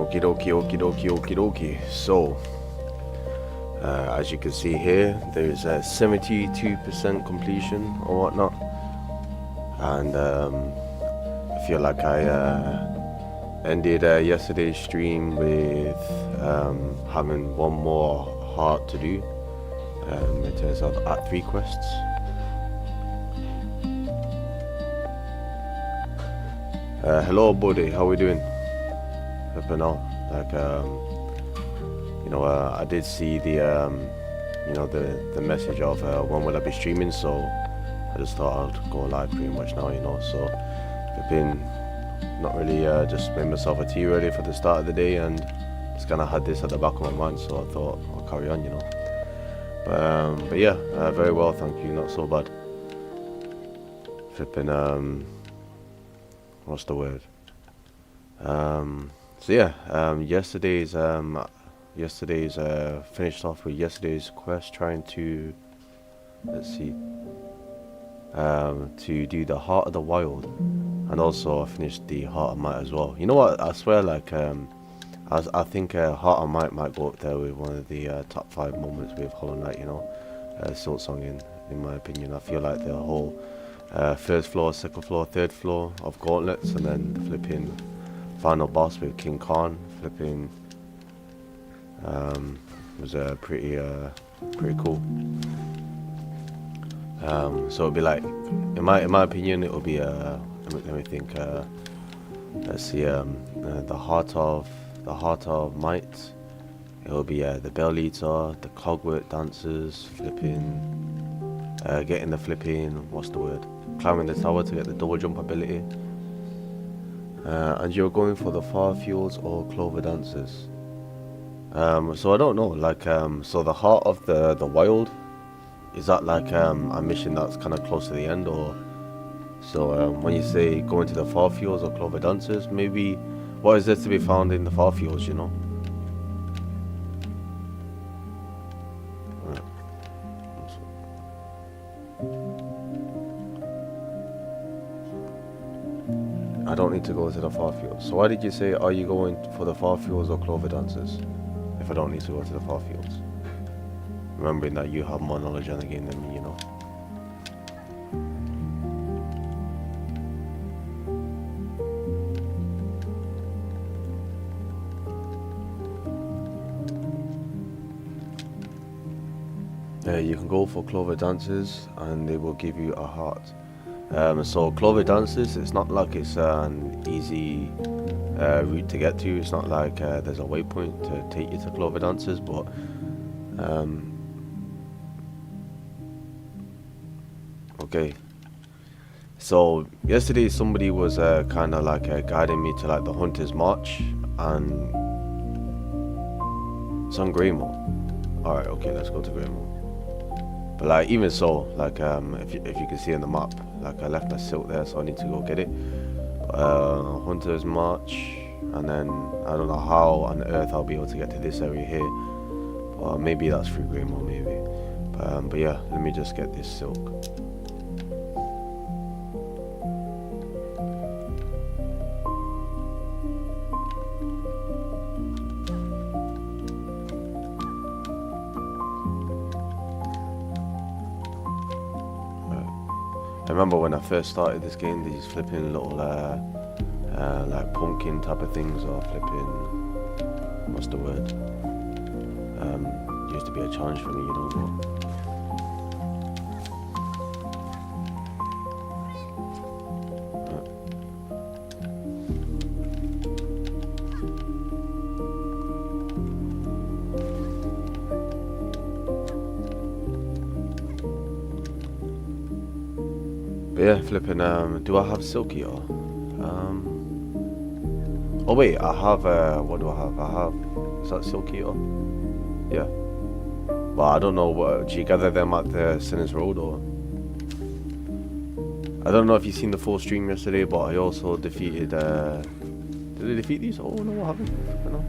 Okie dokie, okie dokie, okie dokie. So, as you can see here, there's a 72% completion or whatnot. And I feel like I ended yesterday's stream with having one more heart to do in terms of Act 3 quests. Hello buddy, how we doing? Flipping out. Like you know, I did see the you know, the message of when will I be streaming, so I just thought I'd go live pretty much now, you know. So I've been not really just made myself a tea ready for the start of the day, and just kind of had this at the back of my mind, so I thought I'll carry on, you know. But yeah, very well, thank you, not so bad. Flipping what's the word? So yeah, yesterday's finished off with yesterday's quest, trying to, let's see, to do the Heart of the Wild, and also I finished the Heart of Might as well. You know what? I swear, like, I think Heart of might go up there with one of the top 5 moments with Hollow Knight. You know, Silksong in my opinion. I feel like the whole first floor, second floor, third floor of gauntlets, and then the flipping final boss with King Khan, flipping was pretty cool. So it'll be like, in my opinion, it will be let me think. Let's see, the heart of might. It will be the bell eater, the cogwort dancers, flipping, getting the flipping, what's the word? Climbing the tower to get the double jump ability. And you're going for the Far Fields or Clover Dancers. So I don't know, like, so the Heart of the Wild, is that like a mission that's kind of close to the end, or so when you say going to the Far Fields or Clover Dancers, maybe what is there to be found in the Far Fields, you know? I don't need to go to the Far Fields. So why did you say, are you going for the Far Fields or Clover Dancers, if I don't need to go to the Far Fields? Remembering that you have more knowledge on the game than me, you know. You can go for Clover Dancers and they will give you a heart. So Clover Dancers, it's not like it's an easy route to get to. It's not like there's a waypoint to take you to Clover Dancers, but okay. So yesterday somebody was kind of like guiding me to like the Hunter's March, and it's on Greymore. Alright, okay, let's go to Greymore. But like, even so, like, if you can see on the map, like, I left my silk there, so I need to go get it. Hunter's March, and then I don't know how on earth I'll be able to get to this area here. Maybe that's through Greymore, maybe. But yeah, let me just get this silk. I remember when I first started this game, these flipping little like pumpkin type of things, or flipping, what's the word? Used to be a challenge for me, you know. But yeah, flipping, do I have Silky or? Oh wait, I have, what do I have? I have, is that Silky or? Yeah. Well, I don't know, what, do you gather them at the Sinners Road, or? I don't know if you've seen the full stream yesterday, but I also defeated, did I defeat these? Oh no, I haven't, no.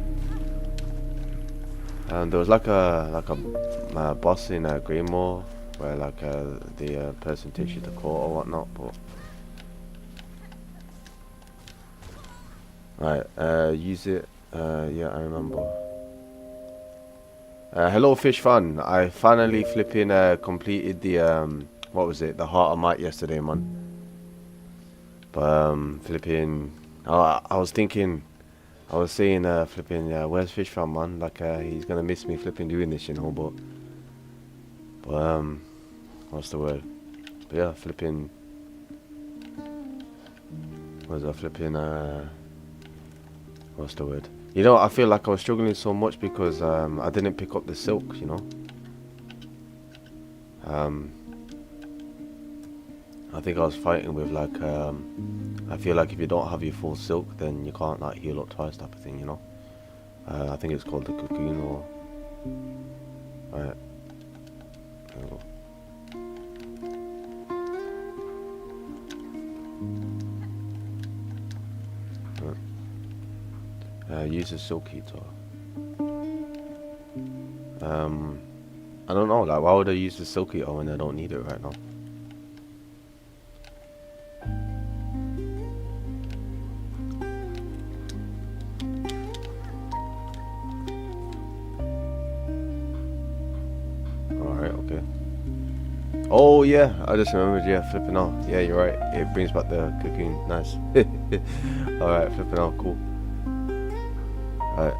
And there was like a boss in Greymore, where like the person takes you to court or whatnot, but right, use it Yeah, I remember. Hello, Fish Fun. I finally flipping completed the what was it? The Heart of Might yesterday, man. But flipping, I was thinking, I was saying, flipping, yeah, where's Fish Fun, man? Like, he's gonna miss me flipping doing this, you know. But what's the word? But yeah, flipping. Was I flipping? What's the word? You know, I feel like I was struggling so much because I didn't pick up the silk, you know. I think I was fighting with like I feel like if you don't have your full silk, then you can't like heal up twice type of thing, you know. I think it's called the cocoon or. Right. There we go. Use the silk heater. I don't know, like why would I use the silk heater when I don't need it right now? Alright, okay. Oh yeah, I just remembered, yeah, flipping out. Yeah, you're right. It brings back the cocoon. Nice. Alright, flipping out, cool. Alright.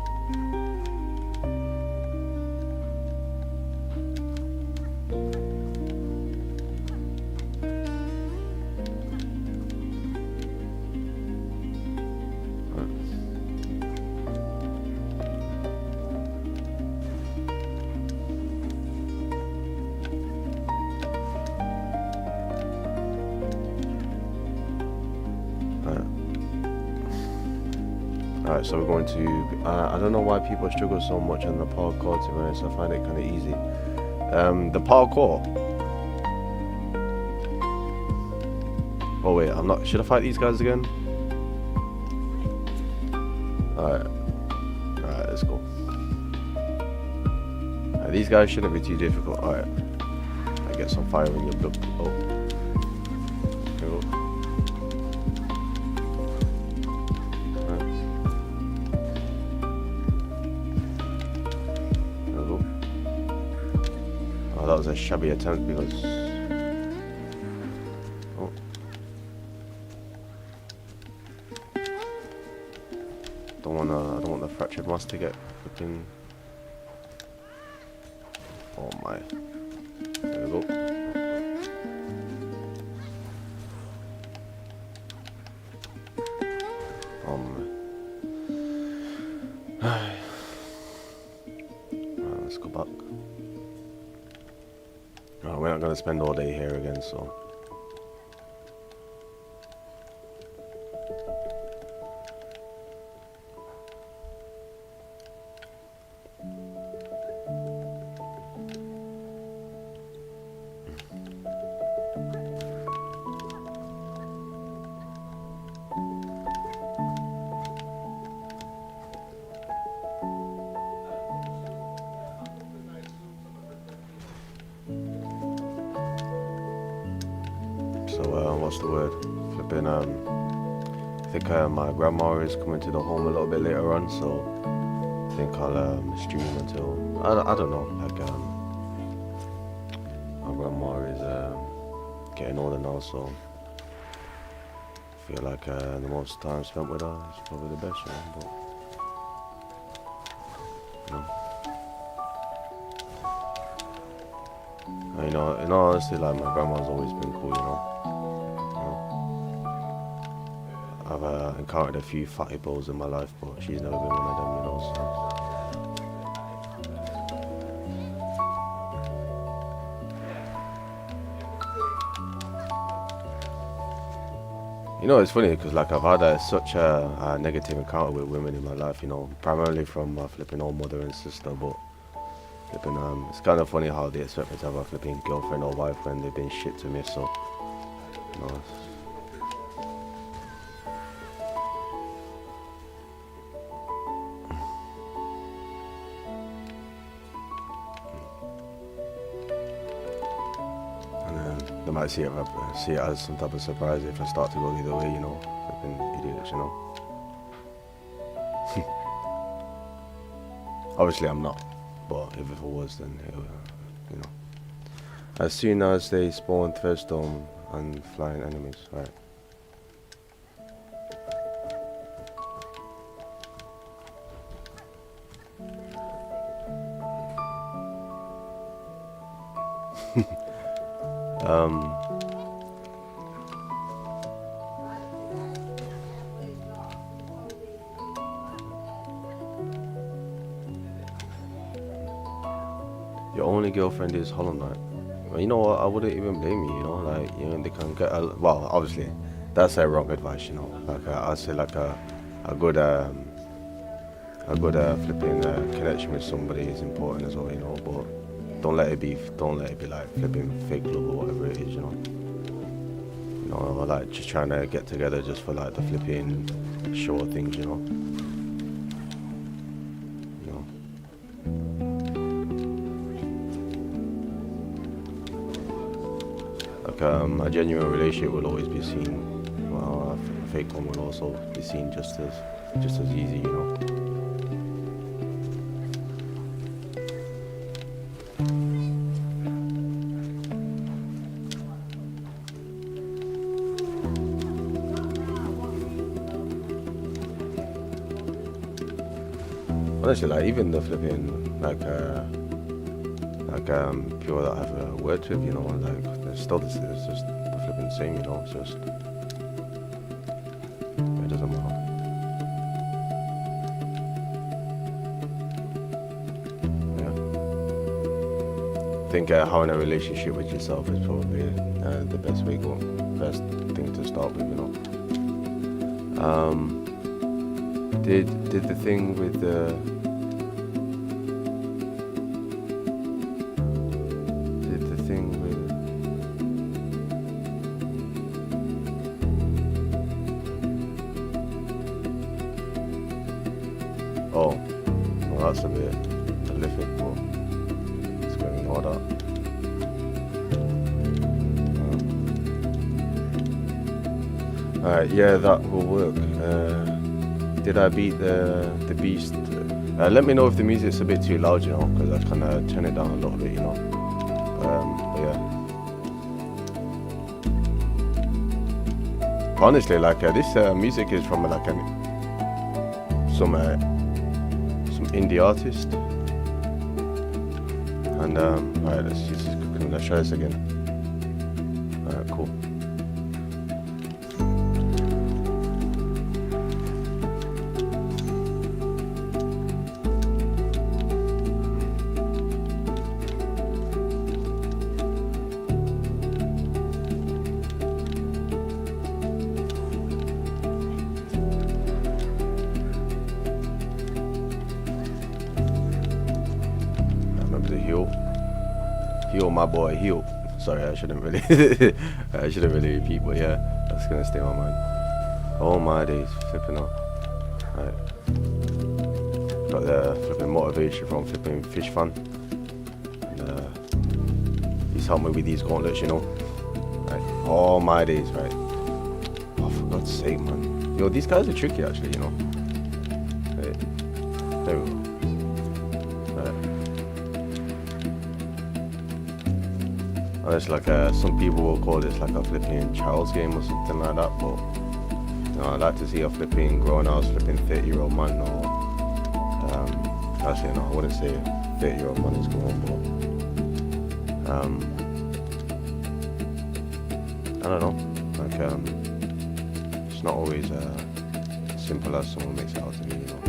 Alright, so we're going to, I don't know why people struggle so much on the parkour, to be honest. I find it kind of easy. The parkour. Oh wait, I'm not, should I fight these guys again? Alright, let's go. These guys shouldn't be too difficult. Alright, I get some fire in your blood. Oh, here we go. That was a shabby attempt because I don't want the fractured mass to get fucking. Oh my. There we go. Let's go back. We're not going to spend all day here again, so. What's the word? Flipping, I think my grandma is coming to the home a little bit later on, so I think I'll stream until, I don't know, like, my grandma is getting older now, so I feel like the most time spent with her is probably the best, you know, but, you know, in all honesty, like, my grandma's always been cool, you know. I've encountered a few fatty bros in my life, but she's never been one of them, you know, so. You know, it's funny because like I've had such a negative encounter with women in my life, you know, primarily from my flipping old mother and sister, but flipping, it's kind of funny how they expect me to have a flipping girlfriend or wife when they've been shit to me, so, you know. They might see it as some type of surprise if I start to go either way, you know. Flipping idiots, you know. Obviously I'm not, but if it was, then it, you know. As soon as they spawn thread storm and flying enemies, right. Your only girlfriend is Hollow Knight. Well, you know what? I wouldn't even blame you. You know, like they can get. Well, obviously, that's wrong advice. You know, like I'd say like a good flipping connection with somebody is important as well. You know, but don't let it be like flipping fake love or whatever it is. You know, or like just trying to get together just for like the flipping show things. You know. A genuine relationship will always be seen. Well, a fake one will also be seen just as easy, you know. Honestly, like even the flipping people that I've worked with, you know, like there's still it's just the flipping same, you know. It's just it doesn't matter. Yeah, I think having a relationship with yourself is probably the best thing to start with, you know. Did the thing with the oh, well that's a bit prolific, but it's going to ignore that. Alright, yeah, that will work. Did I beat the beast? Let me know if the music's a bit too loud, you know, because I kind of turn it down a little bit, you know. Yeah. Honestly, like this music is from like some indie artist, and alright, let's try this again. Alright, cool. Heal, my boy, heal. Sorry, I shouldn't really repeat, but yeah, that's gonna stay on my mind. Oh my days, flipping out. Right. Got the flipping motivation from flipping Fish Fan. And he's helped me with these gauntlets, you know. Right. Oh my days, right. Oh, for God's sake, man. Yo, these guys are tricky actually, you know. Right. There we go. Right. It's like some people will call this like a flipping child's game or something like that, but you know, I'd like to see a flipping grown-ass flipping 30-year-old man, or actually no, I wouldn't say 30-year-old man is grown, but I don't know, like it's not always simple as someone makes it out to be, you know.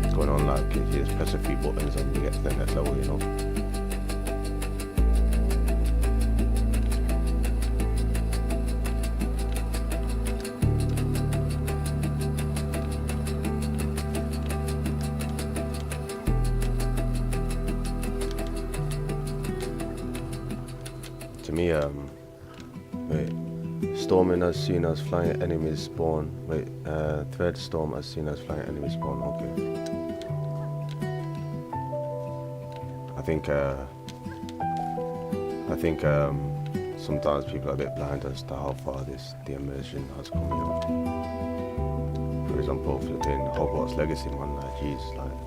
It's going on like you just press a few buttons and you get to the next level, you know. To me, wait, storming as soon as flying enemies spawn. Wait, thread storm as soon as flying enemies spawn. Okay. I think sometimes people are a bit blind as to how far the immersion has come. You know. For example, flipping Hogwarts Legacy, man. Like, jeez, like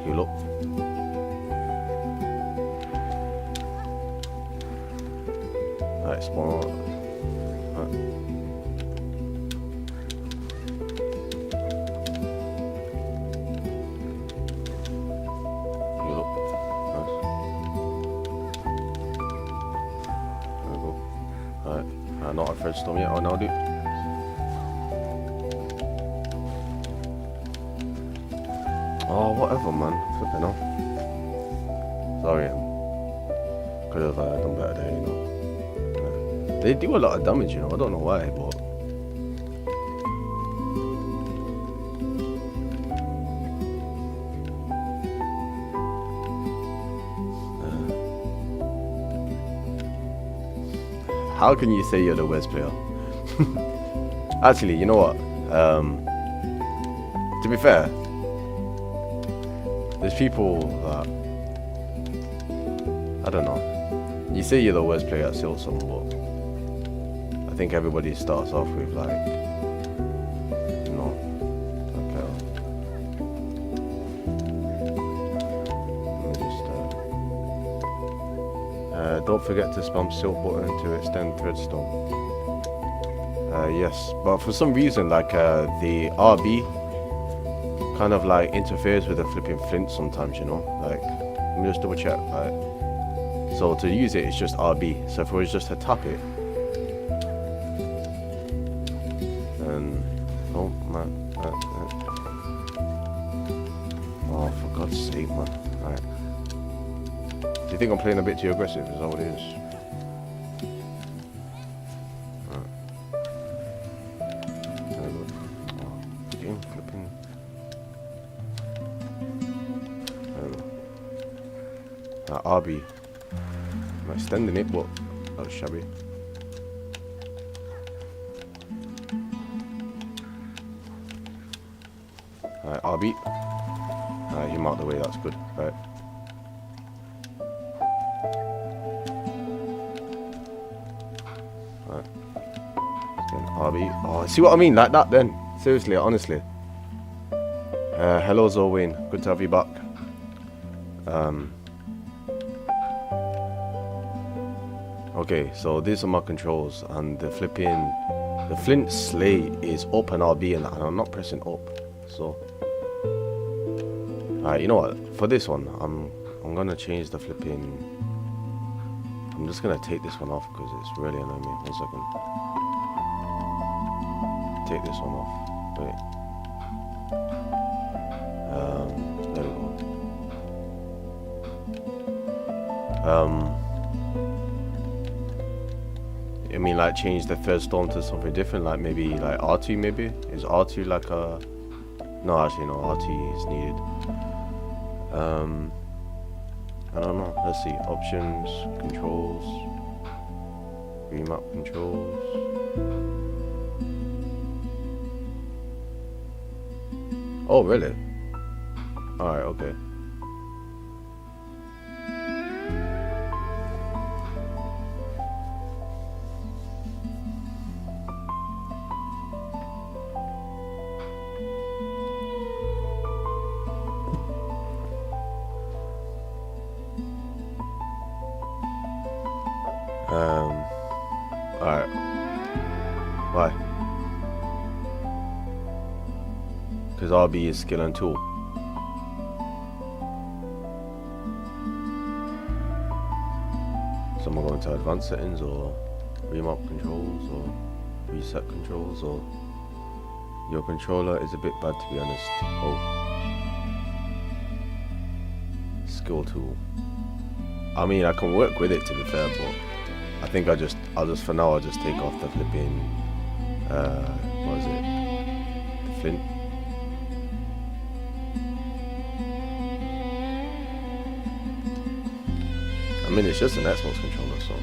Heal up. Alright, spawn. Alright. Heal up. Nice. There we go. Alright. Not a third storm yet. Oh, now dude. Oh, whatever, man. Flipping hell. Sorry, could have done better there, you know. Yeah. They do a lot of damage, you know. I don't know why, but how can you say you're the worst player? Actually, you know what? To be fair, there's people that, I don't know, you say you're the worst player at Silksong, but I think everybody starts off with like, you know, like let me just don't forget to spam silk button to extend threadstone. Yes, but for some reason, like the RB kind of like interferes with the flipping flint sometimes, you know. Like, let me just double check. Right. So to use it, it's just RB. So if it was just to tap it, and oh man, oh for God's sake, man! Right. Do you think I'm playing a bit too aggressive? Is that what it is? RB. I'm extending it, but that was shabby. Alright, RB. Alright, he marked the way, that's good. Right. Alright. RB. Oh, see what I mean? Like that then. Seriously, honestly. Hello Zolwayne, good to have you back. Okay, so these are my controls, and the flint slate is up and RB, and I'm not pressing up. So, alright, you know what? For this one, I'm gonna change the flipping. I'm just gonna take this one off because it's really annoying me. 1 second. Take this one off. Wait. There we go. I mean, like, change the third storm to something different, like maybe like R2 maybe? Is R2 like a... No, actually no, R2 is needed. I don't know, let's see, options, controls, remap controls. Oh, really? Alright, okay. Alright. Why? Because RB is skill and tool. So am I going to advanced settings or remap controls or reset controls, or your controller is a bit bad to be honest. Oh. Skill tool. I mean, I can work with it to be fair, but I think I'll just for now I'll just take off the flipping what is it? The flint. I mean, it's just an Xbox controller, so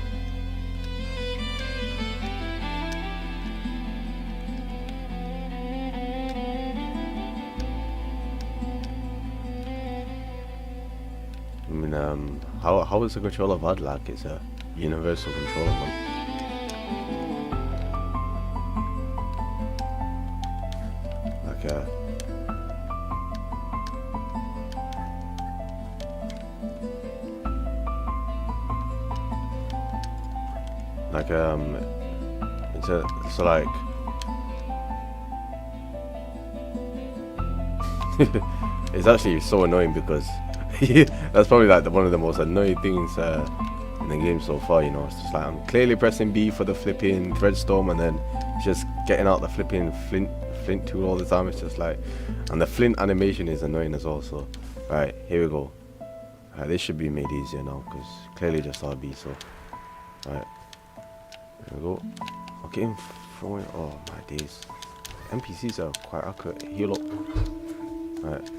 I mean, how is the controller bad? Like, it's a universal controller, man. Like, Like so like it's actually so annoying because that's probably like one of the most annoying things in the game so far. You know, it's just like I'm clearly pressing B for the flipping threadstorm, and then just getting out the flipping flint tool all the time. It's just like, and the flint animation is annoying as well. So right, here we go. This should be made easier now because clearly just RB. So right, here we go. Okay, I'm throwing. Oh my days, NPCs are quite accurate. Heal up. Right,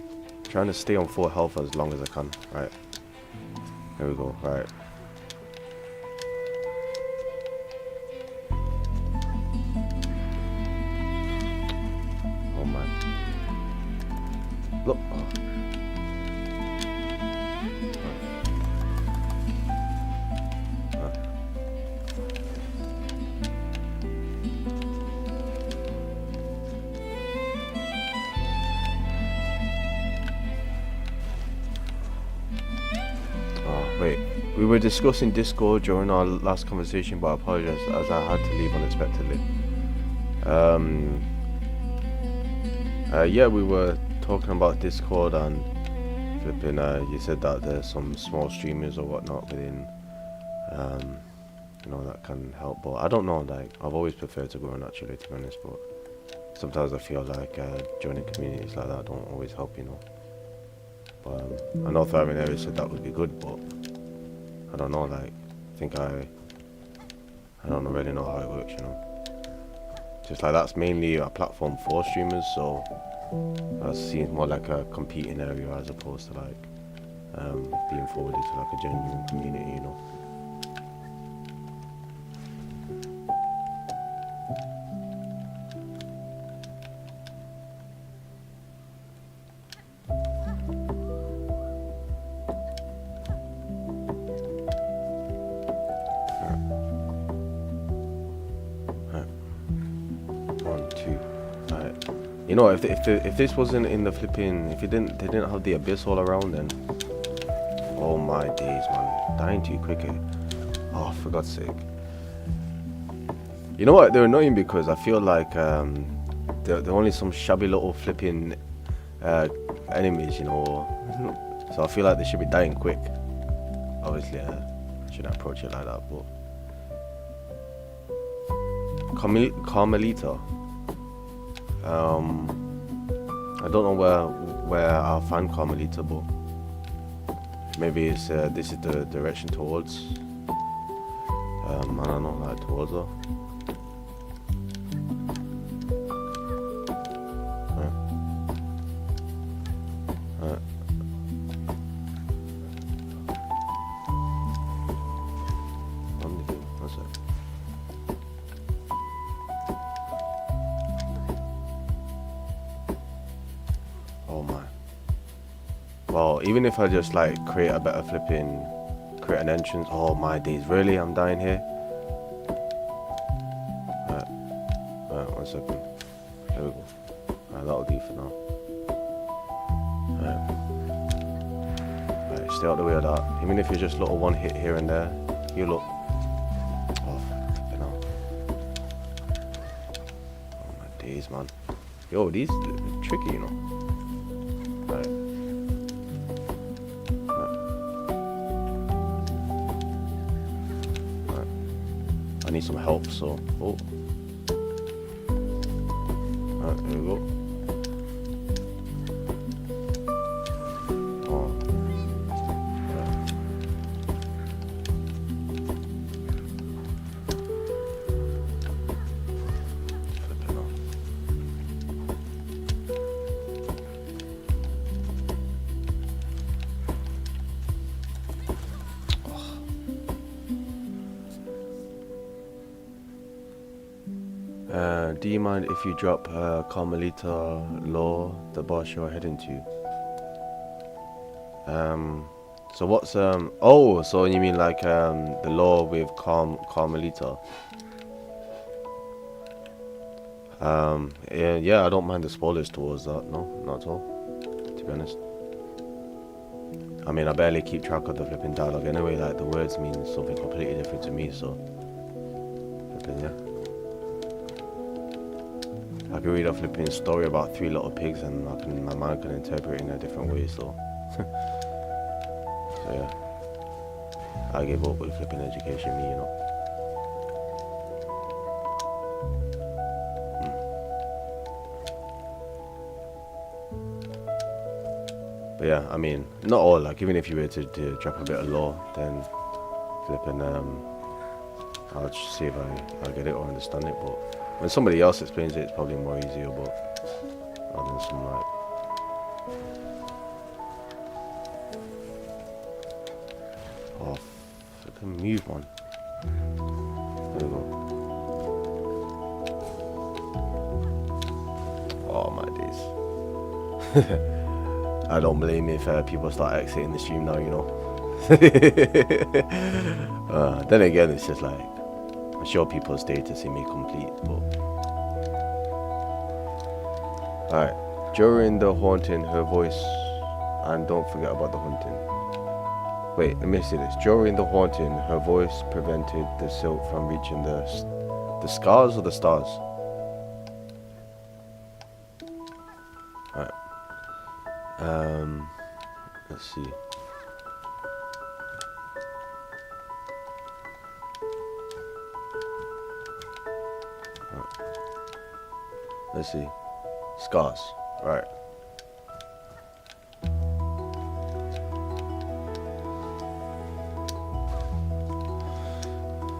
trying to stay on full health as long as I can. Right, here we go. Right. Oh man. Look. Oh. Wait, we were discussing Discord during our last conversation, but I apologize as I had to leave unexpectedly. Yeah, we were talking about Discord and flipping. You said that there's some small streamers or whatnot within, you know, that can help. But I don't know. Like, I've always preferred to grow naturally, to be honest. But sometimes I feel like joining communities like that don't always help, you know. But I know Thriving Area said that would be good, but I don't know. Like, I don't really know how it works, you know. Just like that's mainly a platform for streamers, so I see it more like a competing area as opposed to like being forwarded to like a genuine community, you know. You know, if this wasn't in the flipping, if they didn't have the abyss all around, then oh my days, man, dying too quickly. Oh, for God's sake. You know what? They're annoying because I feel like they're only some shabby little flipping enemies, you know. So I feel like they should be dying quick. Obviously, I shouldn't approach it like that, but Carmelita. I don't know where I'll find Carmelita, but maybe it's this is the direction towards. I don't know, like towards her. What's that? Oh my. Well, even if I just like create an entrance. Oh my days, really? I'm dying here? Right, 1 second. There we go. Right, that'll do for now. Right, stay out the way of that. Even if you just little one hit here and there, you look. Oh, you know. Oh my days, man. Yo, these are tricky, you know. Right. I need some help, so oh. Alright, here we go. Oh. Right. Flipping off. Do you mind if you drop Carmelita Law, the boss you're heading to? So what's oh, so you mean like the law with Carmelita? Yeah, I don't mind the spoilers towards that. No, not at all, to be honest. I mean, I barely keep track of the flipping dialogue anyway. Like the words mean something completely different to me, so flipping, yeah. I can read a flipping story about 3 little pigs and my mind can interpret it in a different way, so. So yeah. I gave up with flipping education, me, you know. But yeah, I mean, not all, like, even if you were to drop a bit of law, then flipping, I'll just see if I get it or understand it, but when somebody else explains it, it's probably more easier, but rather than some, like, oh, flipping move, man. There we go. Oh, my days. I don't blame if people start exiting the stream now, you know. Then again, it's just like, I'm sure people stay to see me complete, but... Alright, during the haunting, her voice, and don't forget about the hunting. Wait, let me see this. During the haunting, her voice prevented the silk from reaching the scars or the stars? Alright. Let's see. Let's see. Scars. Right.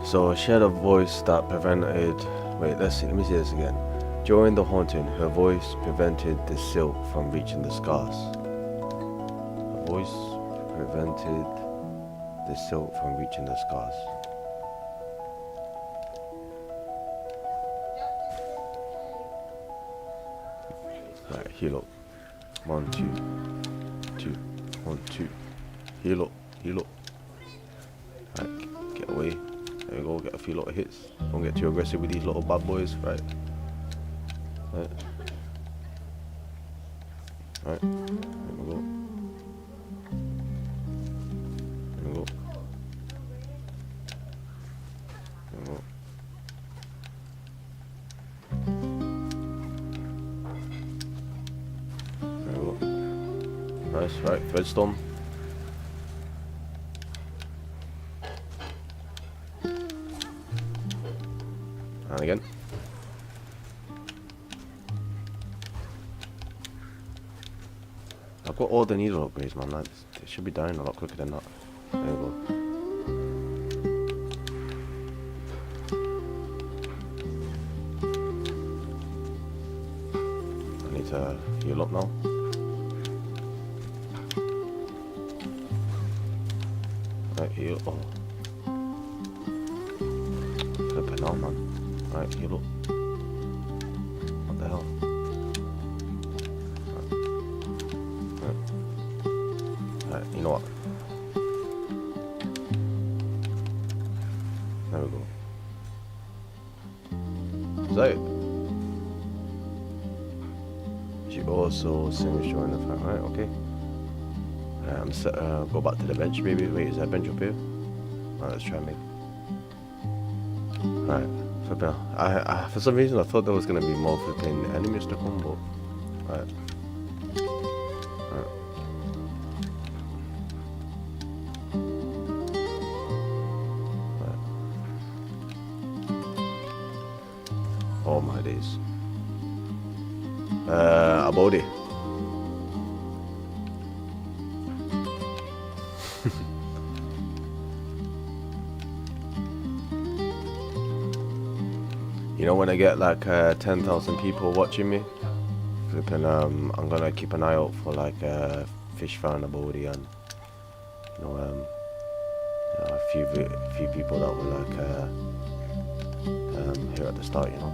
So she had a voice that prevented... Wait, let's see. Let me see this again. During the haunting, her voice prevented the silk from reaching the scars. Her voice prevented the silk from reaching the scars. Right, heal up. 1, 2, 2, 1, 2. Heal up, heal up. Right, get away. There we go, get a few little hits. Don't get too aggressive with these little bad boys, right? Right. Right, there we go. There we go. There we go. There we go. Nice, right, threadstorm. And again. I've got all the needle upgrades, man. Like, it should be dying a lot quicker than that. There we go. I need to heal up now. Right, heal. Oh. Flip it now, man. Right, heal up. What the hell? Right, you know what? There we go. Is that it? She also sings during the fight, right? Okay. I'm set. Go back to the bench, maybe. Wait, is that bench up here? Right, let's try maybe. Right. Flipping. I for some reason I thought there was gonna be more flipping enemies to come, but right. Right. Right. Oh my days. About it. You know, when I get like 10,000 people watching me, flipping, I'm gonna keep an eye out for like fish fan ability and you know, a few people that were like here at the start, you know.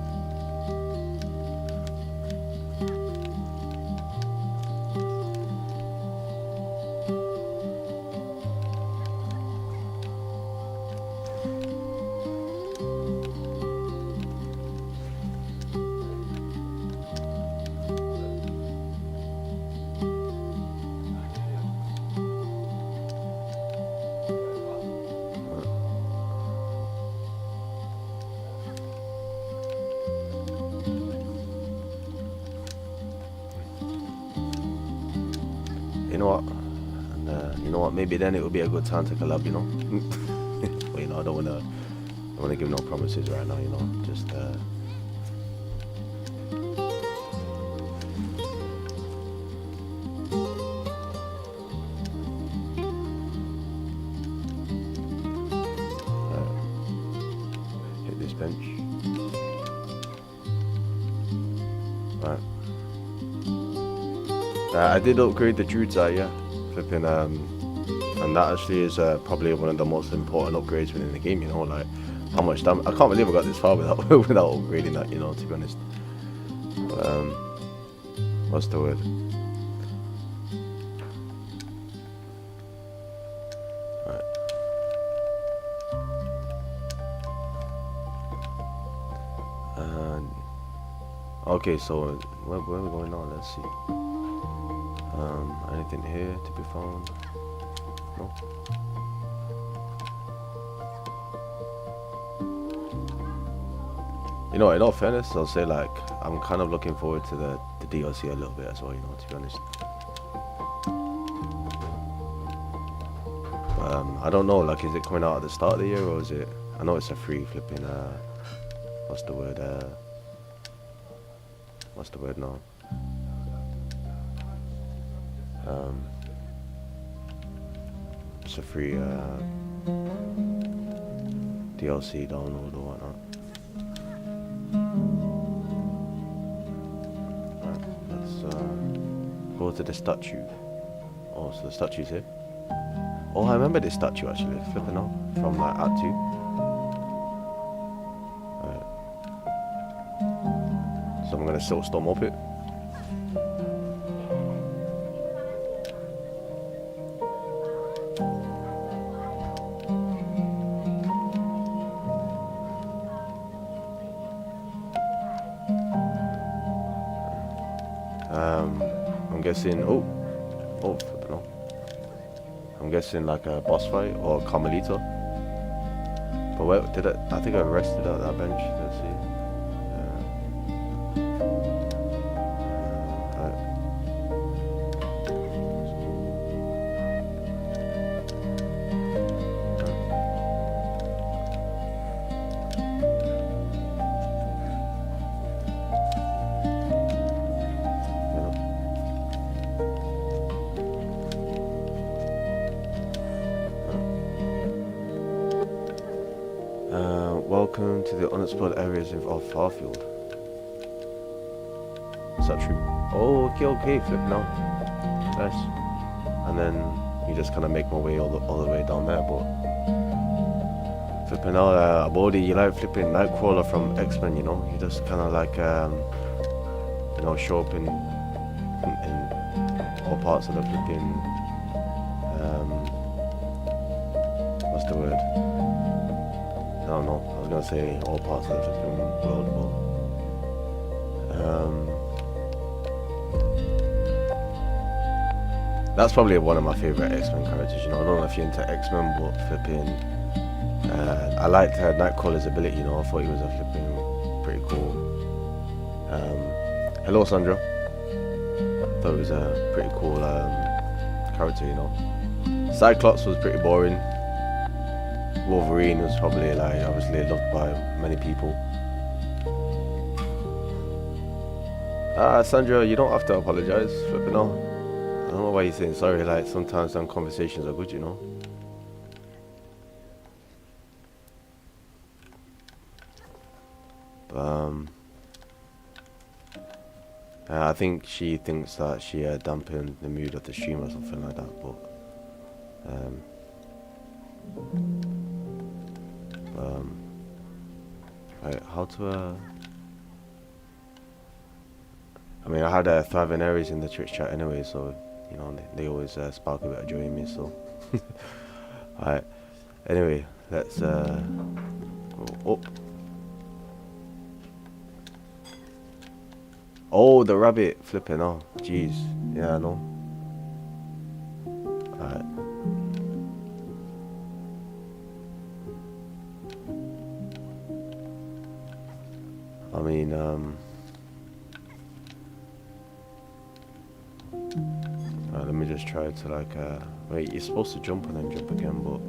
you know what, maybe then it would be a good time to collab, you know. But you know, I don't wanna give no promises right now, you know. Just hit this bench. Right. I did upgrade the Druid's Eye, yeah. Flipping, and that actually is probably one of the most important upgrades within the game, you know, like how much damage. I can't believe I got this far without without upgrading that, you know, to be honest. But, what's the word? Right. Okay, so where are we going now? Let's see. Anything here to be found? No. You know, in all fairness, I'll say like I'm kind of looking forward to the DLC a little bit as well. You know, to be honest. I don't know. Like, is it coming out at the start of the year or is it? I know it's a free flipping. What's the word? What's the word now? It's a free DLC download or whatnot. Right, let's go to the statue. Oh, so the statue's here. Oh, I remember this statue actually, flipping out from like Act 2. Right. So I'm gonna Silksong up it. I'm guessing. Oh, flipping out. I'm guessing like a boss fight or Carmelita. But where did it? I think I rested at that bench. Let's see. Welcome to the unexplored areas of Farfield. Is that true? Oh, okay, flip now. Nice. And then you just kind of make my way all the way down there, but flipping out, Abodi, you like flipping Nightcrawler from X-Men, you know? You just kind of like, you know, show up in all parts of the flipping, what's the word? I don't know. I was gonna say all parts of the flipping world, but that's probably one of my favorite X-Men characters. You know, I don't know if you're into X-Men, but flipping, I liked Nightcrawler's ability. You know, I thought he was a flipping pretty cool. Hello, Sandra. Thought it was a pretty cool character. You know, Cyclops was pretty boring. Wolverine was probably like obviously loved by many people. Sandra, you don't have to apologize, flipping out. I don't know why you're saying sorry. Like sometimes some conversations are good, you know. I think she thinks that she dampened the mood of the stream or something like that, but right, how to I mean, I had Thriving Aries in the Twitch chat anyway, so you know they always spark a bit of joy in me. So, alright. Anyway, let's go up. Oh, the rabbit flipping! Oh, jeez. Yeah, I know. Alright. I mean, let me just tried to like, wait, you're supposed to jump and then jump again, but...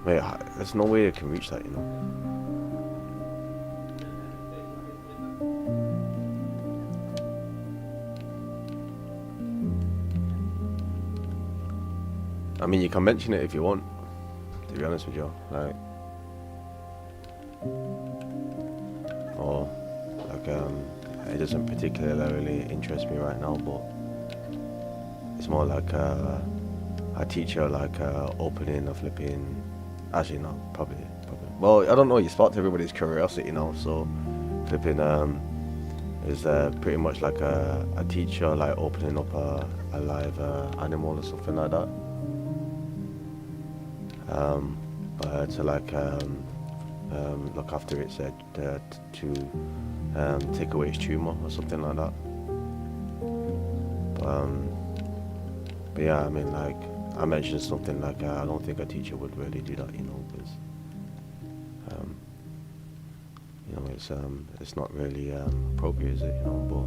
Wait, there's no way I can reach that, you know. I mean, you can mention it if you want, to be honest with you, like... Or, like, it doesn't particularly interest me right now, but... It's more like, I teach you, like, opening or flipping... Actually, no, probably. Well, I don't know, you sparked everybody's curiosity now, so... Flipping, is pretty much like a teacher, like, opening up a live animal or something like that. To like look after its to take away its tumor or something like that. But yeah, I mean, like I mentioned something like I don't think a teacher would really do that, you know, because you know it's not really appropriate, is it? You know, but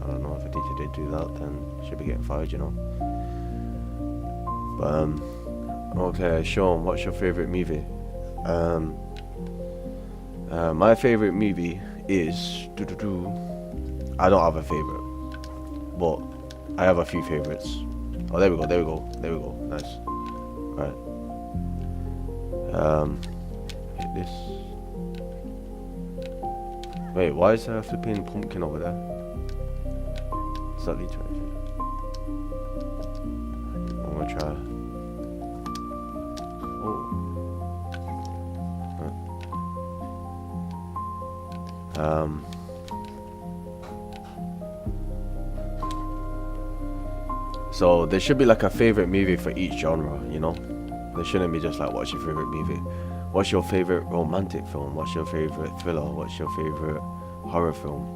I don't know if a teacher did do that, then she'd be getting fired, you know. But okay, Sean, what's your favorite movie? My favorite movie is I don't have a favorite, but I have a few favorites. Oh, there we go. Nice. Right. Hit this. Wait, why is there a flipping pumpkin over there? Is that the turn? I'm gonna try. So there should be like a favorite movie for each genre, you know. There shouldn't be just like, what's your favorite movie? What's your favorite romantic film? What's your favorite thriller? What's your favorite horror film?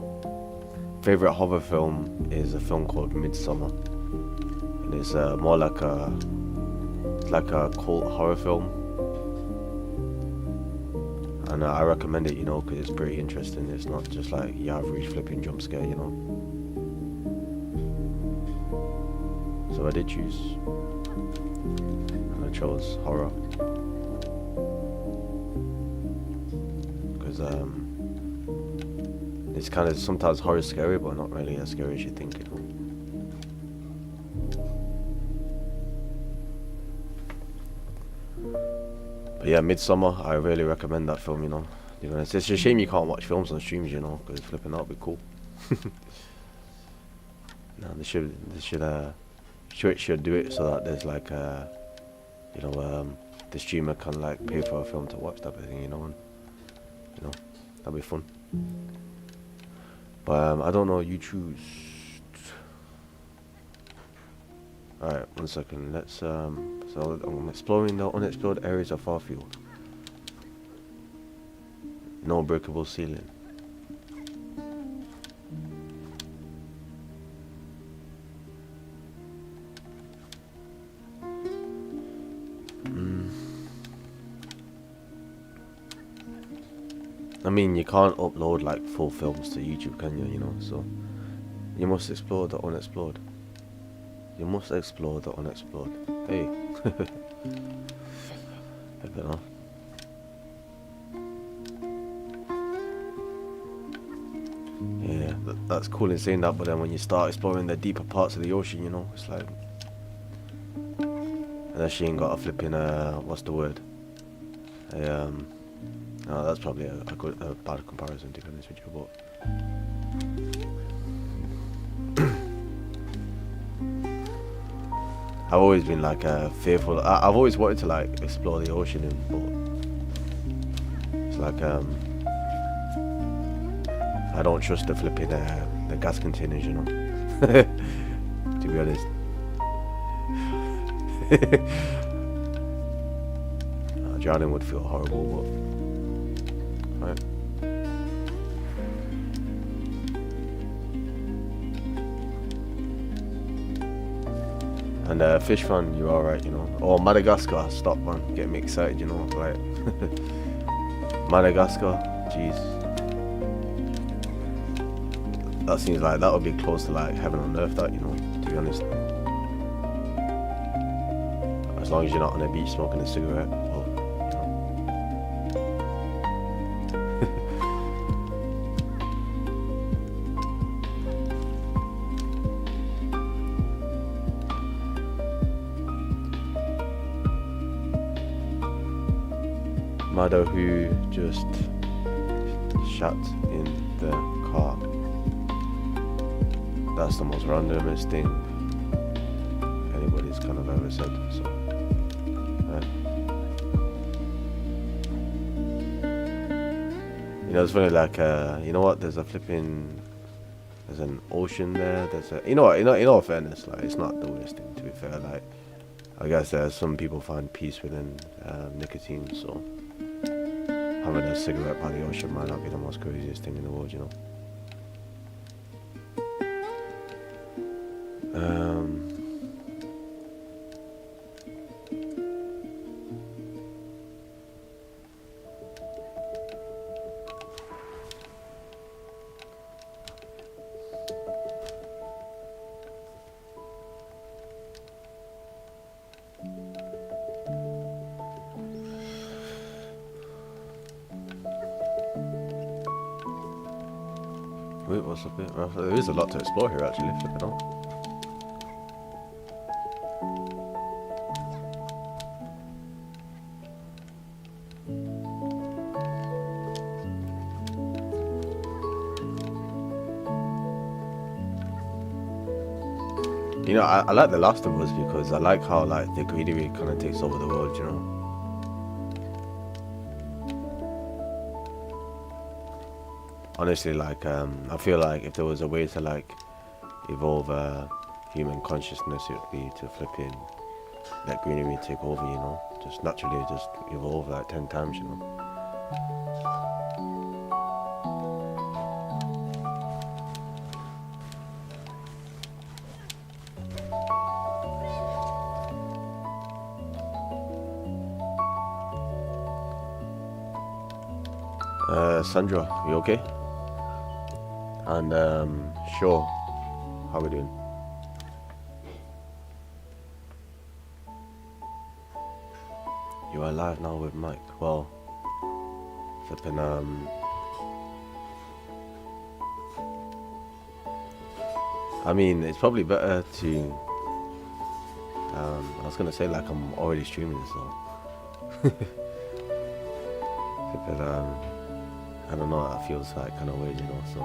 Favorite horror film is a film called Midsummer, and it's more like a cult horror film. And I recommend it, you know, because it's pretty interesting. It's not just like your average flipping jump scare, you know. So I did choose, and I chose horror, because it's kind of sometimes horror scary, but not really as scary as you think, you know. But yeah, Midsummer, I really recommend that film, you know. It's a shame you can't watch films on streams, you know, because flipping that would be cool. No, they should do it so that there's like you know, the streamer can like pay for a film to watch type of thing, you know, and you know, that'd be fun. But I don't know, you choose. Alright, 1 second, let's so I'm exploring the unexplored areas of Farfield. No breakable ceiling. I mean, you can't upload like full films to YouTube, can you? You know, so you must explore the unexplored. You must explore the unexplored. Hey, I don't know. Yeah, that's cool in saying that, but then when you start exploring the deeper parts of the ocean, you know, it's like, unless she ain't got a flipping what's the word? No, that's probably a bad comparison, to be honest with you, but I've always been like fearful. I've always wanted to like explore the ocean, but it's like I don't trust the flipping the gas containers, you know. To be honest. Drowning would feel horrible, but right. And fish fan, you're alright, you know. Or Madagascar, stop man, get me excited, you know, like Madagascar, jeez. That seems like that would be close to like heaven on earth, that, you know, to be honest. As long as you're not on a beach smoking a cigarette, well, Mado who just shot in the car. That's the most randomest thing anybody's kind of ever said. So, you know, it's funny. Like, you know what? There's an ocean there. There's a, in all fairness, like, it's not the worst thing. To be fair, like, I guess some people find peace within nicotine. So, having a cigarette by the ocean might not be the most craziest thing in the world, you know. Wait, what's up here? Well, there is a lot to explore here, actually. Flipping on. You know, I like The Last of Us because I like how like the greenery kind of takes over the world, you know. Honestly, like, I feel like if there was a way to like evolve human consciousness, it would be to flipping let greenery take over, you know, just naturally just evolve like 10 times, you know. Sandra, you okay? And sure, how we doing? You are live now with Mike. Well, flipping I mean, it's probably better to I was gonna say like I'm already streaming, so flipping I don't know, that feels like kind of weird, you know, so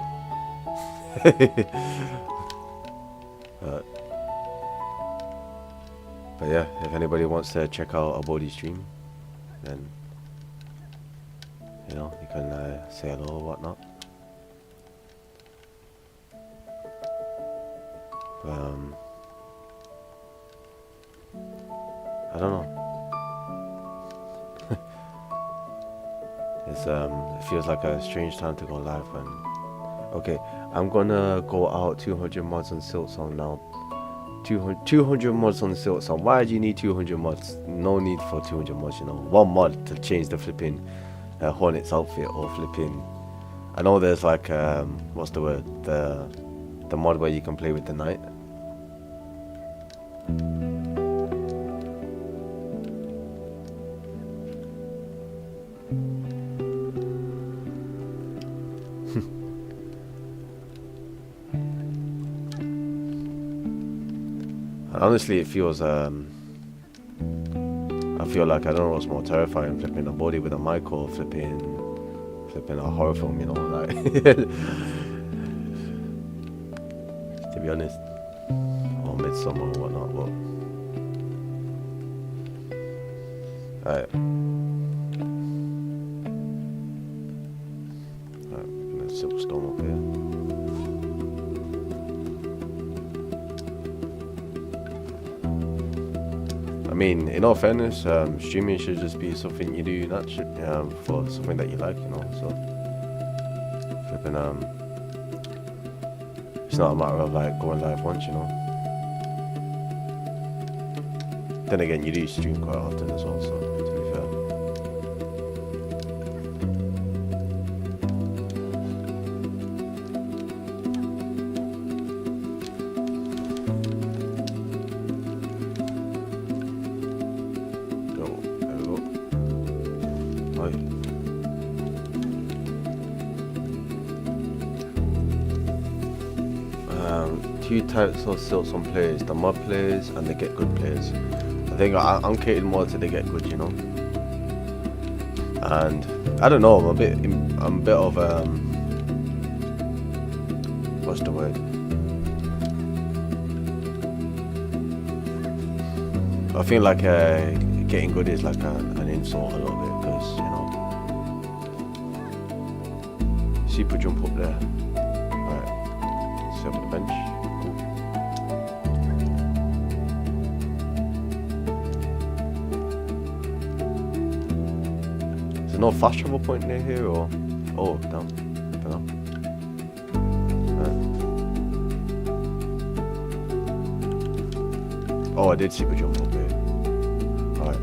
but yeah, if anybody wants to check out a body stream, then you know, you can say hello or whatnot. I don't know. It's it feels like a strange time to go live. And okay, I'm gonna go out 200 mods on Silksong now. 200 mods on Silksong. Why do you need 200 mods? No need for 200 mods, you know. One mod to change the flipping Hornet's outfit, or flipping. I know there's like what's the word? The mod where you can play with the Knight. Honestly, it feels I feel like I don't know what's more terrifying, flipping a body with a mic or flipping a horror film, you know, like to be honest, or Midsummer or whatnot. But alright, let's Silksong up here. I mean, in all fairness, streaming should just be something you do naturally, for something that you like, you know. So, flipping, it's not a matter of like going live once, you know. Then again, you do stream quite often as well, so to be fair. Two types of Silksong players: the mod players and the get good players. I think I'm catered more to the get good, you know. And I don't know, I'm a bit of what's the word? I feel like getting good is like an insult a little bit, because you know, super jump up there. Right, sit up on the bench. Is there no fast travel point near here, or oh damn, I don't know. Oh, I did super jump up here. Alright.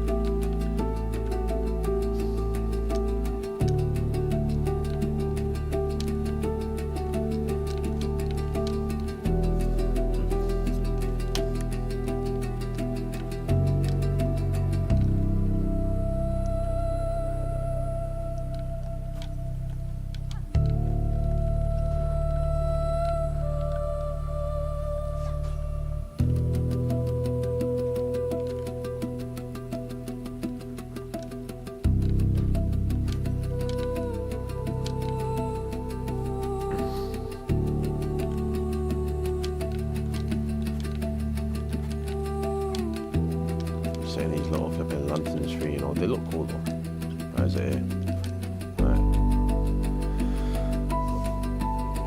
Saying these little flipping lanterns for, you know, they look cool though. Where is it here? Right.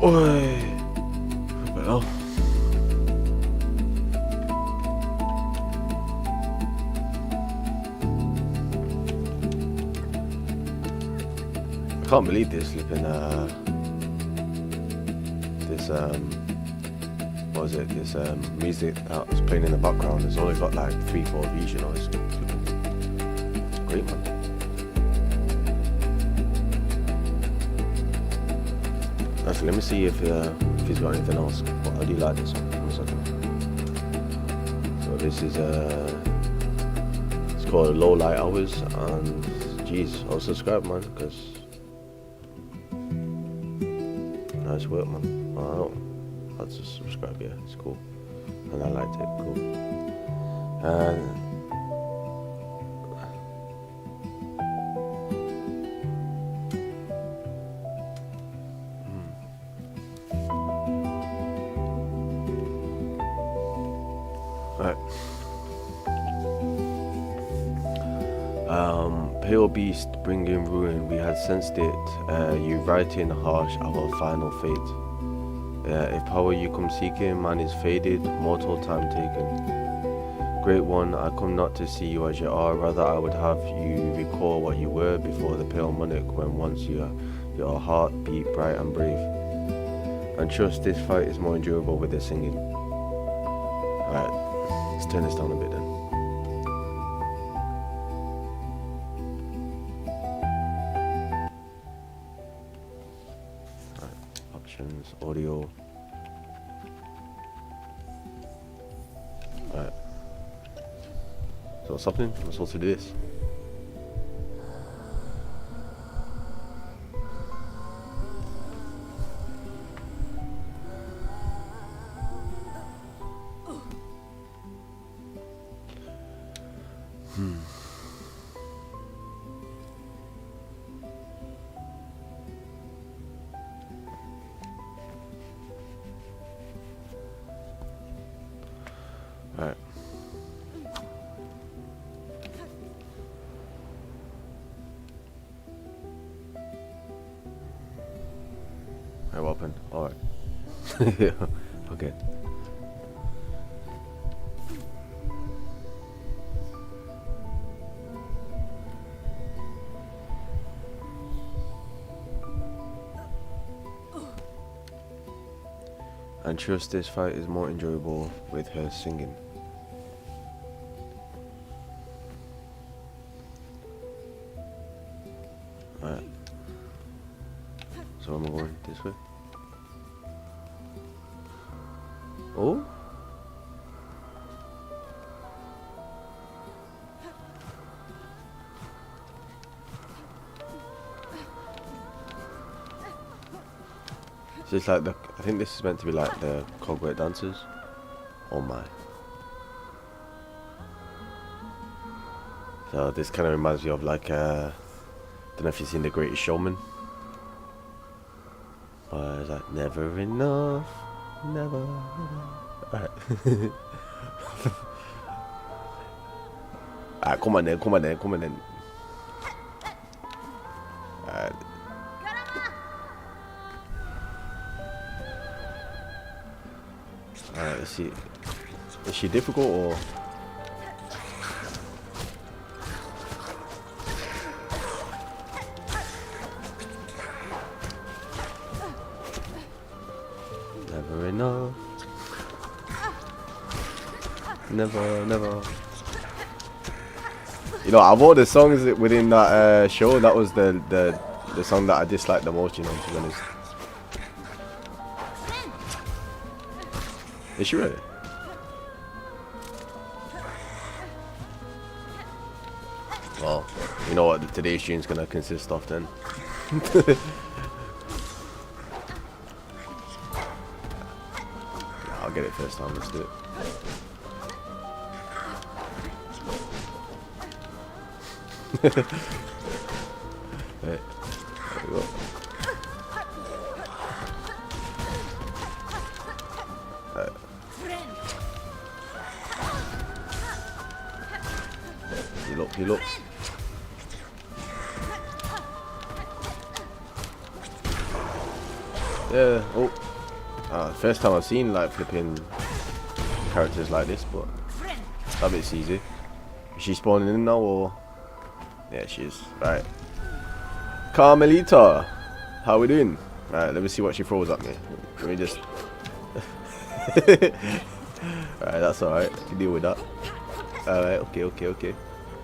Oi! But oh. I can't believe this flipping this what was it, this music that was playing in the background. It's only got like 3-4 views, you know. It's great, man. Actually, let me see if he's got anything else. But I do like this one. 1 second. So this is it's called Low Light Hours, and geez, I'll subscribe, man, because nice work, man. I'll just subscribe, yeah, it's cool. And I liked it, cool. And right. Pale Beast, bringing ruin. We had sensed it. You writing harsh, our final fate. If power you come seeking, man is faded, mortal time taken. Great one, I come not to see you as you are, rather I would have you recall what you were before the pale monarch, when once your heart beat bright and brave. And trust this fight is more endurable with the singing. Alright, let's turn this down a bit then. Options, audio. Alright. So what's happening? I'm supposed to do this. Alright. Alright, open. Alright. Okay. And trust this fight is more enjoyable with her singing. Alright. So I'm going this way. Oh? So it's like I think this is meant to be like the cogwheel dancers. Oh my. So this kind of reminds me of like don't know if you've seen The Greatest Showman. But it's like never enough, never enough. Alright. Alright, come on then. Alright. Alright, let's see. Is she difficult or? Never enough. Never. You know, of all the songs within that show, that was the song that I disliked the most. You know, to be honest. Is she ready? Well, you know what today's stream's gonna consist of then. I'll get it first time. Let's do it. Hey, there we go. Heal up. Yeah, oh. First time I've seen like flipping characters like this, but that bit's easy. Is she spawning in now or? Yeah, she is. Right. Carmelita, how we doing? Right, let me see what she throws at me. Let me just. Alright, that's alright. I can deal with that. Alright, okay.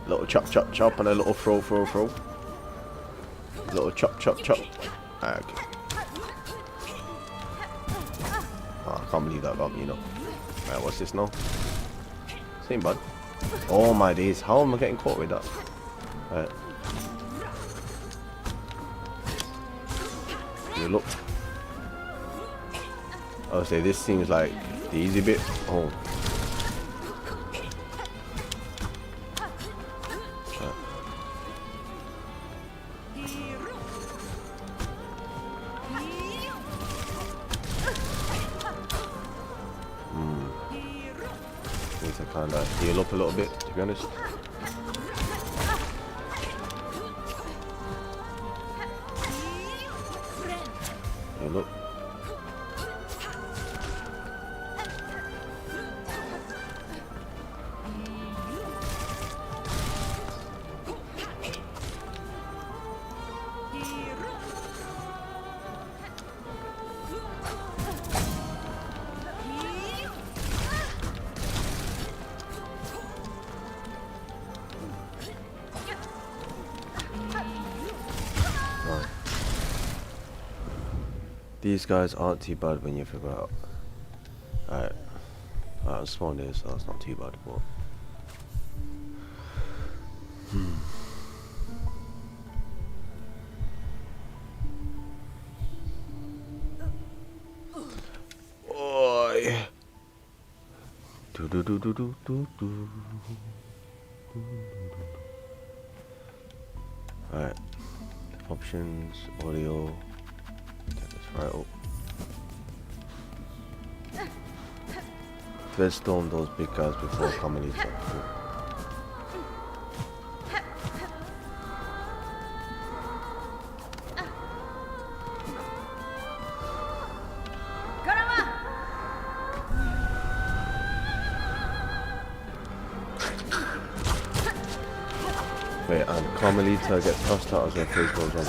Little chop, and a little throw. Little chop. Alright, okay. Oh, I can't believe that got me, you know. Alright, what's this now? Same bud. Oh my days, how am I getting caught with that? Alright. You look. I'll say this seems like the easy bit. Oh. Need to kind of heal up a little bit, to be honest. Heal up. These guys aren't too bad when you figure out. Alright, I'm spawned here, so that's not too bad. But oh yeah. Alright, options, audio. Right up. Let's storm those big guys before coming in. Wait, and Carmelita gets tossed out as her face goes on.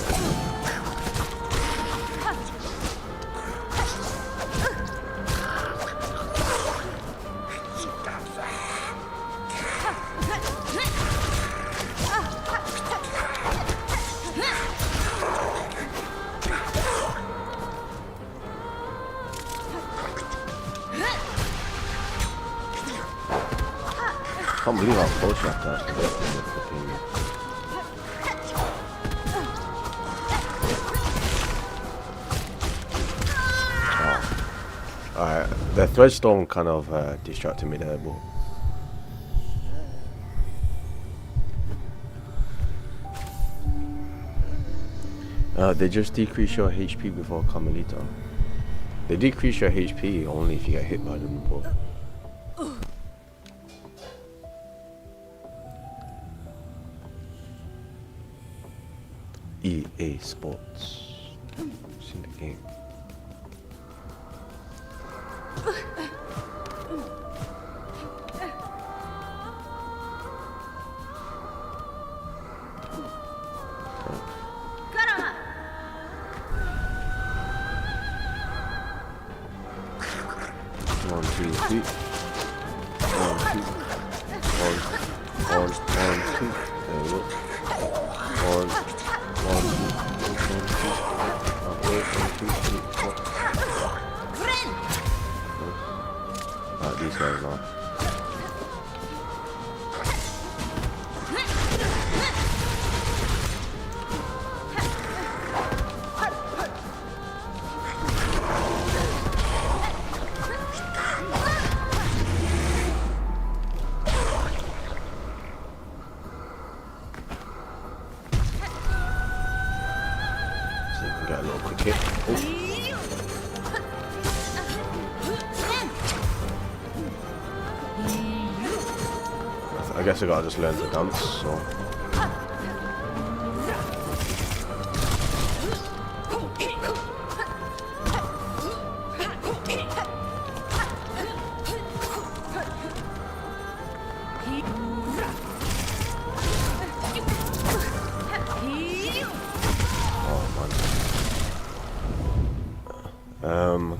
I can't believe how close you have to actually get to the fucking... Alright, the Threadstone kind of distracted me there, but they just decrease your HP before Carmelita. They decrease your HP only if you get hit by them, but EA Sports. It's in the game. One, two, three. One, two. One, two. There we go. One, two, three, four. Alright, these guys now. Got a little quick hit. Oh. I guess I gotta just learn to dance, so.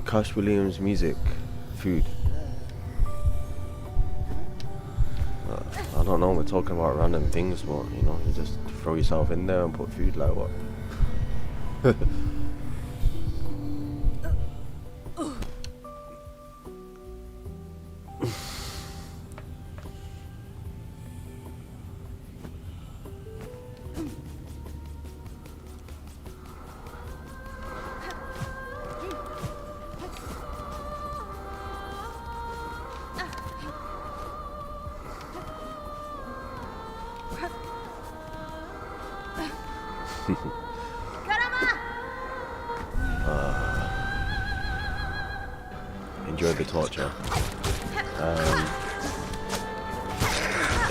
Cash Williams music, food. I don't know, we're talking about random things, but you know, you just throw yourself in there and put food, like what? Enjoy the torture.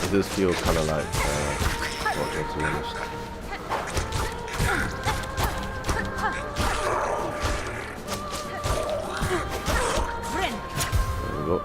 It does feel kind of like torture, to be honest. There we go.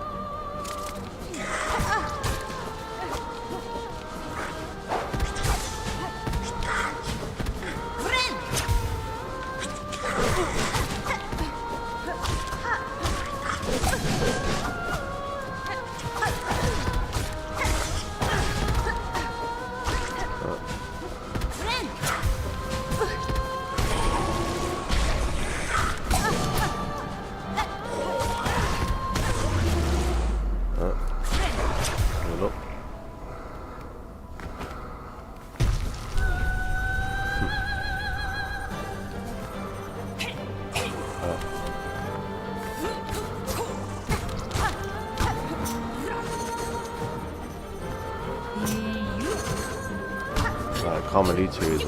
Carmelita is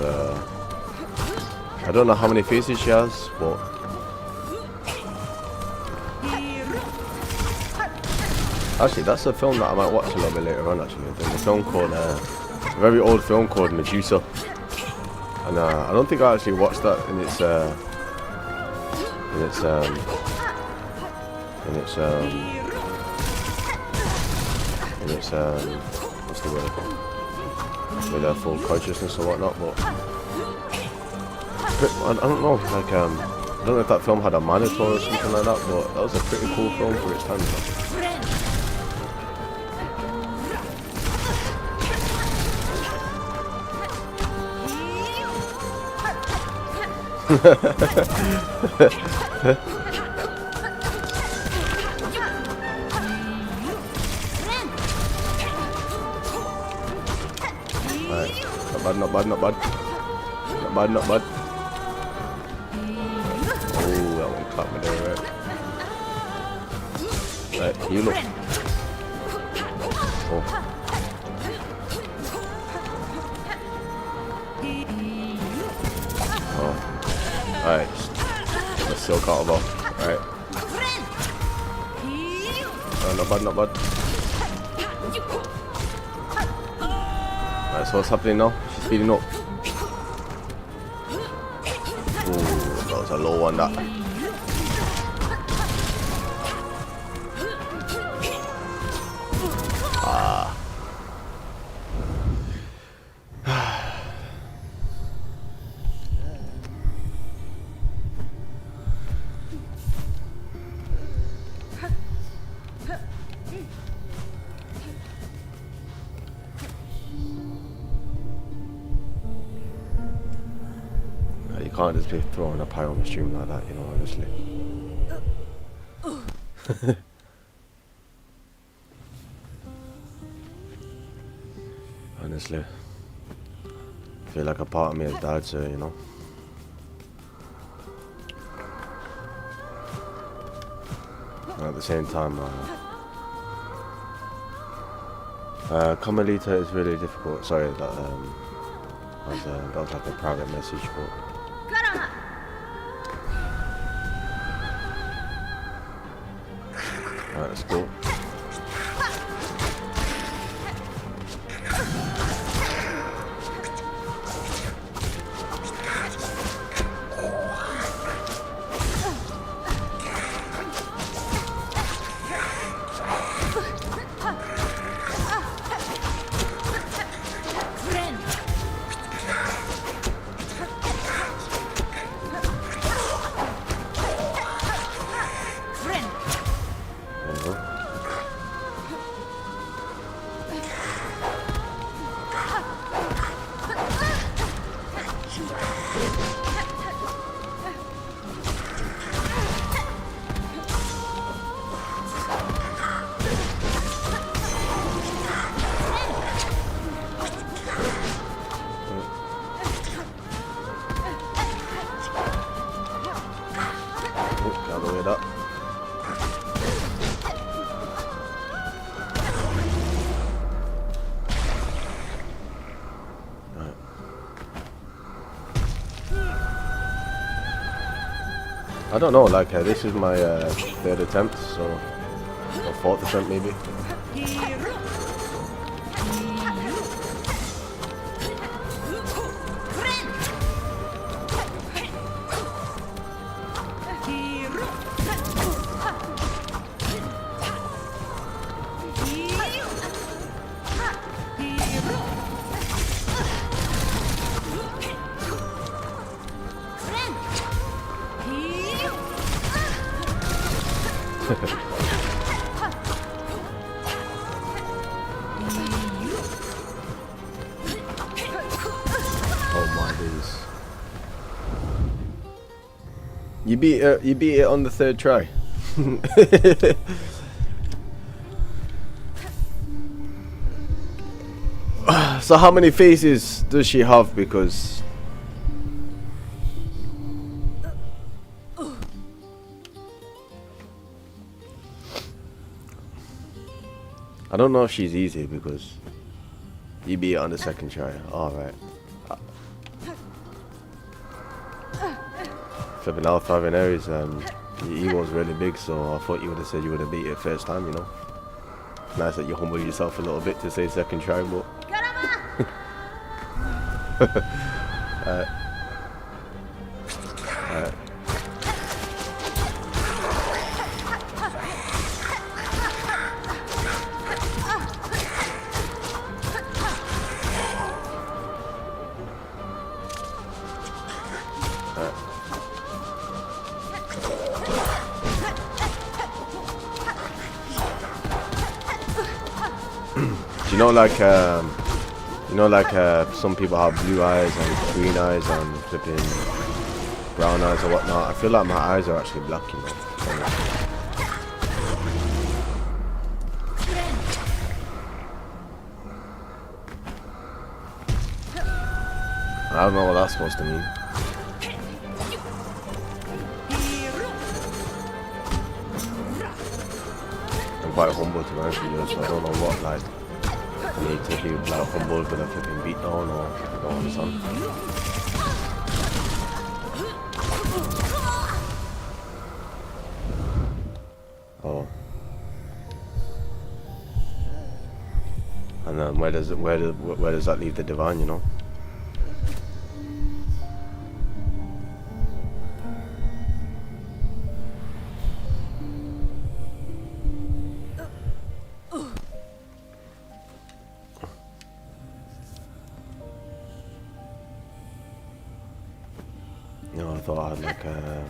I don't know how many faces she has, but actually that's a film that I might watch a little bit later on. Actually, there's a film called a very old film called Medusa, and I don't think I actually watched that in its what's the word? With their full consciousness or whatnot, but I don't know, like I don't know if that film had a monitor or something like that, but that was a pretty cool film for its time. Not bad. Not bad. Oh, that one caught me there, right? Heal up. Oh. Oh. Alright. Let's still cut it off. Alright. Oh, not bad, not bad. Alright, so what's happening now? She's speeding up. Ooh, that was a low one, that. You can't just be throwing a pie on the stream like that, you know, honestly. Honestly. I feel like a part of me has died, so, you know. And at the same time, Carmelita is really difficult. Sorry, that was like a private message, but. Alright, let's go. Up. Right. I don't know, like this is my third attempt, so or fourth attempt maybe. Oh my days! You beat it on the third try. So how many faces does she have? Because I don't know if she's easy, because you beat it on the second try. Alright. Flipping out 5 in Aries, your ego's really big, so I thought you would have said you would have beat it first time, you know. Nice that you humble yourself a little bit to say second try, but Alright. You know, like some people have blue eyes and green eyes and flipping brown eyes or whatnot. I feel like my eyes are actually black, you know. I don't know what that's supposed to mean. quite humble, to be honest with you, so I don't know what, like, I need to be, like, humble with a flipping beat down, or I don't understand. Oh. And then where does that leave the divine, you know? You know, I thought I had like a...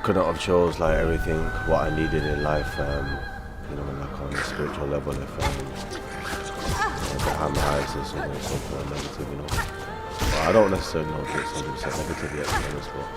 couldn't have chose like everything what I needed in life, you know, like on a spiritual level if I had my eyes or something negative, you know. Well, I don't necessarily know if it's 100% negative yet, to be honest, but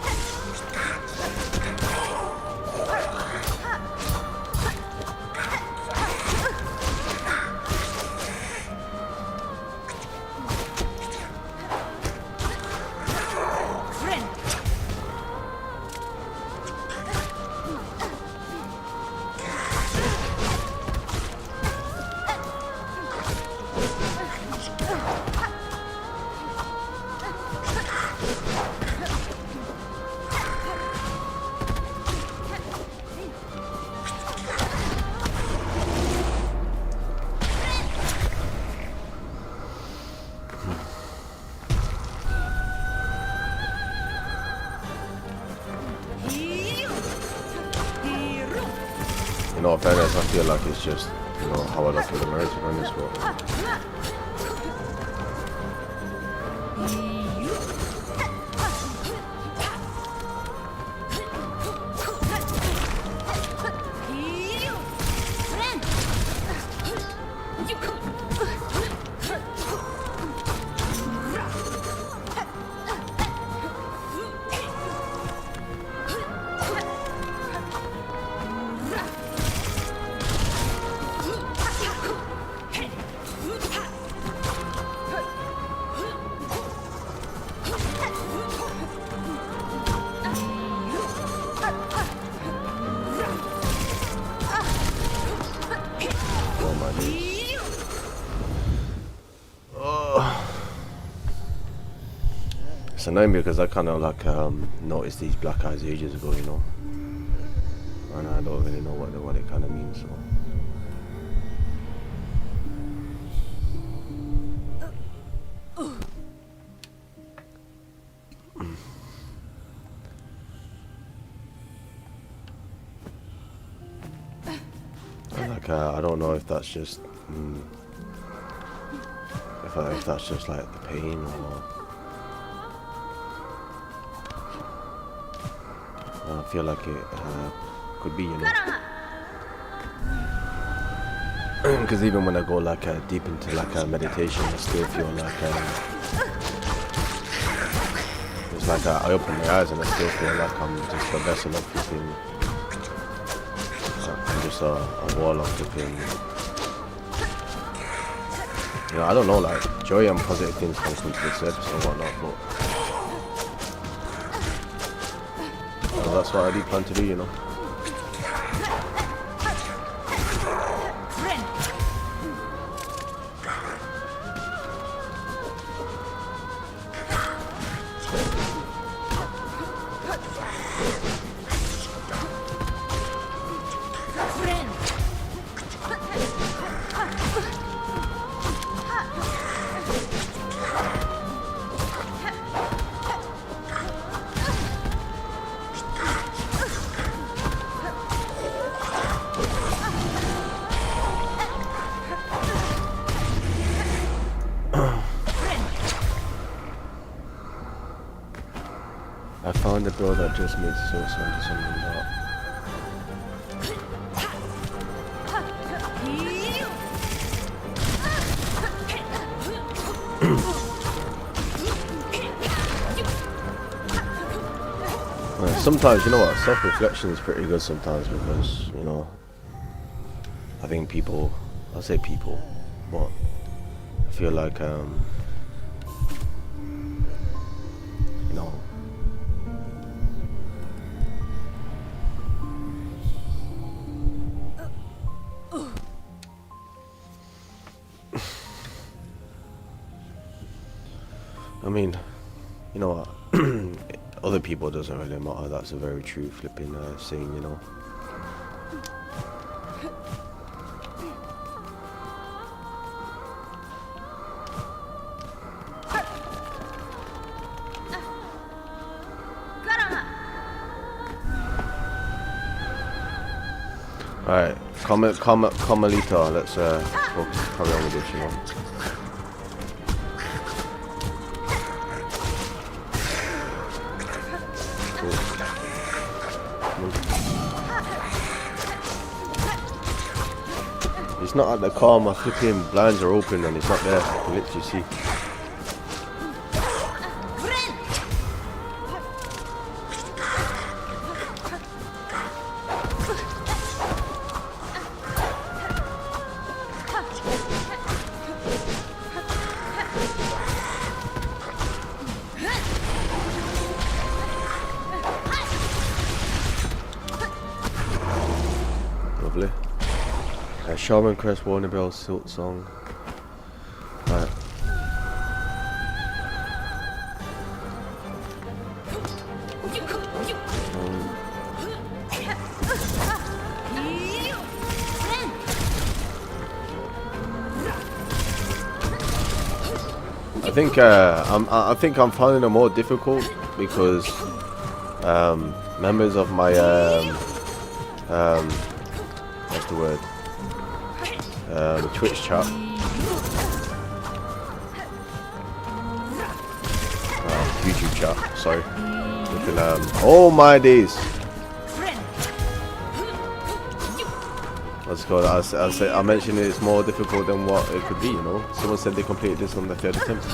in all fairness, I feel like it's just, you know, how I look at the marriage in this world. It's annoying because I kind of like noticed these black eyes ages ago, you know, and I don't really know what it kind of means. So. Like I don't know if that's just if that's just like the pain or. I feel like it could be, you know, because even when I go like deep into like meditation, I still feel like it's like I open my eyes and I still feel like I'm just a vessel of flipping, I'm just a wall of flipping, you know, I don't know, like joy and positive things can come to the surface and whatnot, but that's what I do plan to do, you know. I found a girl that just makes so into something about. Sometimes, you know what, self-reflection is pretty good sometimes because, you know, I think people, I'll say people, but I feel like you know, I mean, you know what, other people doesn't really matter. That's a very true flipping saying, you know. Alright, Carmelita, let's focus, carry on with this, you know. It's not at the car, my flipping blinds are open and it's not there. You can literally see. Lovely. Shaman Crest, Warner Bell, Silksong. Right. I think I'm finding it more difficult because members of my what's the word? Twitch chat. YouTube chat. Sorry. Looking, oh my days. Let's go. I mentioned it's more difficult than what it could be. You know, someone said they completed this on the 3rd attempt.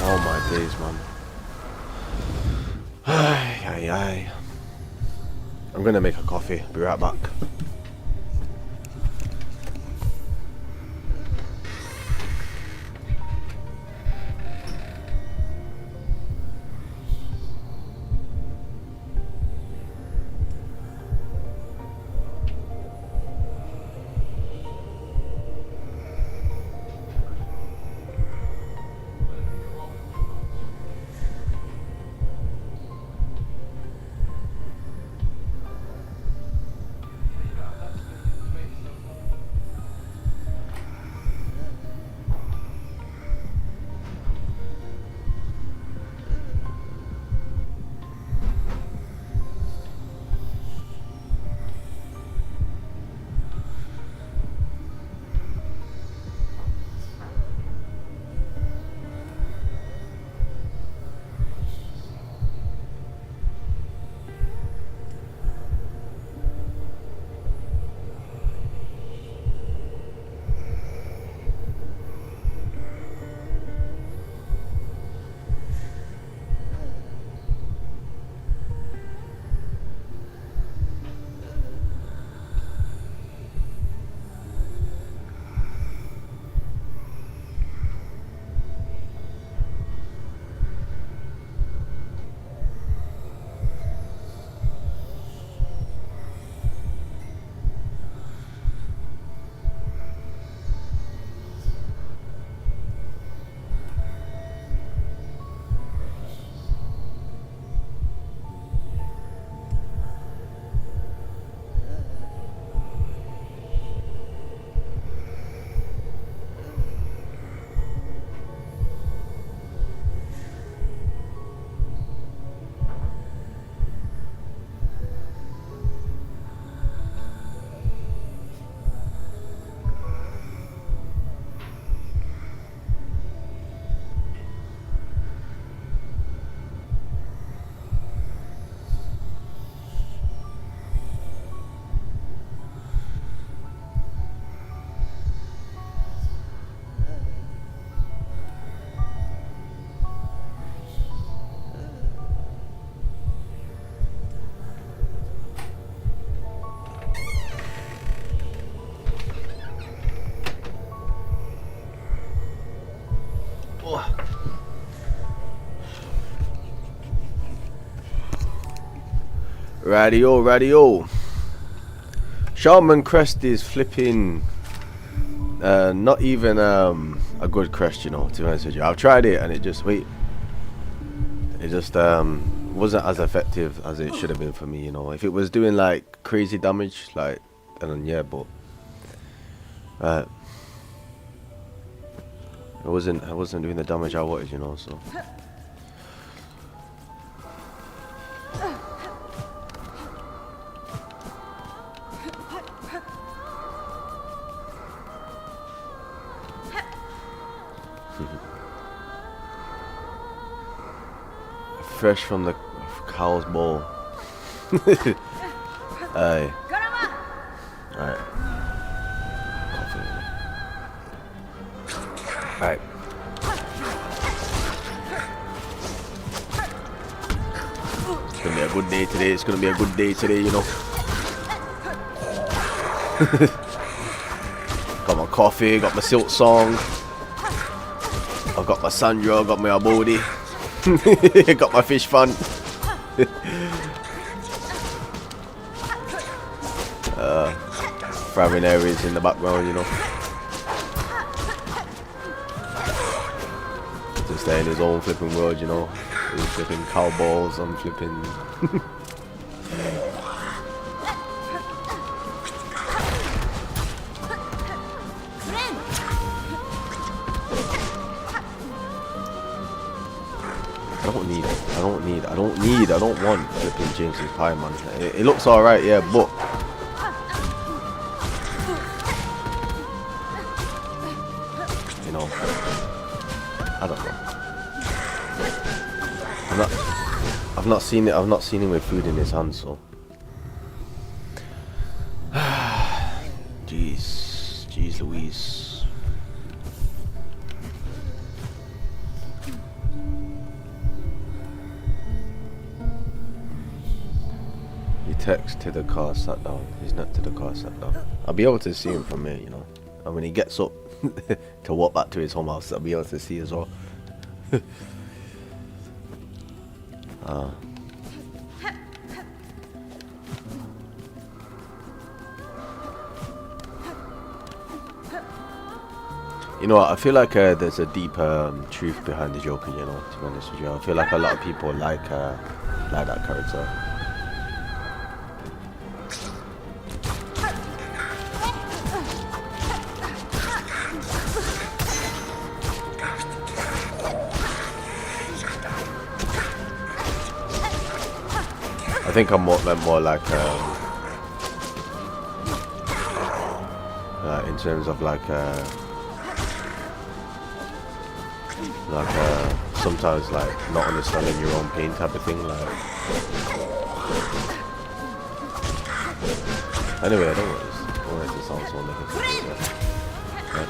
Oh my days, man. Ay. I'm gonna make a coffee. Be right back. Radio. Shaman crest is flipping not even a good crest, you know, to be honest with you. I've tried it and it just wasn't as effective as it should have been for me, you know. If it was doing like crazy damage, like, then yeah, but I wasn't doing the damage I wanted, you know, so. Fresh from the cow's bowl. Aye. Alright. Alright. It's gonna be a good day today. It's gonna be a good day today, you know. Got my coffee, got my Silksong. I've got my Sandra, got my Abodi. Got my fish fun. Throwing areas in the background, you know. Just there in his own flipping world, you know. He's flipping cowballs, I'm flipping. I don't want flipping James's pie, man. It looks alright, yeah, but you know, I don't know. I've not seen him with food in his hand, so jeez Louise. Text to the car sat down. He's not to the car sat down. I'll be able to see him from here, you know. And when he gets up to walk back to his home house, I'll be able to see as well. You know what, I feel like there's a deeper truth behind the Joker, you know, to be honest with you. I feel like a lot of people like that character. I think I'm meant more like in terms of like sometimes like not understanding your own pain type of thing, like. Anyway, I don't want it to sound so negative. Right.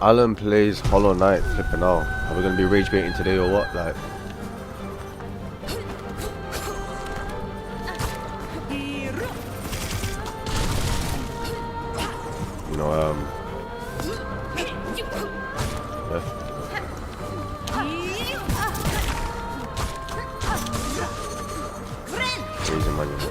Alan plays Hollow Knight, flipping out. Are we gonna be rage baiting today or what? Like, you know, yeah. Crazy man, you know.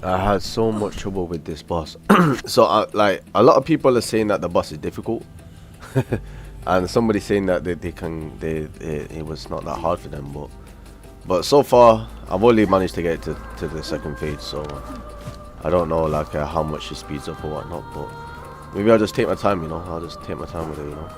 I had so much trouble with this boss. So like a lot of people are saying that the boss is difficult, and somebody saying that it was not that hard for them. But But so far, I've only managed to get to the second phase, so I don't know like how much it speeds up or whatnot. But maybe I'll just take my time, you know. I'll just take my time with it, you know.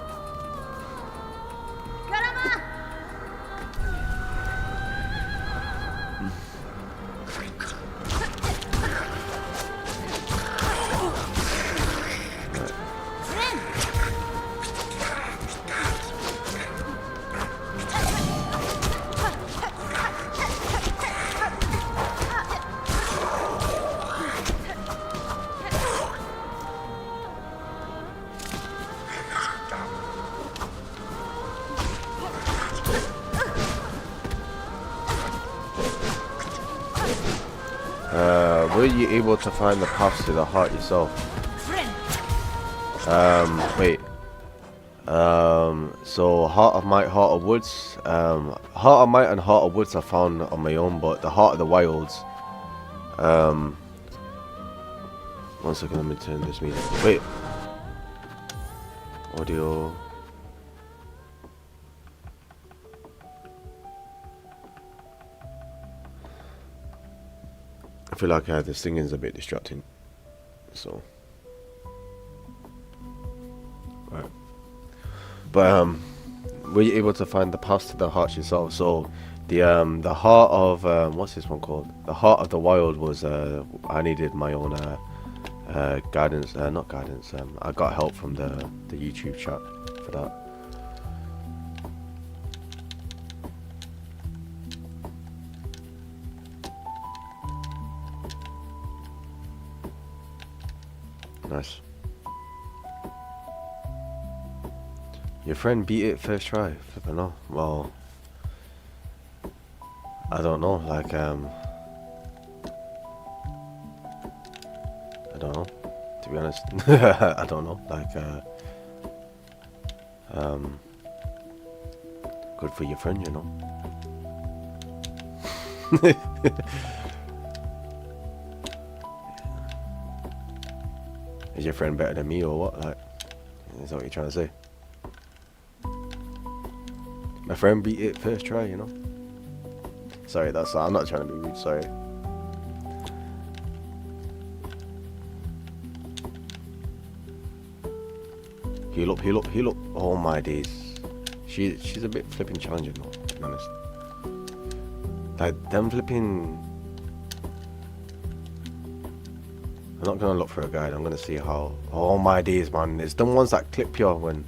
Were you able to find the path to the heart yourself? Wait. So Heart of Might, Heart of Woods. Heart of Might and Heart of Woods I found on my own, but the Heart of the Wilds. One second, let me turn this music. Wait. Audio. I feel like the singing's a bit distracting, so right. But were you able to find the path to the heart yourself? So the heart of what's this one called? The Heart of the Wild was I needed my own guidance, not guidance. I got help from the YouTube chat for that. Nice. Your friend beat it first try. Flipping know. Well, I don't know. Like I don't know. To be honest, I don't know. Like good for your friend, you know. Is your friend better than me or what? Like, is that what you're trying to say? My friend beat it first try, you know. Sorry, I'm not trying to be rude. Sorry. Heal up, heal up, heal up. Oh my days. She's a bit flipping challenging, though, to be honest. Like them flipping. I'm not gonna look for a guide. I'm gonna see how. Oh my days, man! It's the ones that clip you when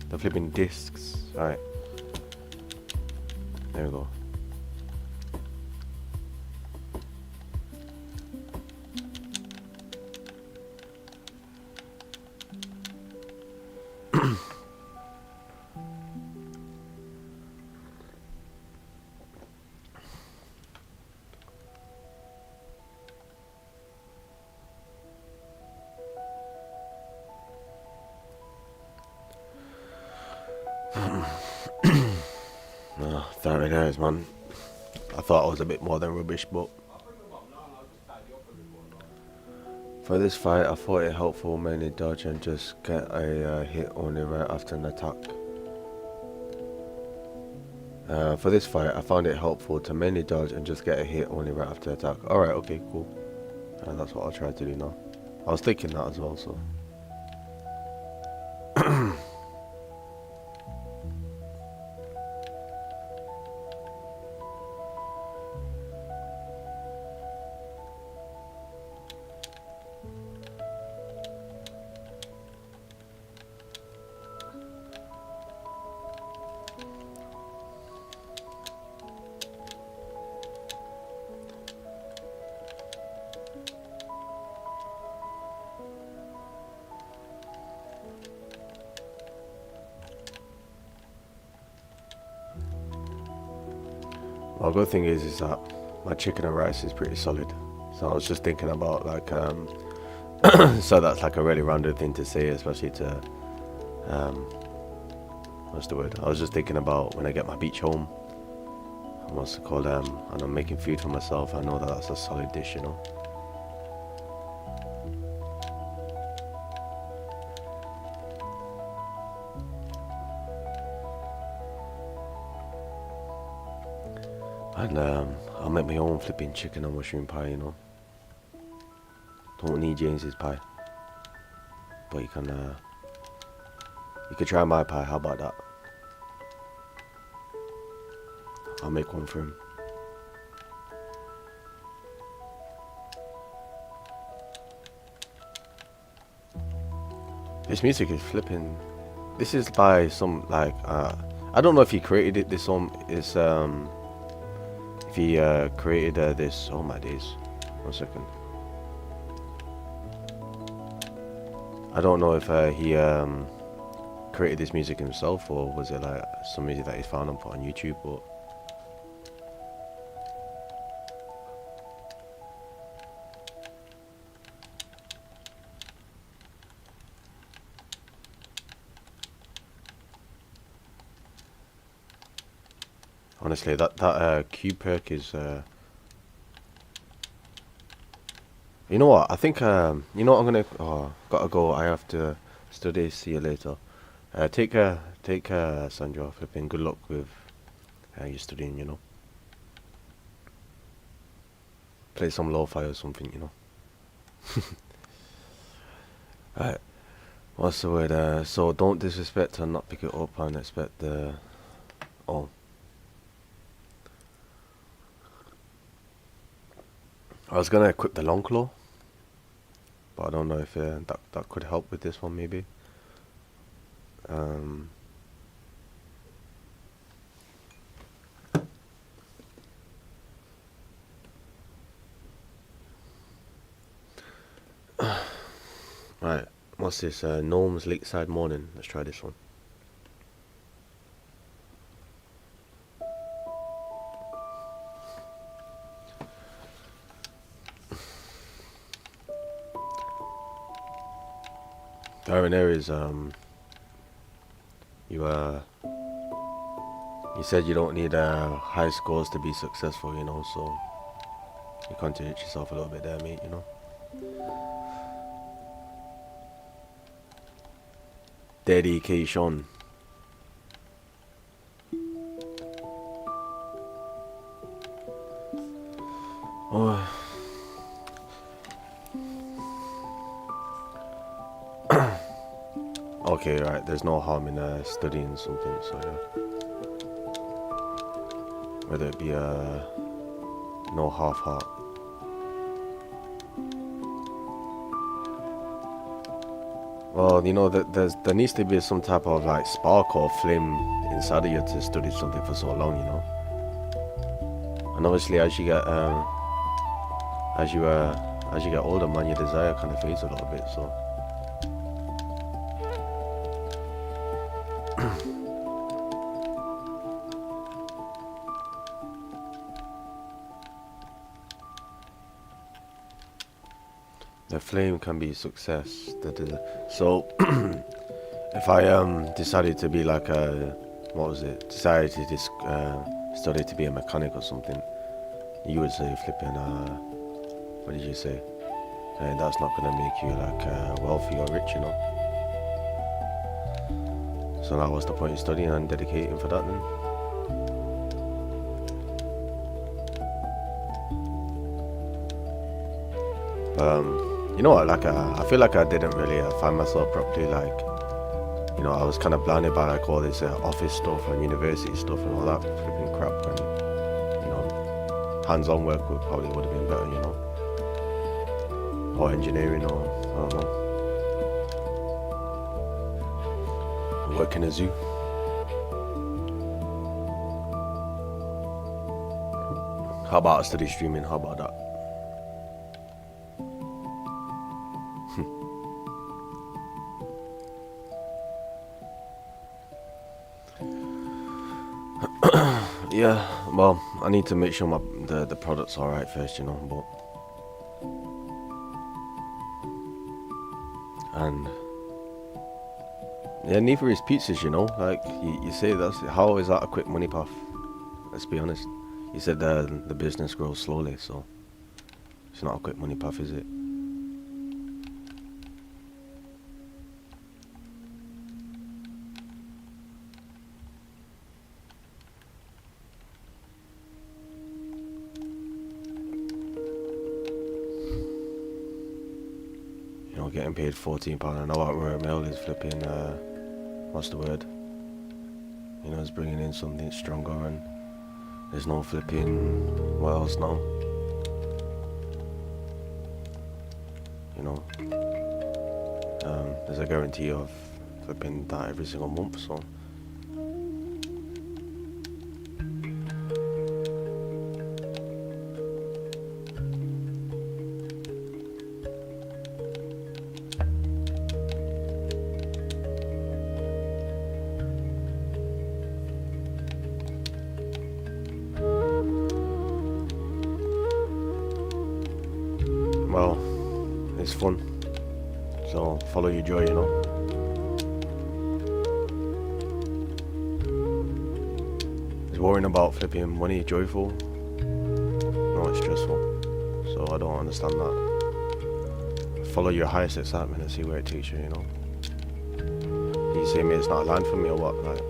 the flipping discs. Right. There we go. Oh, 30 days, man. I thought I was a bit more than rubbish, but for this fight, I thought it helpful mainly dodge and just get a hit only right after an attack. For this fight, I found it helpful to mainly dodge and just get a hit only right after attack. Alright, okay, cool. That's what I'll try to do now. I was thinking that as well, so. Well, good thing is that my chicken and rice is pretty solid. So I was just thinking about like, so that's like a really random thing to say, especially to, what's the word? I was just thinking about when I get my beach home, what's it called, and I'm making food for myself. I know that that's a solid dish, you know. And I'll make my own flipping chicken and mushroom pie, you know. Don't need James's pie. But you could try my pie, how about that? I'll make one for him. This music is flipping. This is by some, like, I don't know if he created it, this song is, if he created this, oh my days, 1 second. I don't know if he created this music himself, or was it like some music that he found and put on YouTube, but honestly, that Q perk is, you know what? I think, you know what, I'm gonna, oh, gotta go. I have to study. See you later. Take care, Sandra. Flipping good luck with your studying, you know. Play some lo-fi or something, you know. Alright, what's the word? So don't disrespect and not pick it up and expect the, oh. I was gonna equip the long claw, but I don't know if that could help with this one, maybe. Right, what's this? Gnome's Lakeside Morning. Let's try this one. Darren Aries, you said you don't need high scores to be successful, you know, so you contradict yourself a little bit there, mate, you know. Dedication. Oh. Okay, right, there's no harm in studying something, so yeah. Whether it be no half heart. Well, you know, there needs to be some type of like spark or flame inside of you to study something for so long, you know. And obviously, as you get older, man, your desire kind of fades a little bit. So, the flame can be success. So, if I decided to be like a, what was it? Decided to just study to be a mechanic or something, you would say flipping. What did you say? And that's not gonna make you like wealthy or rich, you know. So now, what's the point of studying and dedicating for that then? You know what, like I feel like I didn't really find myself properly, like, you know, I was kind of blinded by like all this office stuff and university stuff and all that flipping crap, and you know, hands-on work would have been better, you know, or engineering, or I don't know, work in a zoo. How about I study streaming? How about that? Yeah, well, I need to make sure the product's alright first, you know, but, and yeah, neither is pizzas, you know, like you say, how is that a quick money path? Let's be honest. You said the business grows slowly, so it's not a quick money path, is it? know, getting paid £14 an hour at Royal Mail is flipping, what's the word? You know, it's bringing in something stronger, and there's no flipping, what else now? You know, there's a guarantee of flipping that every single month, so. Well, it's fun, so follow your joy, you know. Is worrying about flipping money joyful? No, it's stressful, so I don't understand that. Follow your highest excitement and see where it takes you, you know. You say me it's not aligned for me or what? Like,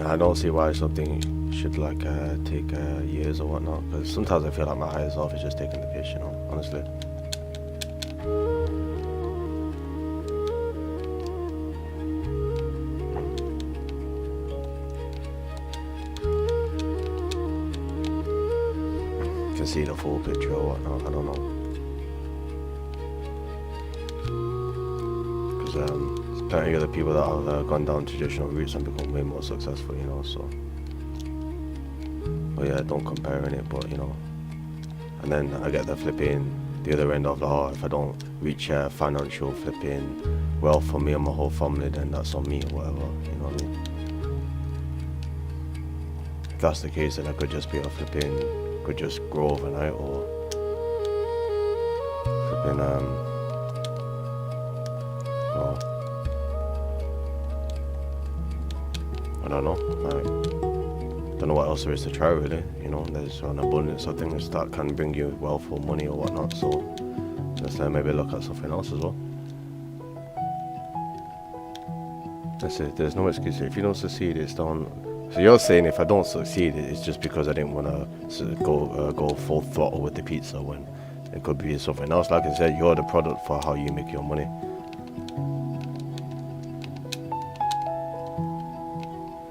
I don't see why something should like take years or whatnot, because sometimes I feel like my higher self is just taking the piss, you know, honestly. You can see the full picture or whatnot, I don't know. Because there's plenty of other people that have gone down traditional routes and become way more successful, you know, so. Well, yeah, don't compare in it, but you know. And then I get the flipping, the other end of the heart. If I don't reach financial flipping wealth for me and my whole family, then that's on me or whatever, you know what I mean? If that's the case, then I could just be a flipping, could just grow overnight, or flipping, well, I don't know, like, don't know what else there is to try, really, you know. There's an abundance of things that can bring you wealth or money or whatnot, so just maybe look at something else as well. That's it, there's no excuse. If you don't succeed, it's done. So you're saying if I don't succeed, it's just because I didn't want to go full throttle with the pizza, when it could be something else. Like I said, you're the product for how you make your money.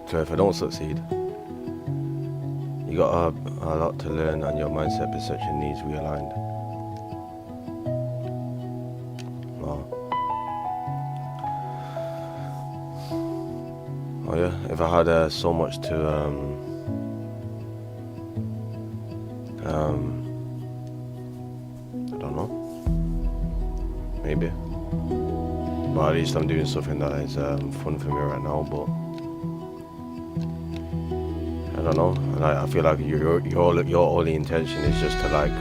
So if I don't succeed, you got a lot to learn, and your mindset perception needs realigned. Wow. Oh yeah, if I had so much to I don't know, maybe, but at least I'm doing something that is fun for me right now. But I don't know, and I feel like your only intention is just to like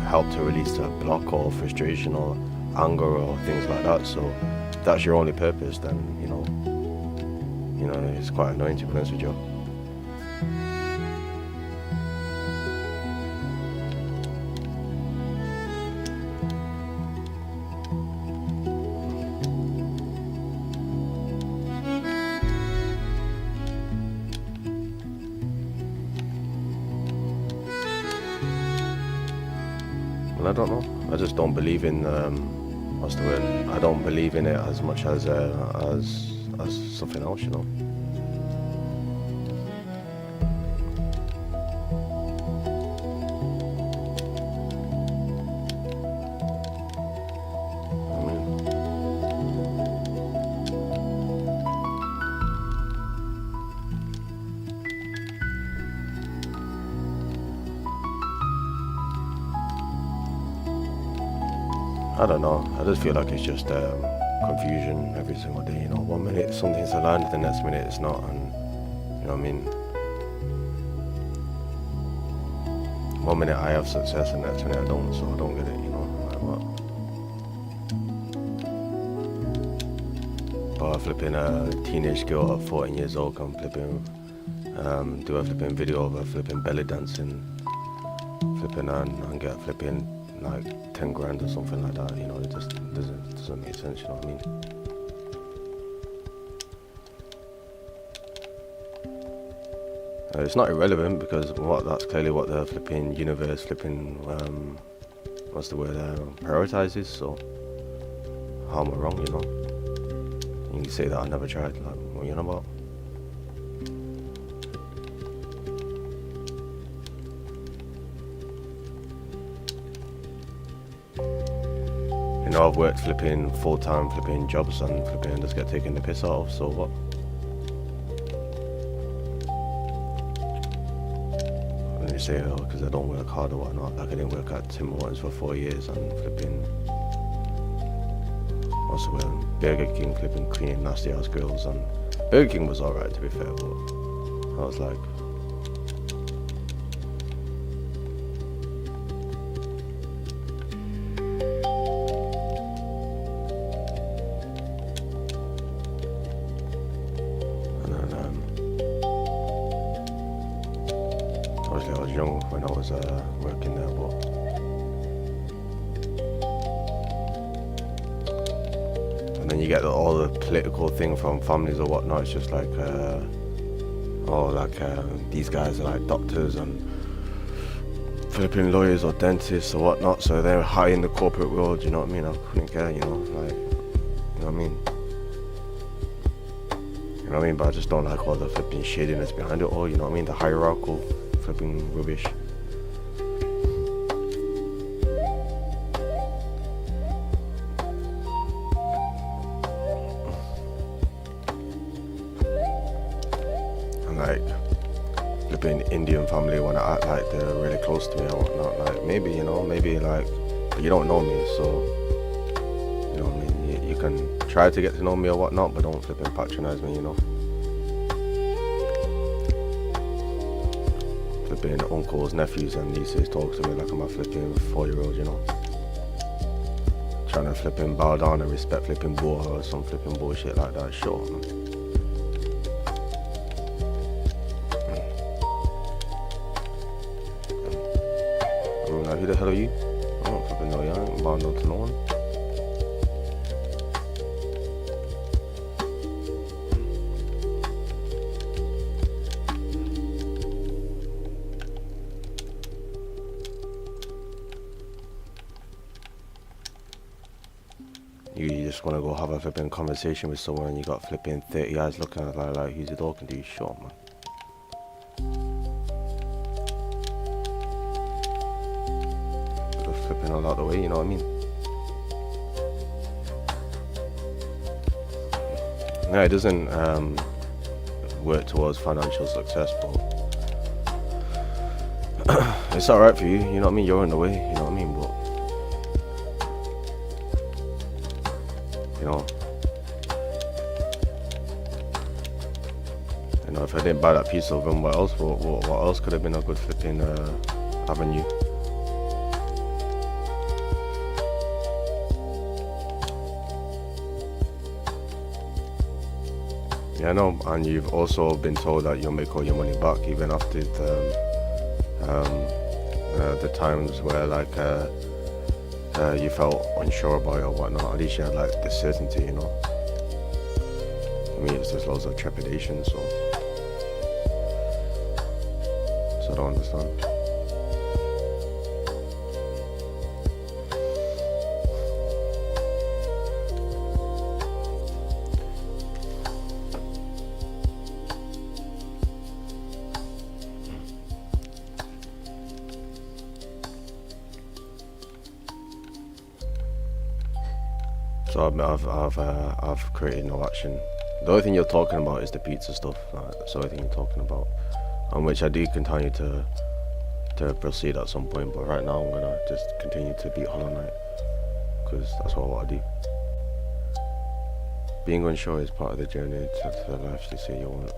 help to release the block or frustration or anger or things like that. So if that's your only purpose, then you know it's quite annoying, to be honest with you. Well, I don't know. I just don't believe in what's the word? I don't believe in it as much as something else, you know. I don't know. I just feel like it's just confusion every single day. You know, 1 minute something's aligned, the next minute it's not, and you know what I mean. 1 minute I have success, and the next minute I don't. So I don't get it. You know, like what? But flipping a teenage girl at 14 years old can flipping do a flipping video of a flipping belly dancing, flipping and get flipping like 10 grand or something like that, you know. It just doesn't make sense, you know what I mean? It's not irrelevant because that's clearly what the flipping universe what's the word, prioritizes. So how am I wrong, you know? You can say that I never tried, like, what are you on about? You know, I've worked flipping full-time flipping jobs and flipping just get taken the piss out of, so what? And you say, oh, because I don't work hard or whatnot, like I didn't work at Tim Hortons for 4 years and flipping, what's the word, Burger King flipping cleaning nasty ass girls, and Burger King was alright to be fair, but I was like, obviously I was young when I was working there, but and then you get all the political thing from families or whatnot. It's just like, these guys are like doctors and flipping lawyers or dentists or whatnot, so they're high in the corporate world. You know what I mean? I couldn't care, you know, like, you know what I mean? You know what I mean? But I just don't like all the flipping shadiness behind it all. You know what I mean? The hierarchical flipping rubbish. And like flipping Indian family want to act like they're really close to me or whatnot. Like maybe, you know, maybe like, but you don't know me, so you know what I mean? You can try to get to know me or whatnot, but don't flipping patronize me, you know. Flipping uncles, nephews and nieces talk to me like I'm a flipping 4-year-old, you know. Trying to flipping bow down and respect flipping Boa or some flipping bullshit like that. Sure, man. I mean, like, who the hell are you? I don't flipping know you. I ain't bound down to no one. You just want to go have a flipping conversation with someone and you got flipping 30 eyes looking at like who's you talking to? Sure, man. Just flipping all out the way, you know what I mean? No, it doesn't work towards financial success, but it's alright for you, you know what I mean? You're in the way, you know what I mean? But you know, if I didn't buy that piece of them, what else could have been a good flipping avenue? Yeah, I know, and you've also been told that you'll make all your money back even after the times where like you felt unsure about it or whatnot. At least you had like the certainty, you know. I mean, it's just loads of trepidation, so I don't understand. So I've created no action. The only thing you're talking about is the pizza stuff. That's the only thing you're talking about, on which I do continue to proceed at some point. But right now I'm gonna just continue to beat Hollow Knight because that's what I want to do. Being unsure is part of the journey to the life they say you want.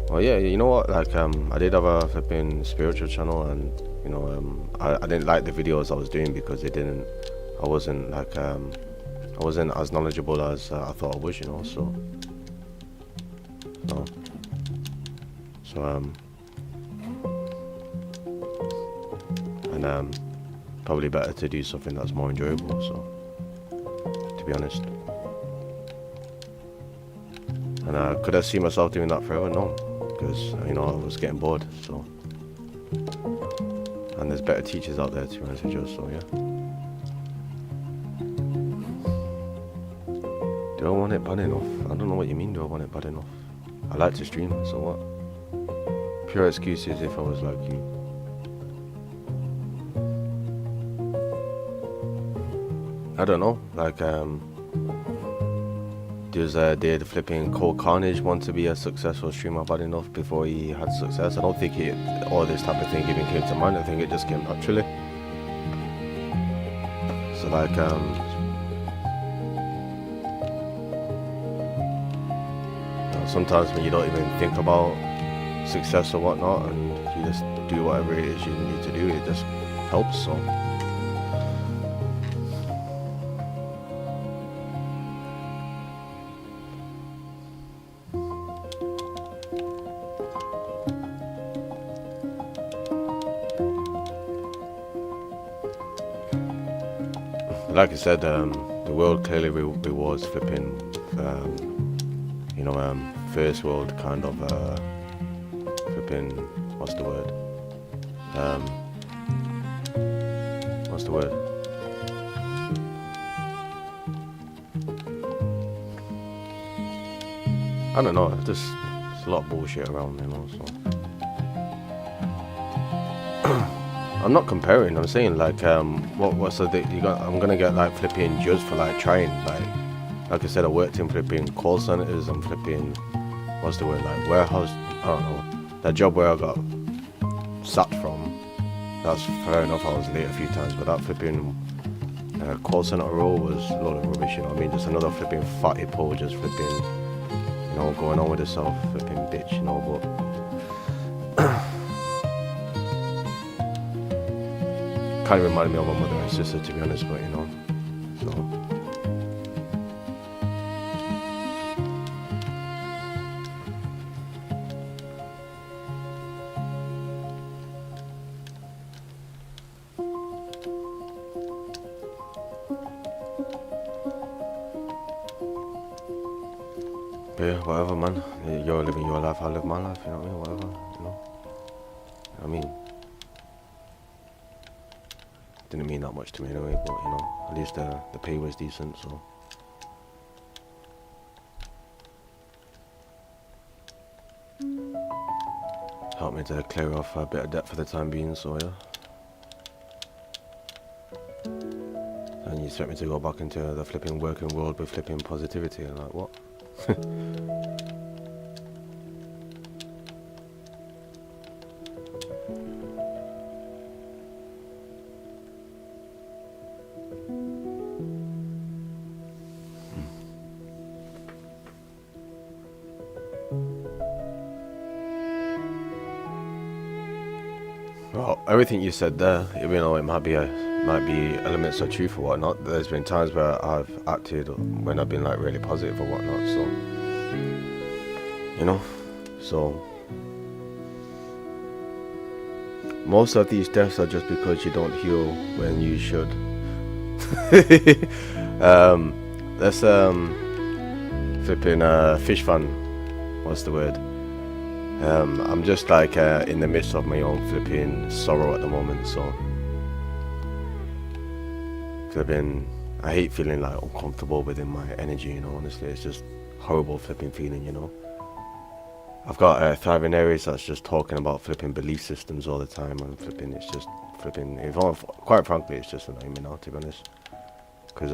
Well, yeah, you know what? Like I did have a flipping spiritual channel, and you know I didn't like the videos I was doing because I wasn't as knowledgeable as I thought I was, you know. So probably better to do something that's more enjoyable. So, to be honest, and could I see myself doing that forever? No, because I was getting bored. So, and there's better teachers out there to be honest with you. So yeah. Do I want it bad enough? I don't know what you mean. Do I want it bad enough? I like to stream. So what? Pure excuses if I was like you. I don't know. Like did flipping Cole Carnage want to be a successful streamer bad enough before he had success? I don't think all this type of thing even came to mind. I think it just came naturally. So like sometimes when you don't even think about success or whatnot and you just do whatever it is you need to do, it just helps. So like I said, the world clearly rewards flipping first world kind of flipping what's the word I don't know, there's a lot of bullshit around, so I'm not comparing, I'm saying like what's the thing I'm gonna get like flipping judged for like trying, like I said, I worked in flipping call centers and flipping like warehouse, I don't know, that job where I got sacked from, that's fair enough, I was late a few times, but that flipping call center role was a lot of rubbish, you know what I mean, just another flipping fat hippo just flipping, going on with herself, flipping bitch, but kind of reminded me of my mother and sister, to be honest, but so. But yeah, whatever, man. You're living your life, I live my life, you know what I mean? Whatever, I mean, didn't mean that much to me anyway, but at least the pay was decent, so. Helped me to clear off a bit of debt for the time being, so yeah. And you expect me to go back into the flipping working world with flipping positivity, and like, what? Well, everything you said there, even though it might be elements of truth or whatnot, there's been times where I've acted when I've been like really positive or whatnot, so so most of these deaths are just because you don't heal when you should. That's flipping fish fan, what's the word? I'm just like in the midst of my own flipping sorrow at the moment, so I hate feeling like uncomfortable within my energy, honestly, it's just horrible flipping feeling, I've got thriving areas that's just talking about flipping belief systems all the time, and flipping, it's just flipping, quite frankly, it's just annoying me now, to be honest, because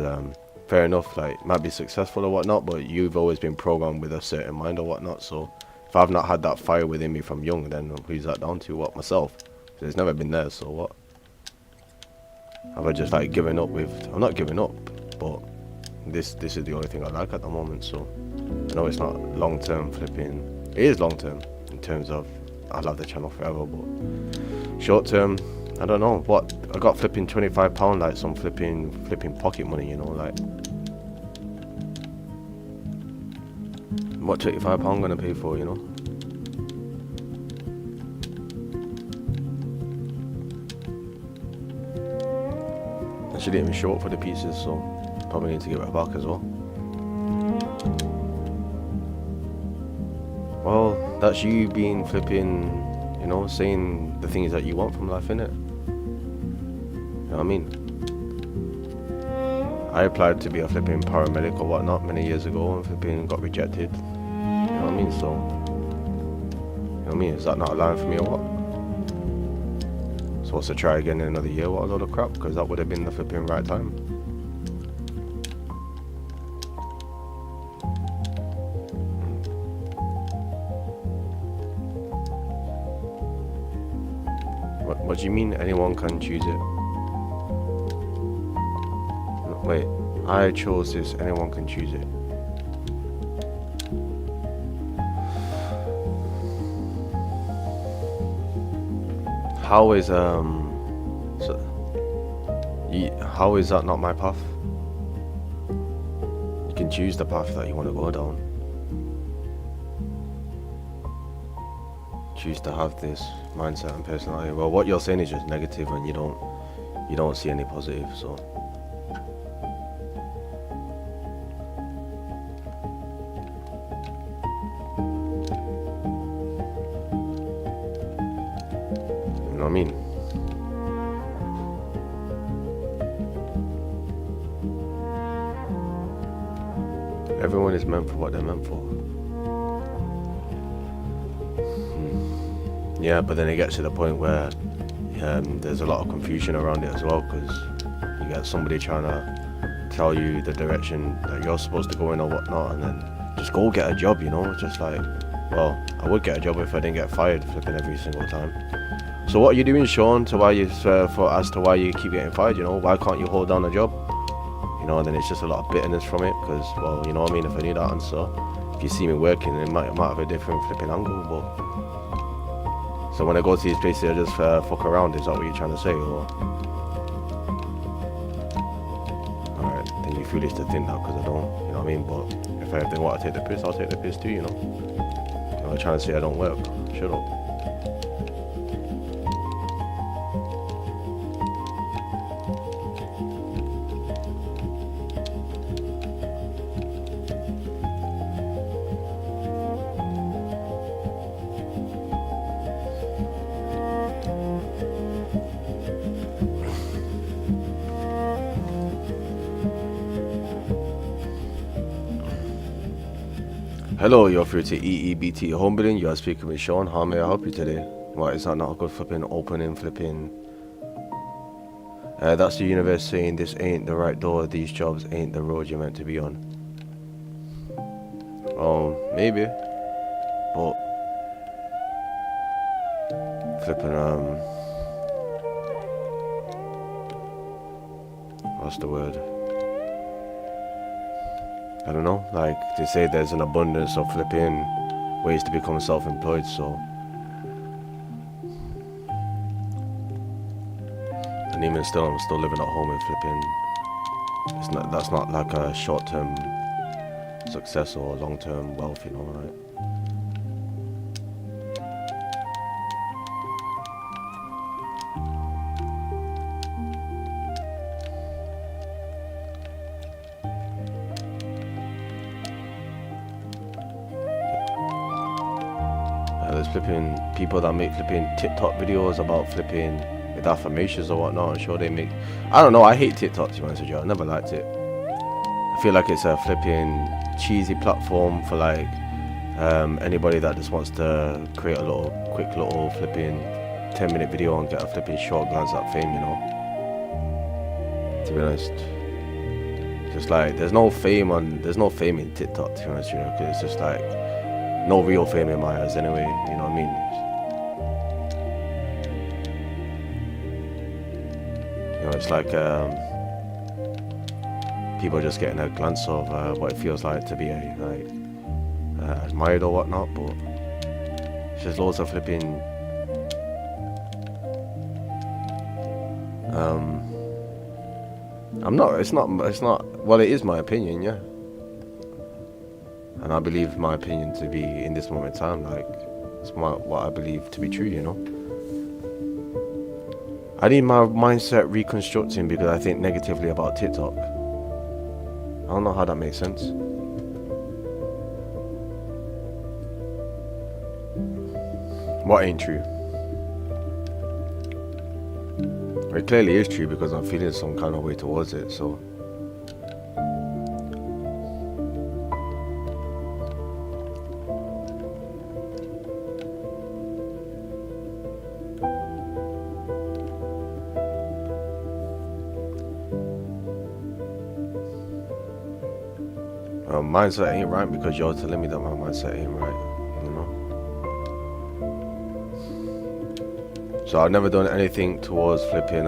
fair enough, like, might be successful or whatnot, but you've always been programmed with a certain mind or whatnot, so if I've not had that fire within me from young, then who's that down to? What, myself? It's never been there, so what? Have I just like given up with? I'm not giving up, but this is the only thing I like at the moment, so I know it's not long term flipping. It is long term in terms of I love the channel forever, but short term, I don't know what. I got flipping £25 like some flipping pocket money, like. What £25 gonna pay for, I should even show up for the pieces, so probably need to give it back as well. Well, that's you being flipping, you know, saying the things that you want from life, innit? You know what I mean? I applied to be a flipping paramedic or whatnot many years ago and flipping got rejected. You know what I mean? So, you know what I mean? Is that not a line for me or what? Supposed to try again in another year? What a load of crap, because that would have been the flipping right time. What do you mean anyone can choose it? Wait, I chose this, anyone can choose it. How is how is that not my path? You can choose the path that you want to go down. Choose to have this mindset and personality. Well, what you're saying is just negative, and you don't see any positive. So. You know what I mean? Everyone is meant for what they're meant for. Yeah, but then it gets to the point where there's a lot of confusion around it as well, because you get somebody trying to tell you the direction that you're supposed to go in or whatnot, and then just go get a job, you know? Just like, well, I would get a job if I didn't get fired flipping every single time. So what are you doing, Sean, as to why you keep getting fired, you know? Why can't you hold down a job? You know, and then it's just a lot of bitterness from it, because, well, you know what I mean, if I knew that answer, if you see me working, it might have a different flipping angle, but... So when I go to these places, I just fuck around, is that what you're trying to say, or...? Alright, then you're foolish to think that, because I don't, you know what I mean, but if I want to take the piss, I'll take the piss too, you know? I'm not trying to say I don't work, shut up. Hello, you're through to EEBT Home Building. You are speaking with Sean. How may I help you today? What, is that not a good flipping opening flipping? That's the universe saying this ain't the right door. These jobs ain't the road you're meant to be on. Maybe. But flipping what's the word? I don't know, like they say there's an abundance of flipping ways to become self-employed, so and even still I'm still living at home and flipping that's not like a short-term success or long-term wealth, you know, right? There's flipping people that make flipping TikTok videos about flipping with affirmations or whatnot. I'm sure they make, I don't know, I hate TikTok, to be honest with you. I never liked it. I feel like it's a flipping cheesy platform for like anybody that just wants to create a quick little flipping 10-minute video and get a flipping short glance at fame, you know. To be honest, just like there's no fame in TikTok, to be honest with you, because it's just like no real fame in my eyes anyway, you know what I mean? You know, it's like people just getting a glance of what it feels like to be admired or whatnot, but it's just loads of flipping well, it is my opinion, yeah. And I believe my opinion to be, in this moment in time, like, it's what I believe to be true, you know? I need my mindset reconstructing because I think negatively about TikTok. I don't know how that makes sense. What ain't true? It clearly is true because I'm feeling some kind of way towards it, so. Mindset ain't right because you're telling me that my mindset ain't right, you know. So I've never done anything towards flipping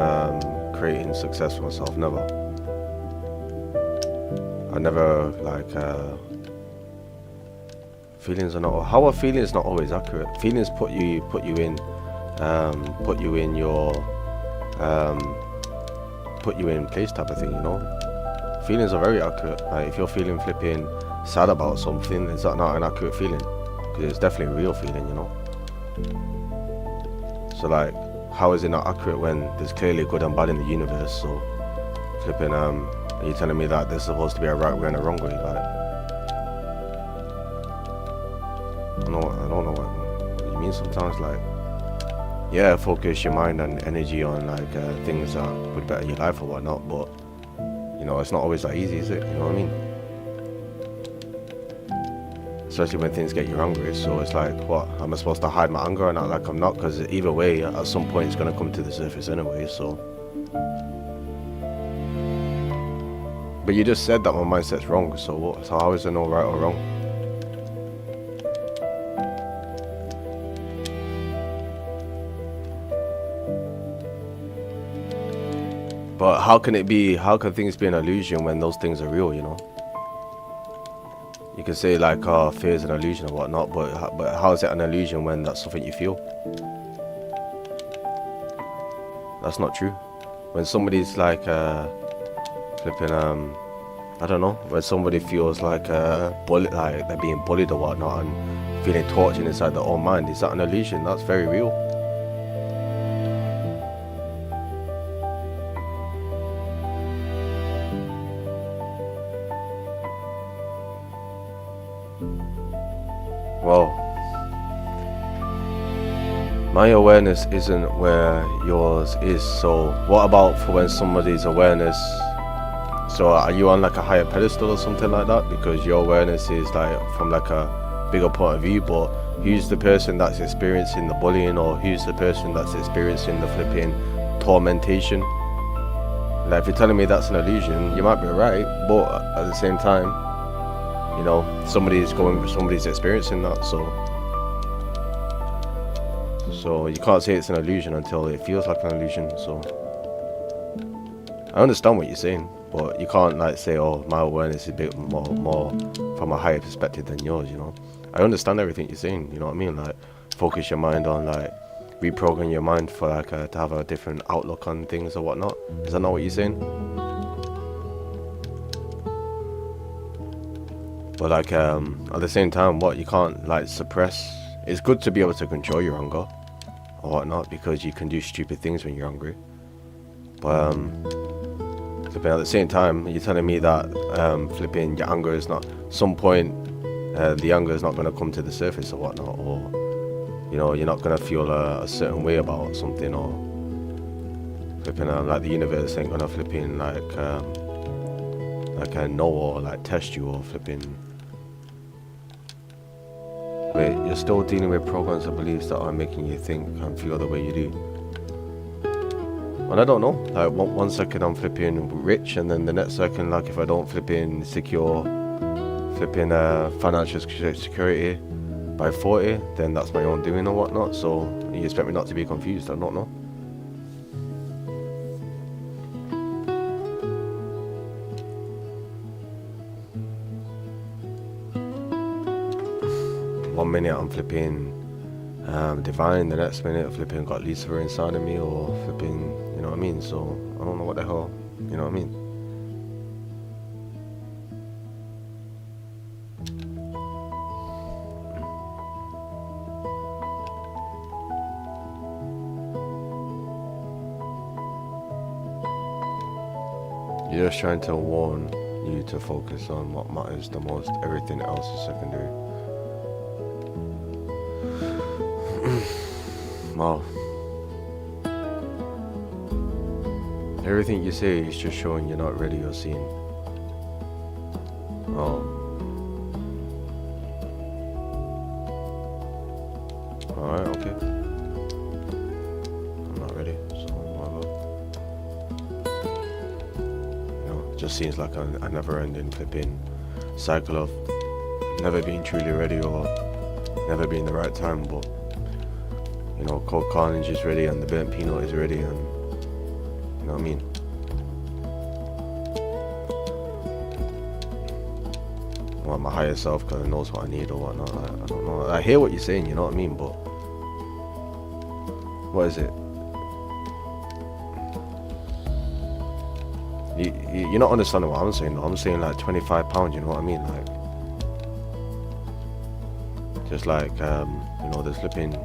creating success for myself. Never. I never like feelings are not. How are feelings not always accurate? Feelings put you in place type of thing, you know. Feelings are very accurate. Like if you're feeling flipping sad about something, is that not an accurate feeling? Because it's definitely a real feeling, you know. So like, how is it not accurate when there's clearly good and bad in the universe? So flipping, are you telling me that there's supposed to be a right way and a wrong way? Like, I don't know what you mean sometimes. Like, yeah, focus your mind and energy on like things that would better your life or whatnot, but you know, it's not always that easy, is it? You know what I mean? Especially when things get you angry. So it's like, what? Am I supposed to hide my anger and act like I'm not? Because either way, at some point, it's going to come to the surface anyway, so. But you just said that my mindset's wrong, so what? So how is there no right or wrong? But how can things be an illusion when those things are real, you know? You can say like, oh, fear is an illusion or whatnot, but how is it an illusion when that's something you feel? That's not true. When somebody's like, flipping, I don't know, when somebody feels like, like they're being bullied or whatnot and feeling tortured inside their own mind, is that an illusion? That's very real. Well, my awareness isn't where yours is, so what about for when somebody's awareness, so are you on like a higher pedestal or something like that because your awareness is like from like a bigger point of view, but who's the person that's experiencing the bullying, or who's the person that's experiencing the flipping tormentation? Like if you're telling me that's an illusion, you might be right, but at the same time, you know, somebody's experiencing that, so you can't say it's an illusion until it feels like an illusion. So I understand what you're saying, but you can't like say, oh, my awareness is a bit more from a higher perspective than yours, you know. I understand everything you're saying, you know what I mean? Like, focus your mind on like reprogram your mind for like to have a different outlook on things or whatnot. Is that not what you're saying? But like at the same time, what you can't like suppress. It's good to be able to control your anger or whatnot because you can do stupid things when you're angry. But flipping at the same time, you're telling me that flipping your anger is not some point. The anger is not going to come to the surface or whatnot, or you know, you're not going to feel a certain way about something, or flipping like the universe ain't going to flipping like know or like test you or flipping. Wait, you're still dealing with programs and beliefs that are making you think and feel the way you do. And I don't know, like one second I'm flipping rich, and then the next second, like if I don't flipping secure flipping financial security by 40, then that's my own doing or whatnot. So you expect me not to be confused? I don't know. One minute I'm flipping divine, the next minute flipping got Lucifer inside of me, or flipping, you know what I mean? So I don't know what the hell, you know what I mean? You're just trying to warn you to focus on what matters the most. Everything else is secondary. Wow. Everything you say is just showing you're not ready or seeing. Oh. Alright, okay. I'm not ready, so whatever. It just seems like a never-ending flipping cycle of never being truly ready or never being the right time, but cold carnage is ready and the burnt peanut is ready, and you know what I mean. Well, my higher self kind of knows what I need or whatnot. I don't know. I hear what you're saying, you know what I mean, but what is it? You're not understanding what I'm saying. I'm saying like £25, you know what I mean? Like, just like there's flipping,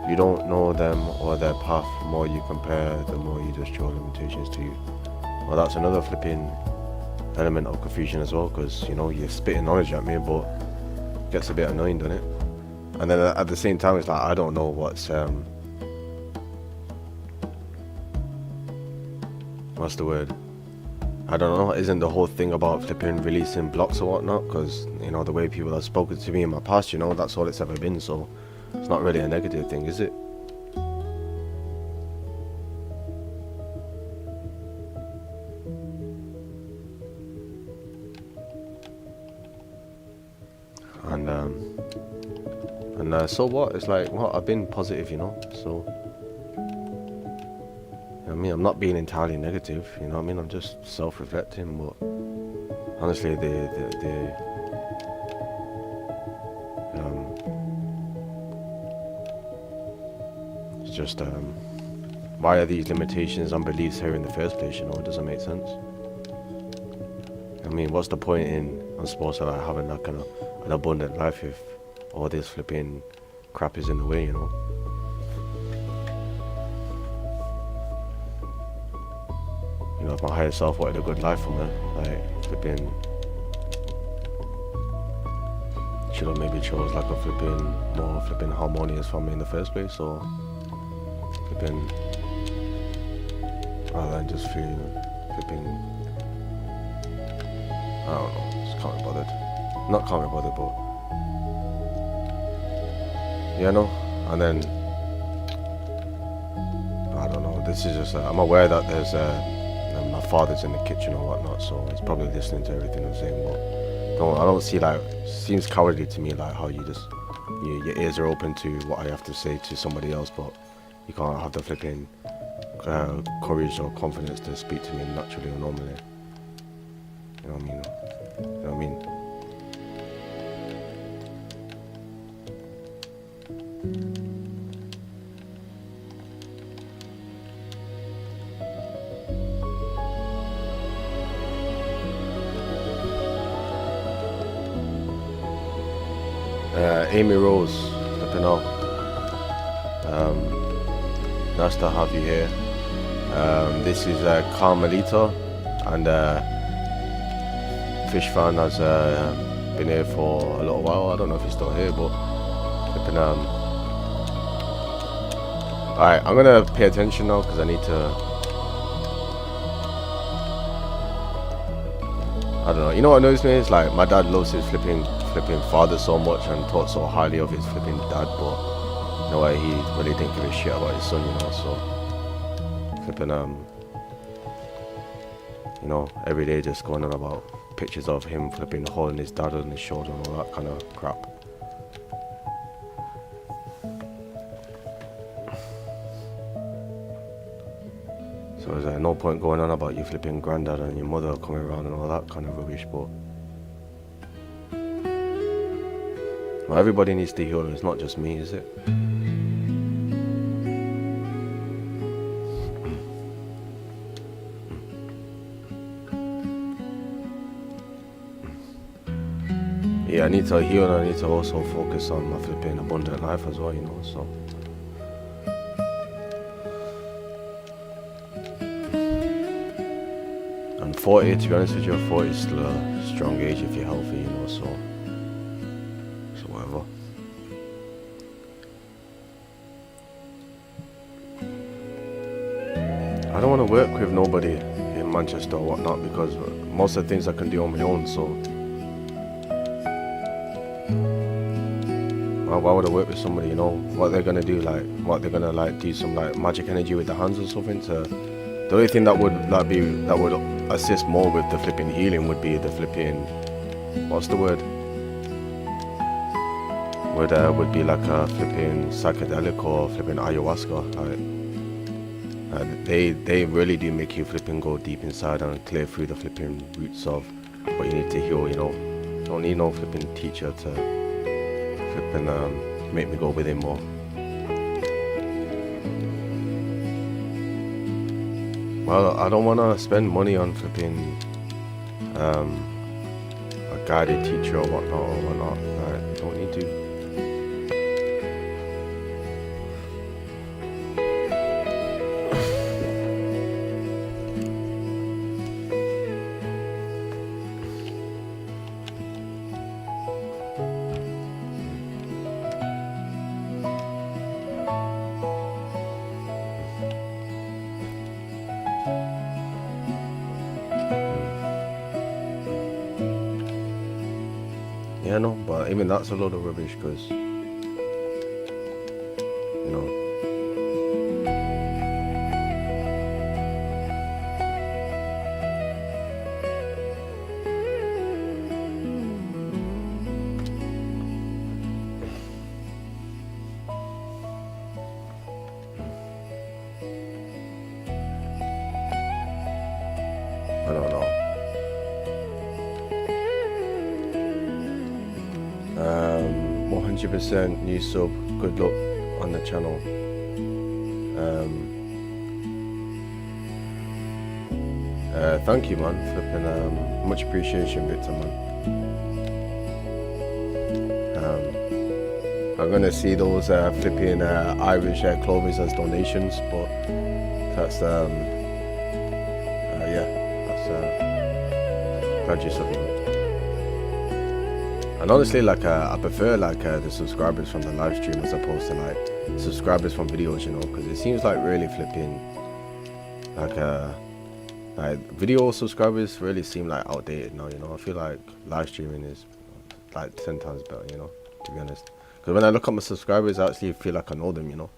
you don't know them or their path. The more you compare, the more you just draw limitations to you. Well, that's another flipping element of confusion as well, because you're spitting knowledge at me, but it gets a bit annoying, doesn't it? And then at the same time, it's like I don't know what's the word? I don't know. Isn't the whole thing about flipping releasing blocks or whatnot? Because the way people have spoken to me in my past, that's all it's ever been. So it's not really a negative thing, is it? And so what? It's like, well, I've been positive, so I mean, I'm not being entirely negative, you know what I mean? I'm just self-reflecting, but honestly, it's just, why are these limitations and beliefs here in the first place, It doesn't make sense. I mean, what's the point in, I'm supposed to like having like an abundant life if all this flipping crap is in the way, If my higher self wanted a good life for me, like flipping, should have maybe chose like a more flipping harmonious family in the first place, or flipping, rather than just flipping, I don't know, just can't be bothered. Not can't be bothered, but and then I don't know. This is just I'm aware that there's my father's in the kitchen or whatnot, so he's probably listening to everything I'm saying, but I don't see, like, seems cowardly to me, like how you just your ears are open to what I have to say to somebody else, but you can't have the flipping courage or confidence to speak to me naturally or normally. You know what I mean? You know what I mean? Amy Rose, flipping out. Nice to have you here. This is Carmelita, and Fish Fan has been here for a little while. I don't know if he's still here, but flipping alright, I'm gonna pay attention now because I need to. I don't know. You know what annoys me is like my dad loves his flipping father so much and thought so highly of his flipping dad, but no way he really didn't give a shit about his son, so flipping every day just going on about pictures of him flipping holding his dad on his shoulder and all that kind of crap. So there's no point going on about you flipping granddad and your mother coming around and all that kind of rubbish, but well, everybody needs to heal, it's not just me, is it? Yeah, I need to heal and I need to also focus on my flipping abundant life as well, so. And 40, to be honest with you, 40 is still a strong age if you're healthy, so. I don't want to work with nobody in Manchester or whatnot, because most of the things I can do on my own, so why would I work with somebody, you know? What they're gonna do, like, what they're gonna like do some like magic energy with the hands or something. The only thing that would assist more with the flipping healing would be the flipping, what's the word? Would be like a flipping psychedelic or flipping ayahuasca. Like, they really do make you flipping go deep inside and clear through the flipping roots of what you need to heal, you know? Don't need no flipping teacher to flipping make me go within more. Well, I don't want to spend money on flipping a guided teacher or whatnot. I don't need to. Yeah, no, but even that's a load of rubbish, because, you know, I don't know. 100% new sub, good luck on the channel. Thank you, man, flipping, much appreciation, Victor, man. I'm gonna see those flipping Irish clothing as donations, but that's yeah, that's glad you said that. And honestly, like I prefer like the subscribers from the live stream as opposed to like subscribers from videos, you know, because it seems like really flipping like video subscribers really seem like outdated now, you know. I feel like live streaming is like 10 times better, you know, to be honest. Because when I look at my subscribers, I actually feel like I know them, you know,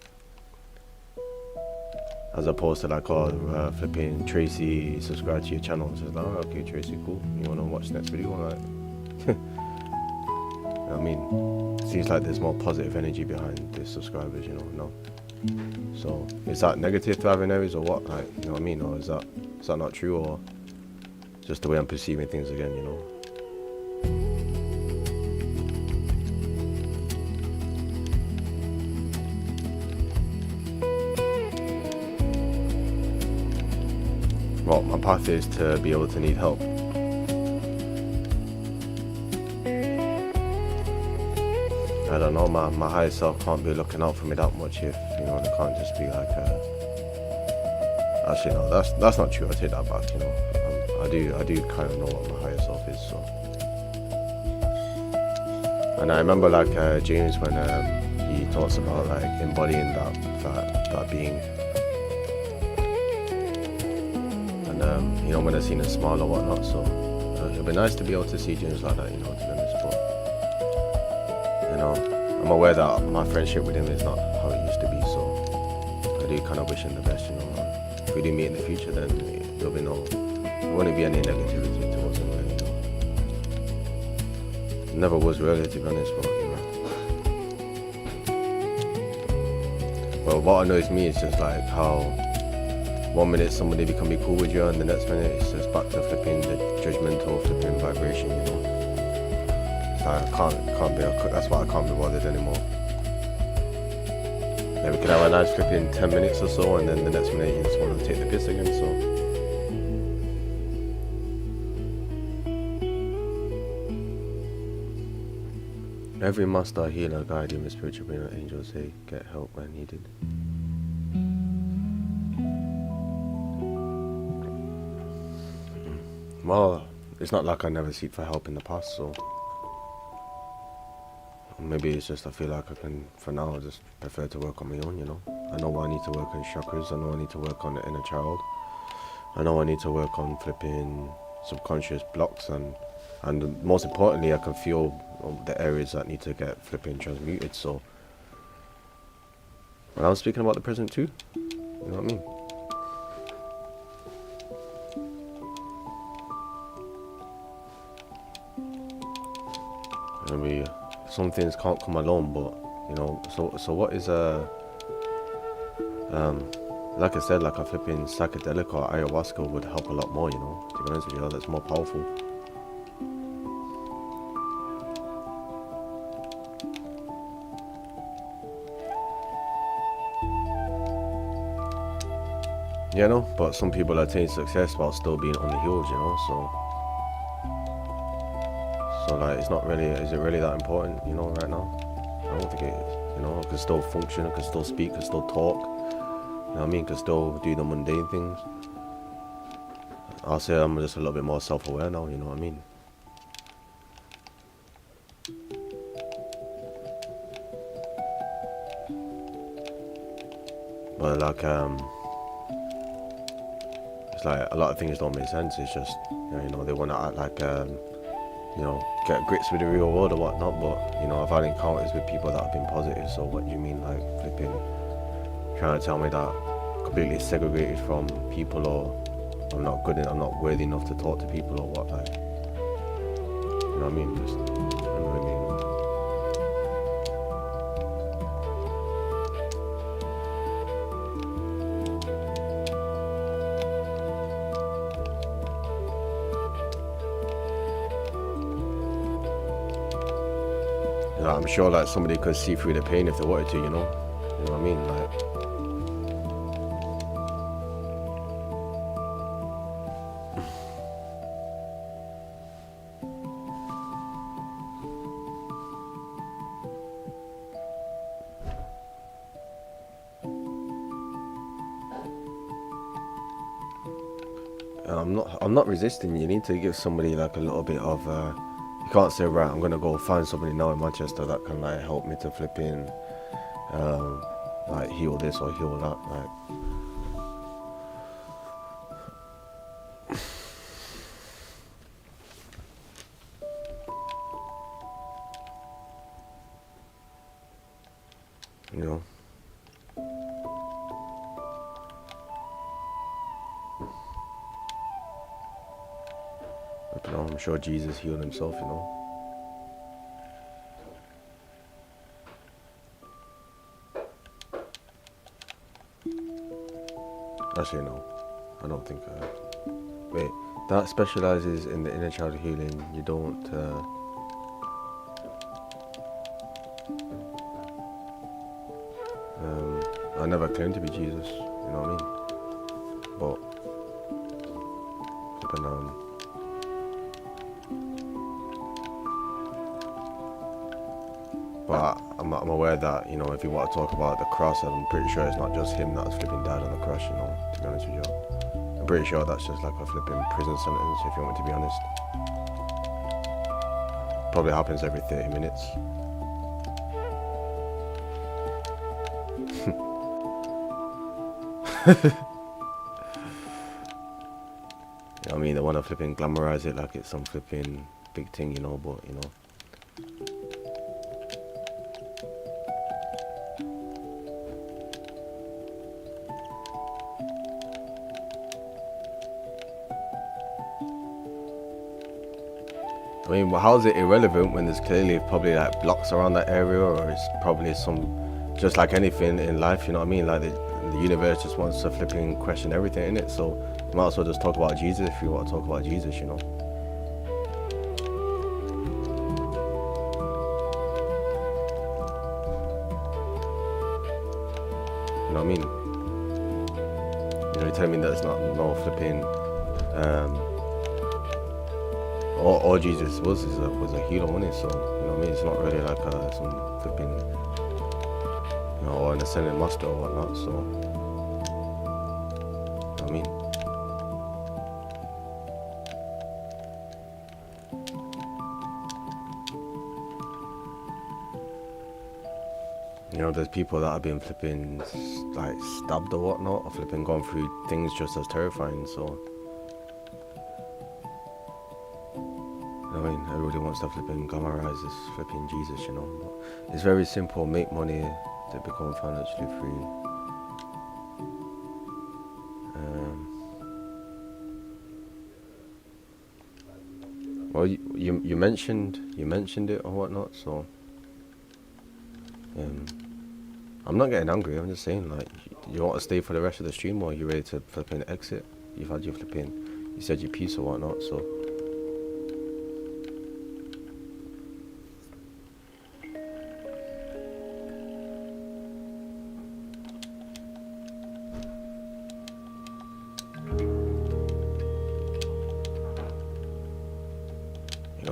as opposed to like, oh, flipping Tracy subscribe to your channel. So it's like, oh, okay, Tracy, cool, you want to watch the next video? Like, I mean, it seems like there's more positive energy behind the subscribers, you know. No, so is that negative thriving areas or what? Like, you know what I mean? Or is that not true, or just the way I'm perceiving things again, you know? Well, my path is to be able to need help. I don't know, my higher self can't be looking out for me that much if, you know, they can't just be like, actually no, that's not true, I take that back, you know. I do kind of know what my higher self is, so. And I remember like James when he talks about like embodying that being. And you know, when I seen him smile or whatnot, so it'd be nice to be able to see James like that, you know, to be honest, but you know, I'm aware that my friendship with him is not how it used to be, so I do kind of wish him the best, you know. If we do meet in the future, then there wouldn't be any negativity towards him, you know. It never was really, to be honest, but you know. Well, what annoys me is just like how 1 minute somebody can be cool with you, and the next minute it's just back to flipping the judgmental flipping vibration, you know. I can't be, that's why I can't be bothered anymore. Maybe we could have a nice flipping 10 minutes or so, and then the next minute you just want to take the piss again, so. Every master, healer, guide, even spiritual being, angels say, get help when needed. Well, it's not like I never seek for help in the past, so. Maybe it's just I feel like I can, for now, just prefer to work on my own, you know. I know I need to work on chakras. I know I need to work on the inner child. I know I need to work on flipping subconscious blocks, and most importantly, I can feel the areas that need to get flipping transmuted. So, and I'm speaking about the present too. You know what I mean? I mean, some things can't come alone, but you know. So what is like I said, like a flipping psychedelic or ayahuasca would help a lot more. You know, to be honest with you, that's more powerful. You know, but some people attain success while still being on the heels. You know, so like, it's not really. Is it really that important? You know, right now, I don't think it is. You know, I can still function. I can still speak. I can still talk. You know what I mean? I can still do the mundane things. I'll say I'm just a little bit more self-aware now. You know what I mean? But like it's like a lot of things don't make sense. It's just you know they want to act like you know, get grits with the real world or whatnot. But you know, I've had encounters with people that have been positive. So what do you mean, like flipping, trying to tell me that completely segregated from people, or I'm not good, I'm not worthy enough to talk to people, or what? Like, you know what I mean? Just, you know what I mean? Like, I'm sure like somebody could see through the pain if they wanted to, you know what I mean? Like, I'm not resisting. You need to give somebody like a little bit of you can't say, right, I'm gonna go find somebody now in Manchester that can like help me to flip in like heal this or heal that. Like, you know. I don't know, I'm sure Jesus healed himself, you know. Actually, no, I don't think. Wait, that specializes in the inner child healing. You don't. I never claimed to be Jesus. You know what I mean? But, but I'm aware that, you know, if you want to talk about the cross, I'm pretty sure it's not just him that's flipping died on the cross, you know, to be honest with you. I'm pretty sure that's just like a flipping prison sentence, if you want me to be honest. Probably happens every 30 minutes. You know what I mean? They want to flipping glamorize it like it's some flipping big thing, you know, but, you know. I mean, well, how is it irrelevant when there's clearly probably like blocks around that area, or it's probably some, just like anything in life, you know what I mean? Like the universe just wants to flipping question everything in it, so you might as well just talk about Jesus if you want to talk about Jesus, you know? You know what I mean? You know, you're telling me that it's not no flipping, all Jesus was a healer, wasn't it? So, you know what I mean? It's not really like some flipping, you know, or an ascended master or whatnot, so, you know what I mean? You there's people that have been flipping like stabbed or whatnot, or flipping gone through things just as terrifying. So, everybody wants to flipping glamorize this flipping Jesus, But it's very simple. Make money to become financially free. Well, you mentioned it or whatnot, so I'm not getting angry. I'm just saying, like, you want to stay for the rest of the stream, or you ready to flipping exit? You've had your flipping, you said your piece or whatnot, so.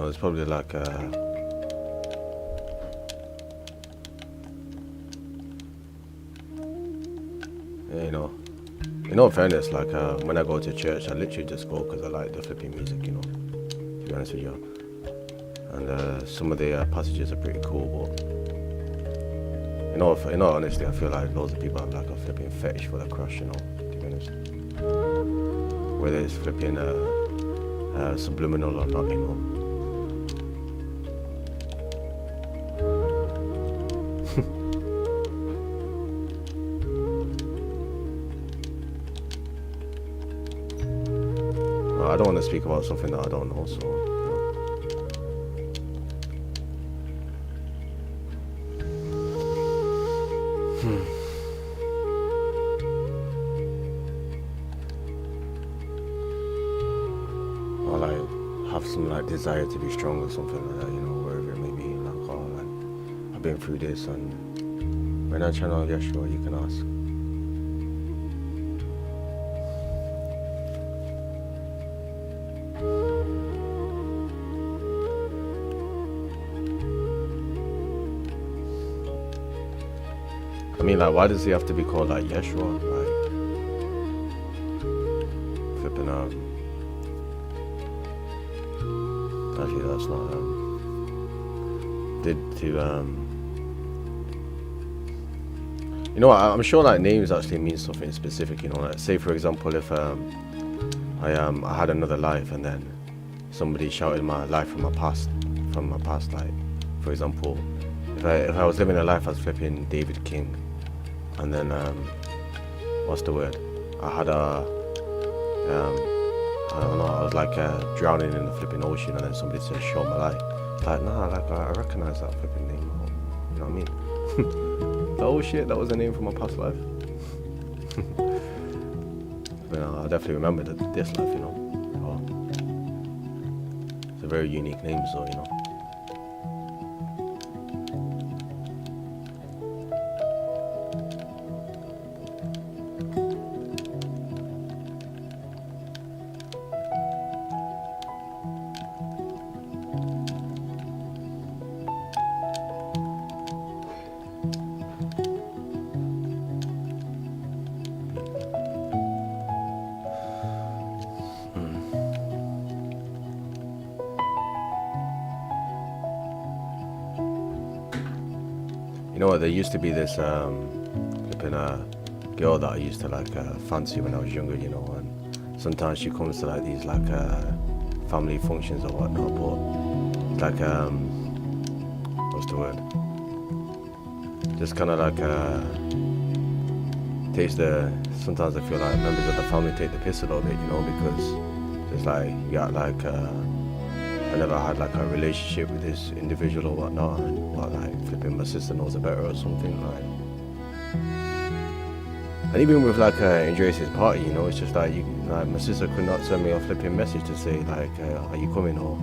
It's probably like in all fairness, like when I go to church, I literally just go because I like the flipping music, to be honest with you. And some of the passages are pretty cool, but in all honesty, I feel like loads of people have like a flipping fetish for the cross, to be honest. Whether it's flipping subliminal or not, I don't want to speak about something that I don't know, so. Or like have some like desire to be strong or something like that, wherever it may be. Like, oh, like, I've been through this, and when I channel Yeshua, you can ask. I mean, like, why does he have to be called like Yeshua? Like, flipping actually, that's not I'm sure like names actually mean something specific. Like, say for example, if I had another life, and then somebody shouted my life from my past, like, for example, if I was living a life as flipping David King. And then, what's the word? I had I don't know, I was like drowning in the flipping ocean, and then somebody said, show my light. Like, nah, like, I recognize that flipping name, you know what I mean? Oh shit, that was the name from my past life. But I definitely remember this life, Oh. It's a very unique name, so, There used to be this flipping girl that I used to like fancy when I was younger, and sometimes she comes to like these like family functions or whatnot, but it's like what's the word? Just kind of like sometimes I feel like members of the family take the piss a little bit, because it's like you got like I never had like a relationship with this individual or whatnot, but like flipping my sister knows it better or something, like. And even with like Andreas' party, it's just like my sister could not send me a flipping message to say like, are you coming, or,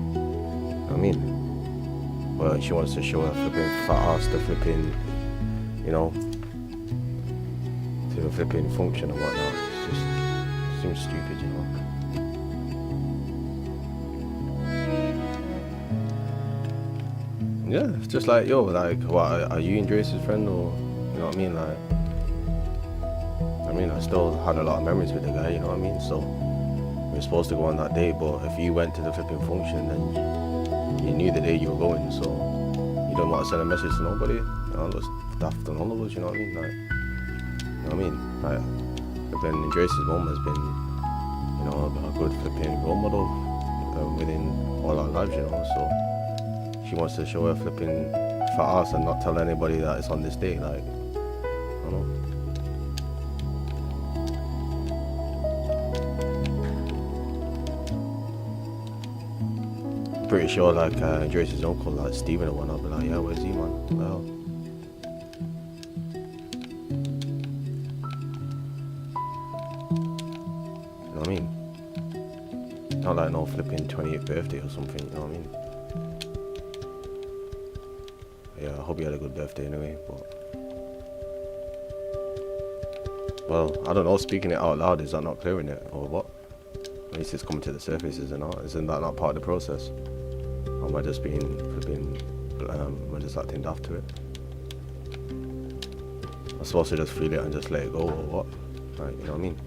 I mean, well, she wants to show her flipping fat ass to flipping, to a flipping function or whatnot. It just seems stupid, Yeah, it's just like, yo, like, what, are you Andreas' friend, or, you know what I mean, like, I still had a lot of memories with the guy, you know what I mean, so, we were supposed to go on that day, but if you went to the flipping function, then you knew the day you were going, so, you don't want to send a message to nobody. You know, looks daft on all of us, you know what I mean? Like, you know what I mean? Like, flipping Drace's mum has been, you know, a good flipping role model within all our lives, you know, so she wants to show her flipping for us and not tell anybody that it's on this day, like, I don't know. Pretty sure like Drace's uncle, like Steven or whatnot, be like, yeah, where's he, man? What the hell? You know what I mean? Not like no flipping 28th birthday or something, you know what I mean? Yeah, I hope you had a good birthday anyway, but... Well, I don't know, speaking it out loud, is that not clearing it, or what? At least it's coming to the surface, isn't that not part of the process? Or am I just being flipping, am I just acting daft to it? I'm supposed to just feel it and just let it go, or what? Like, you know what I mean?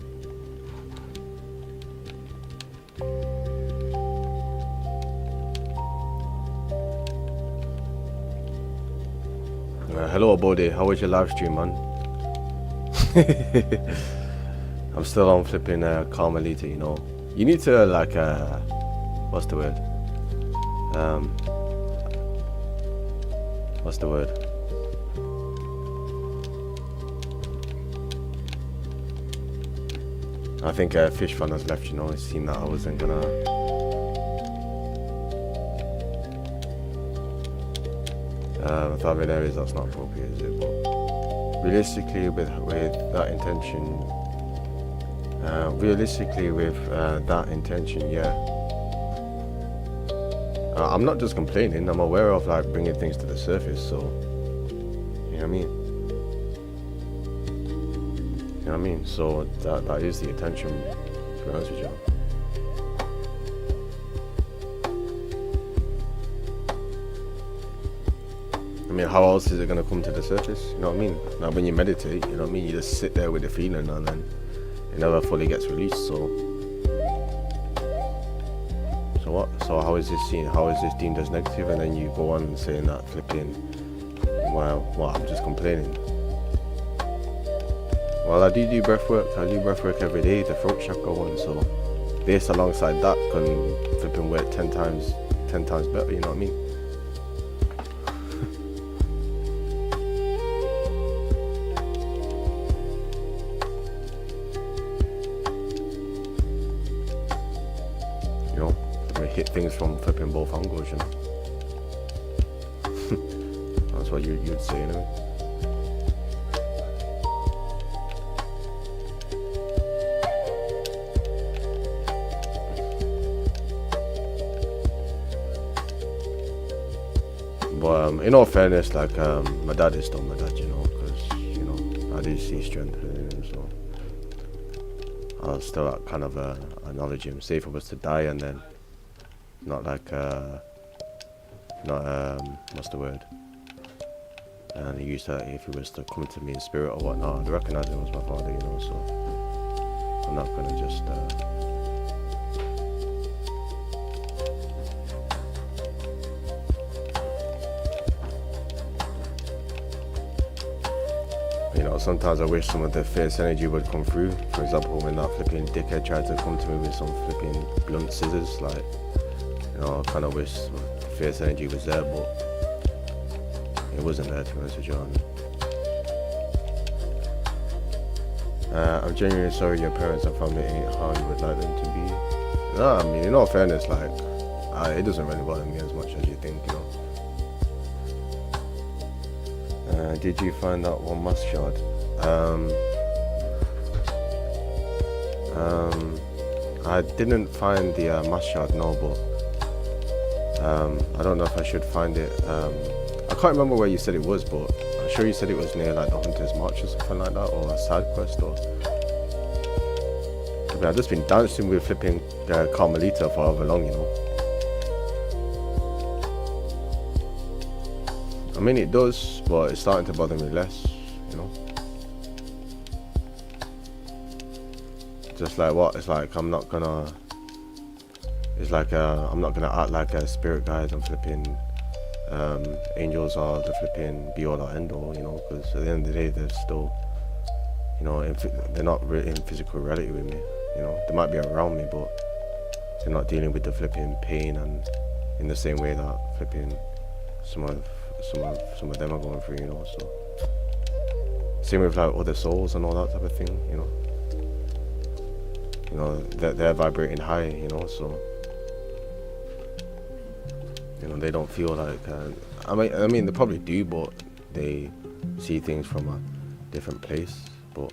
Hello, Bodhi. How was your live stream, man? I'm still on flipping Carmelita, you know. You need to like what's the word? What's the word? I think Fish Fan has left, you know. It seemed that I wasn't gonna. Without areas, that's not appropriate, is it? But realistically, with that intention, yeah. I'm not just complaining. I'm aware of like bringing things to the surface. So, you know what I mean? You know what I mean? So that is the intention. To be honest with you. I mean, how else is it going to come to the surface? You know what I mean? Like when you meditate, you know what I mean? You just sit there with the feeling and then it never fully gets released. So what? So how is this seen? How is this deemed as negative? And then you go on saying that flipping, well, what? I'm just complaining. Well, I do breath work. I do breath work every day, the throat chakra one. So this alongside that can flipping work 10 times better. You know what I mean? Hit things from flipping both angles, you know. That's what you'd say anyway. But in all fairness, like my dad is still my dad, you know, because you know I do see strength in him, so I'll still kind of acknowledge him. Say if I was to die and then. Not like, what's the word? And he used to, if he was to come to me in spirit or whatnot, I'd recognize him as my father, you know, so I'm not gonna just, you know, sometimes I wish some of the fierce energy would come through. For example, when that flipping dickhead tried to come to me with some flipping blunt scissors, like, you know, I kind of wish fierce energy was there, but it wasn't there, to be honest with you. I'm genuinely sorry your parents and family ain't how you would like them to be. No, I mean, in all fairness, like, it doesn't really bother me as much as you think, you know. Did you find that one mask shard? I didn't find the mask shard, no, but I don't know if I should find it. I can't remember where you said it was, but I'm sure you said it was near like the Hunter's March or something like that, or a side quest, or. I mean, I've just been dancing with flipping Carmelita for however long, you know. I mean, it does, but it's starting to bother me less, you know. Just like what? It's like I'm not gonna. It's like I'm not gonna act like a spirit guide and flipping angels are the flipping be all or end all, you know, because at the end of the day, they're still, you know, they're not really in physical reality with me, you know. They might be around me, but they're not dealing with the flipping pain and in the same way that flipping some of them are going through, you know. So same with like other souls and all that type of thing, you know. You know, they're vibrating high, you know, so you know they don't feel like I mean they probably do, but they see things from a different place. But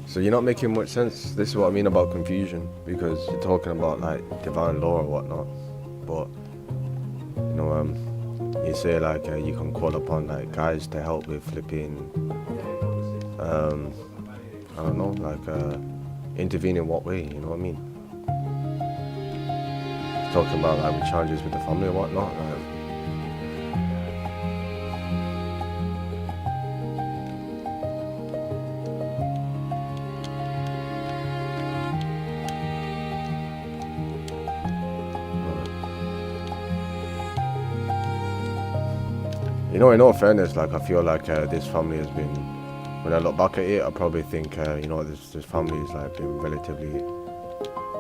so you're not making much sense. This is what I mean about confusion, because you're talking about like divine law or whatnot, but you know, you say like you can call upon like guys to help with flipping, I don't know, like intervene in what way? You know what I mean? Talking about like with challenges with the family or whatnot. You know, in all fairness, like I feel like this family has been, when I look back at it, I probably think, you know, this family has like been relatively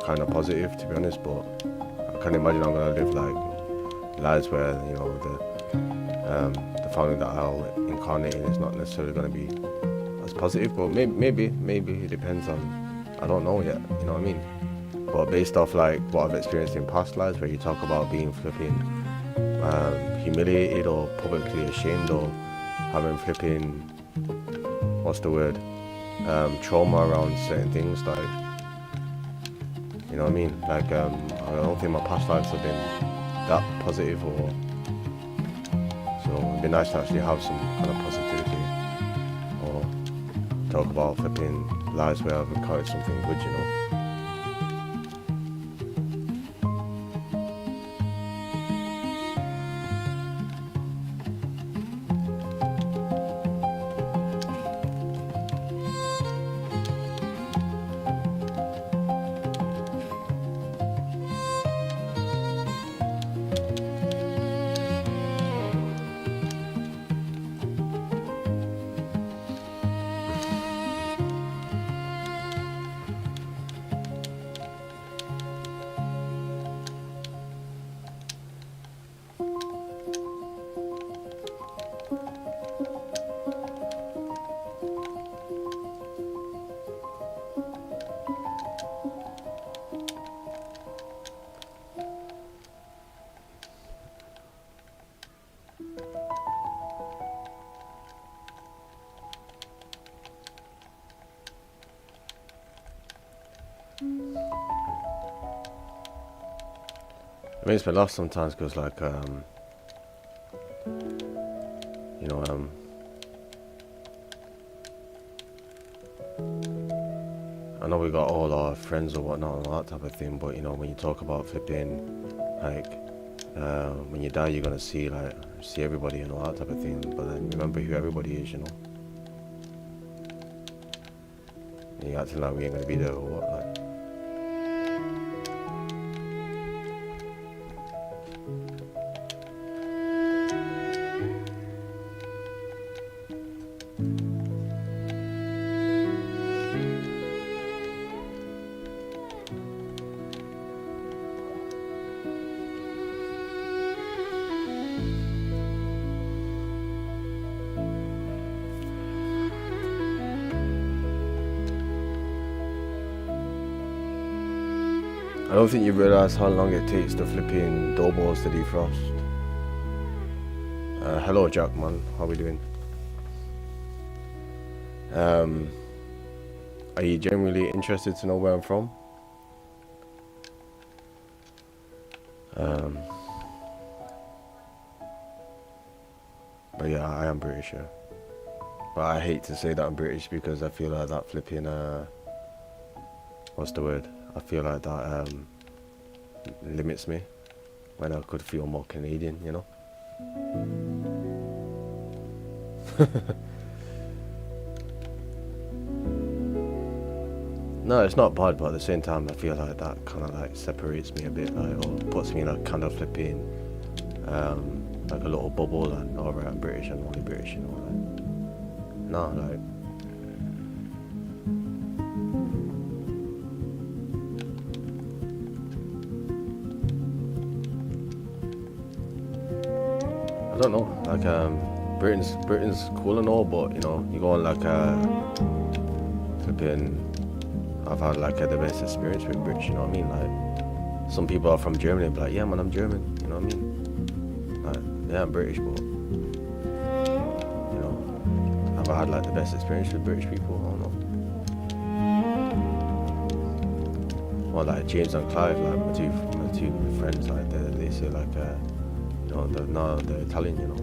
kind of positive, to be honest. But I can't imagine I'm gonna live like lives where, you know, the family that I'll incarnate in is not necessarily gonna be as positive. But maybe it depends on, I don't know yet. You know what I mean? But based off like what I've experienced in past lives, where you talk about being flipping humiliated or publicly ashamed or having flipping, what's the word, trauma around certain things, like, you know what I mean, like I don't think my past lives have been that positive, or so it'd be nice to actually have some kind of positivity or talk about flipping lives where I've encountered something good, you know. It makes me laugh sometimes because, like, you know, I know we got all our friends or whatnot and all that type of thing, but you know, when you talk about flipping, like, when you die, you're gonna see everybody and all that type of thing. But then remember who everybody is, you know. And you acting like we ain't gonna be there or what, like. I don't think you realise how long it takes the flipping door balls to defrost. Hello Jack, man, how we doing? Are you genuinely interested to know where I'm from? But yeah, I am British, yeah. But I hate to say that I'm British because I feel like that flipping what's the word? I feel like that limits me when I could feel more Canadian, you know. No, it's not bad, but at the same time, I feel like that kind of like separates me a bit, like, or puts me in a kind of flipping, like a little bubble, and alright, I'm British, I'm only British, you know. Like, no, like, I don't know, like, Britain's cool and all, but you know, you go on like flipping. I've had like the best experience with British, you know what I mean? Like, some people are from Germany, but like, yeah, man, I'm German, you know what I mean? Like, yeah, I'm British, but you know, have I had like the best experience with British people? I don't know. Or like James and Clive, like my two friends, like they say like, you know, they're Italian, you know,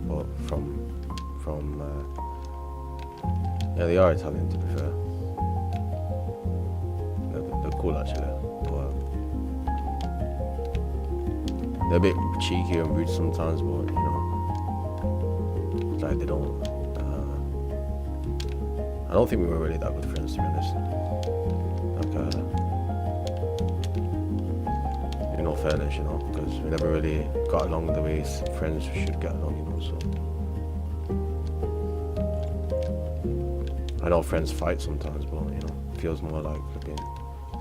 but from yeah, they are Italian to be fair. They're cool actually, but they're a bit cheeky and rude sometimes, but you know, like they don't. I don't think we were really that good friends, to be honest. Like, in all fairness, you know, because we never really got along the way friends should get along, you know. So I know friends fight sometimes, but you know, it feels more like being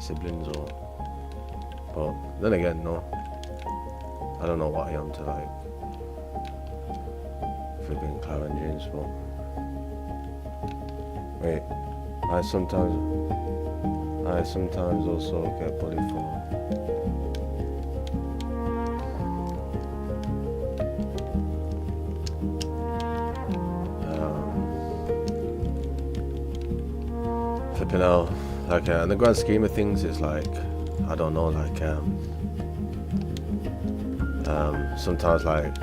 siblings or. But then again, no. I don't know what I am to like flipping Clive and James, but wait, I sometimes also get bullied for flipping out. Like in the grand scheme of things, it's like, I don't know, like sometimes like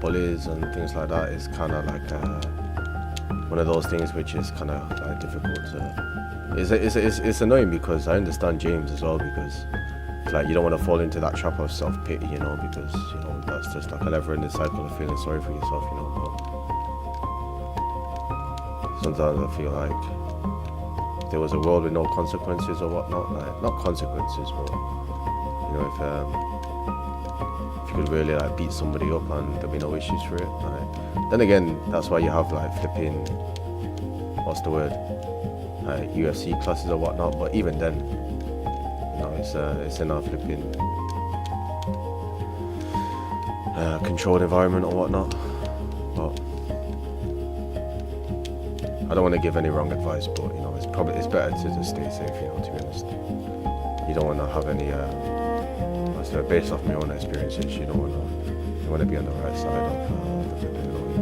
bullies and things like that is kind of like one of those things which is kind of like difficult to. It's annoying because I understand James as well, because it's like you don't want to fall into that trap of self-pity, you know, because you know that's just like a never-ending cycle of feeling sorry for yourself, you know. But sometimes I feel like if there was a world with no consequences or whatnot, like not consequences, but you know, if you could really like beat somebody up and there'd be no issues for it. Like, then again, that's why you have like flipping, what's the word, like UFC classes or whatnot. But even then, you know, it's in a flipping controlled environment or whatnot. But I don't want to give any wrong advice, but you know, it's better to just stay safe, you know, to be honest. You don't want to have any based off my own experiences, you want to be on the right side of the flipping law, you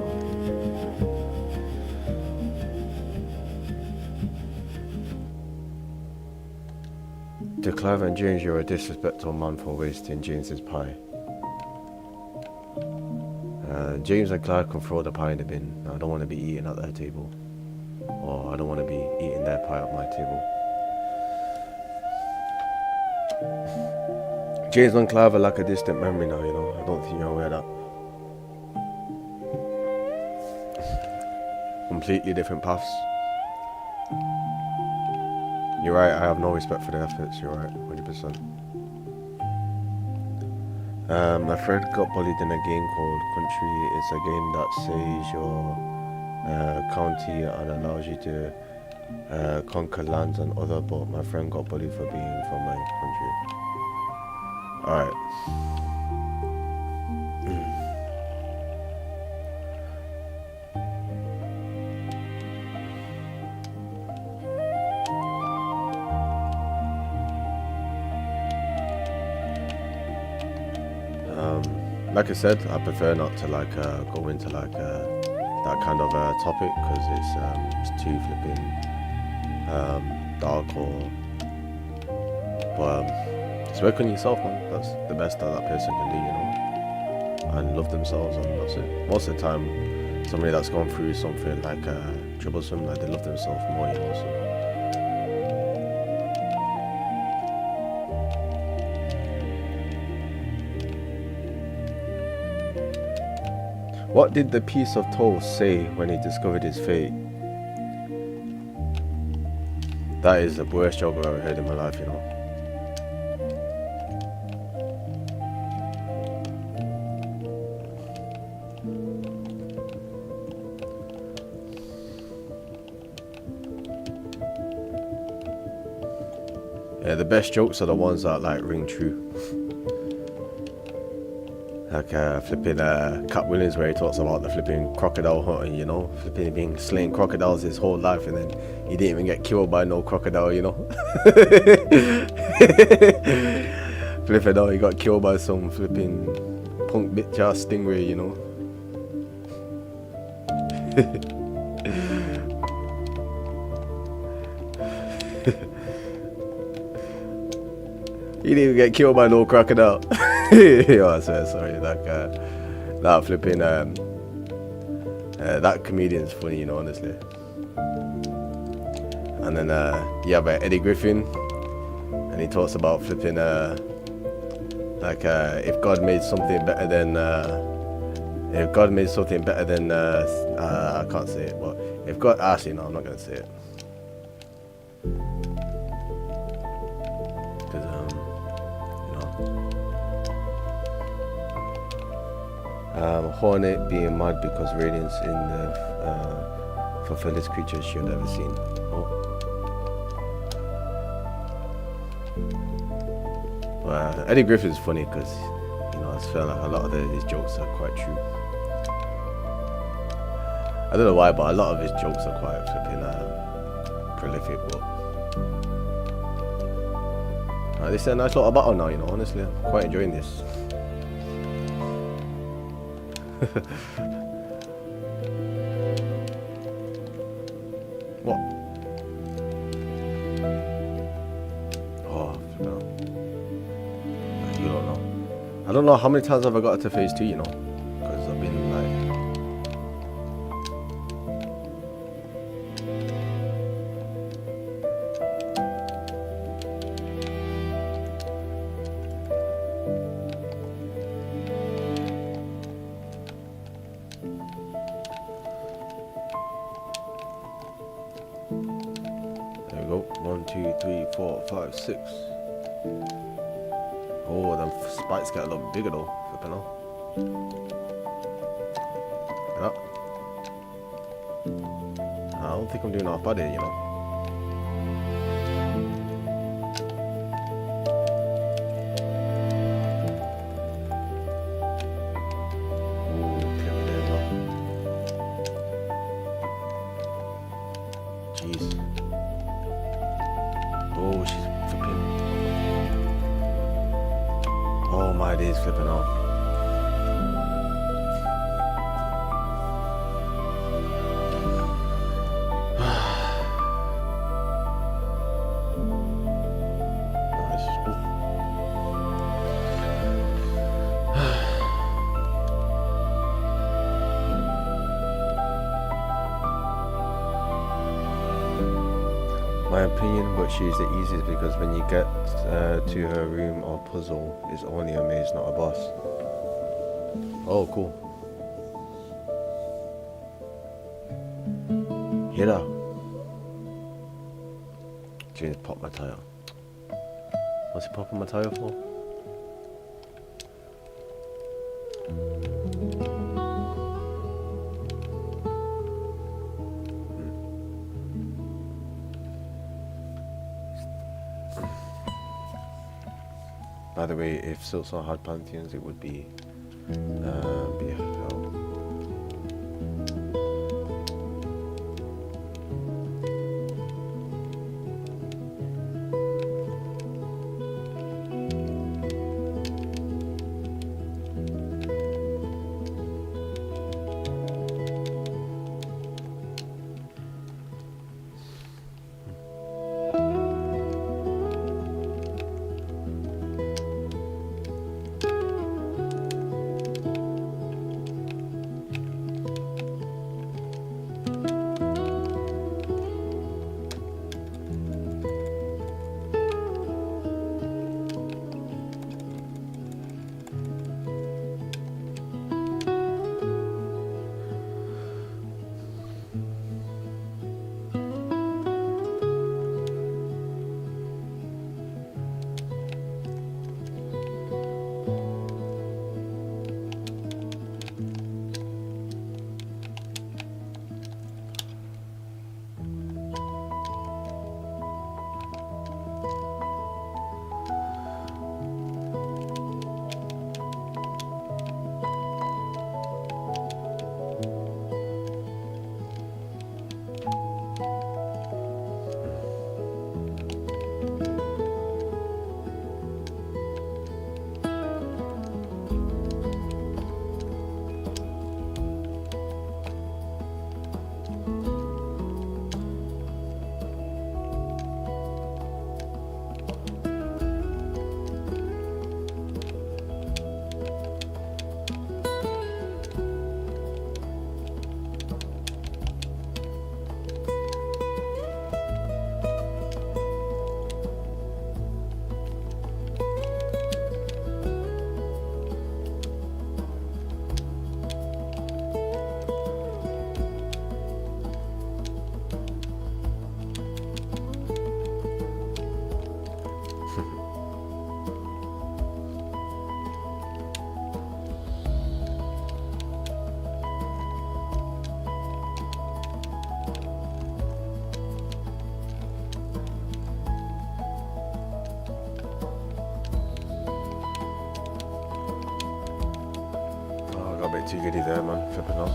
know. To Clive and James, you're a disrespectful man for wasting James's pie. James and Clive can throw the pie in the bin. I don't want to be eating at their table, or I don't want to be eating their pie at my table. James and Clive are like a distant memory now, you know. I don't think you're aware of that. Completely different paths. You're right, I have no respect for their efforts, you're right, 100%. My friend got bullied in a game called Country. It's a game that says your county and allows you to conquer lands and other, but my friend got bullied for being from my country. Alright. Like I said, I prefer not to like go into like that kind of topic, because it's too flipping dark or. But just work on yourself, man. That's the best that person can do, you know, and love themselves, and that's it. Most of the time, somebody that's gone through something like troublesome, like they love themselves more, you know. So what did the piece of toast say when he discovered his fate? That is the worst joke I've ever heard in my life, you know. Yeah, the best jokes are the ones that like ring true. Like flipping Cat Williams, where he talks about the flipping crocodile hunting, you know, flipping being slaying crocodiles his whole life, and then he didn't even get killed by no crocodile, you know. Flipping out, he got killed by some flipping punk bitch ass stingray, you know. He didn't even get killed by no crocodile. Yo, I swear, sorry, that flipping that comedian's funny, you know, honestly. And then you have Eddie Griffin, and he talks about flipping if God made something better than I can't say it, but if God, actually no, I'm not gonna say it. Hornet being mad because radiance in the fulfillest creature she had ever seen. Oh. Well, Eddie Griffin's funny because, you know, I feel like a lot of his jokes are quite true. I don't know why, but a lot of his jokes are quite flipping prolific. But this is a nice little battle now, you know. Honestly, I'm quite enjoying this. What? Oh, no. You don't know. I don't know how many times have I got to phase 2, you know, because I've been like. There we go. 1, 2, 3, 4, 5, 6. Oh, them spikes get a lot bigger though. Flipping out. Yeah. I don't think I'm doing half bad here, you know. Jeez. Oh, she's flipping. Oh my days, flipping off. This is cool. My opinion, but she's the easiest because when you get to her room or puzzle, it's only a maze, not a boss. Oh, cool. Hear that? James popped my tire. What's he popping my tire for? By the way, if Silksong had pantheons, it would be hell. a bit too giddy there, man. Flipping out.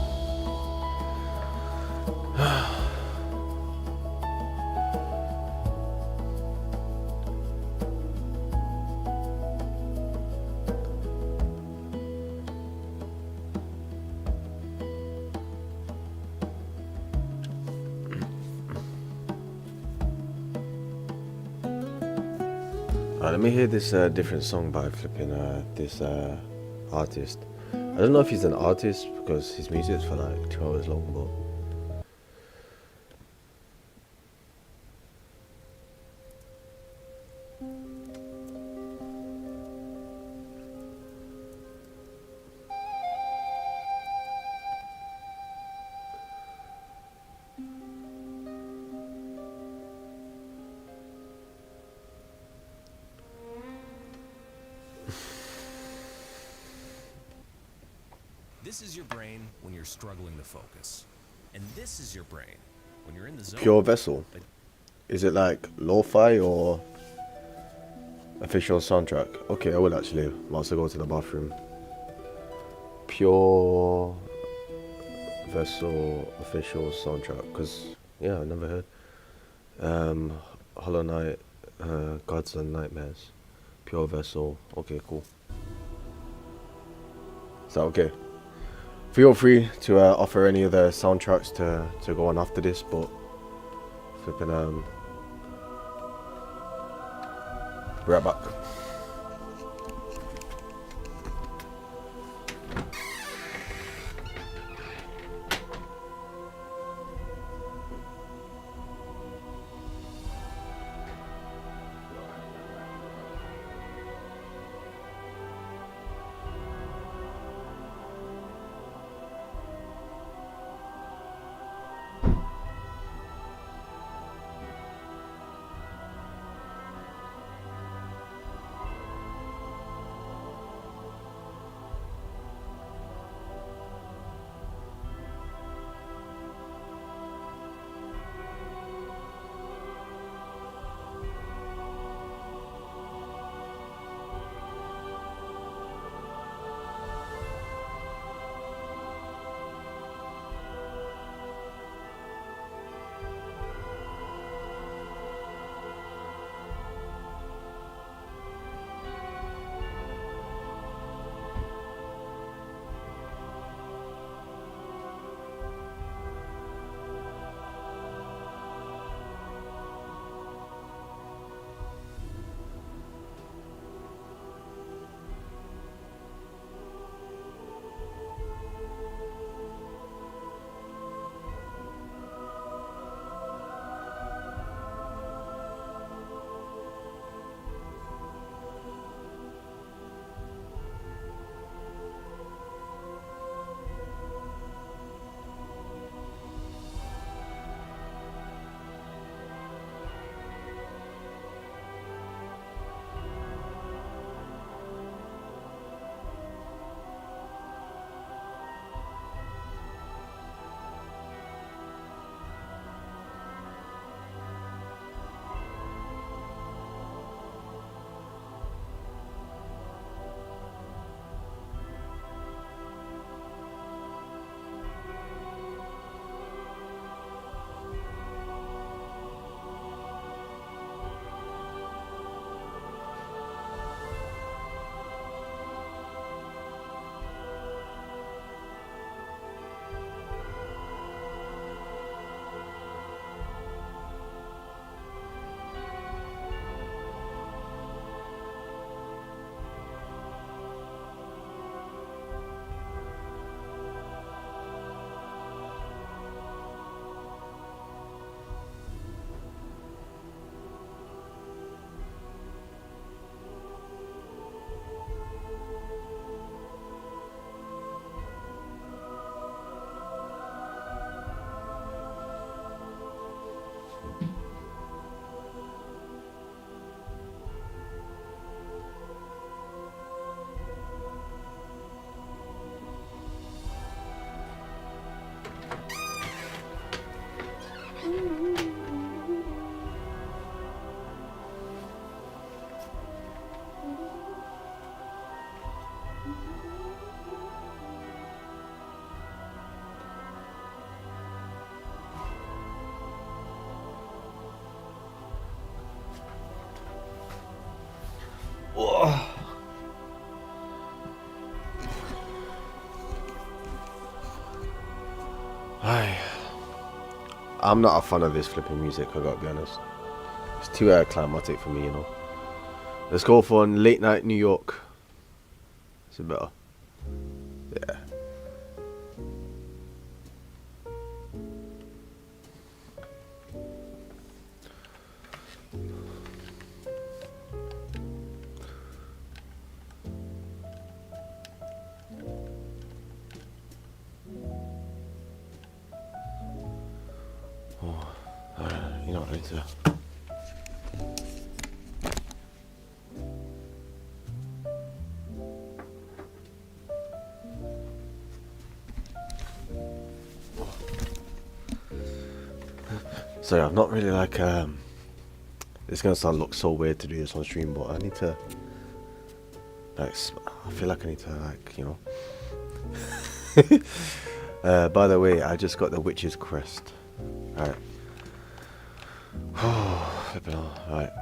Let me hear this different song by flipping this artist. I don't know if he's an artist because his music's for like 2 hours long, but This is your brain when you're struggling to focus. And this is your brain when you're in the zone. Pure Vessel. Is it like lo-fi or official soundtrack? Okay, I will actually whilst I go to the bathroom. Pure Vessel official soundtrack, because yeah, I never heard. Hollow Knight, Gods and Nightmares, Pure Vessel. Okay, cool. Is that okay? Feel free to offer any of the soundtracks to go on after this, but flipping be right back. I'm not a fan of this flipping music, I gotta be honest. It's too climatic for me, you know. Let's go for Late Night New York. Is it better? Yeah. Oh, you know, I need to. Sorry, I've not really like it's gonna look so weird to do this on stream, but I need to like I feel like I need to like, you know. By the way, I just got the witch's crest. Alright. Oh, flipping on. Alright.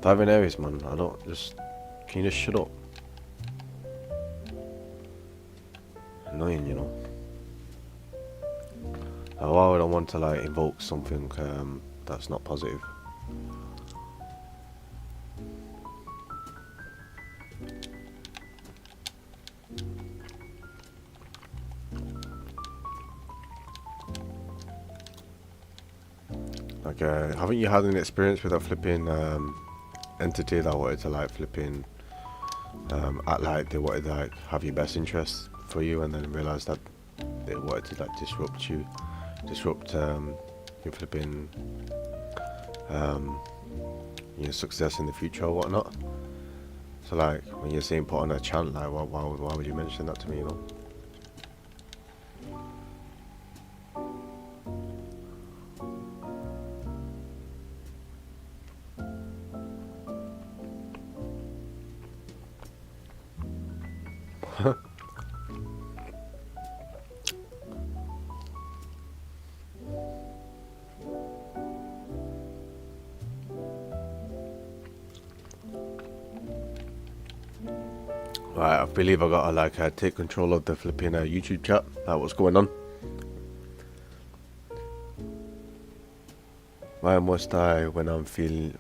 Diving Aries, man. I don't just. Can you just shut up? Annoying, you know. Why would I want to like invoke something that's not positive? Like, haven't you had an experience with a flipping entity that wanted to like flipping act like they wanted to like have your best interests for you, and then realised that they wanted to like disrupt your flipping your success in the future or whatnot? So like when you're saying put on a chant, like why would you mention that to me, you know? Right, I believe I gotta like take control of the flipping YouTube chat. What's going on? Why must I when I'm feeling?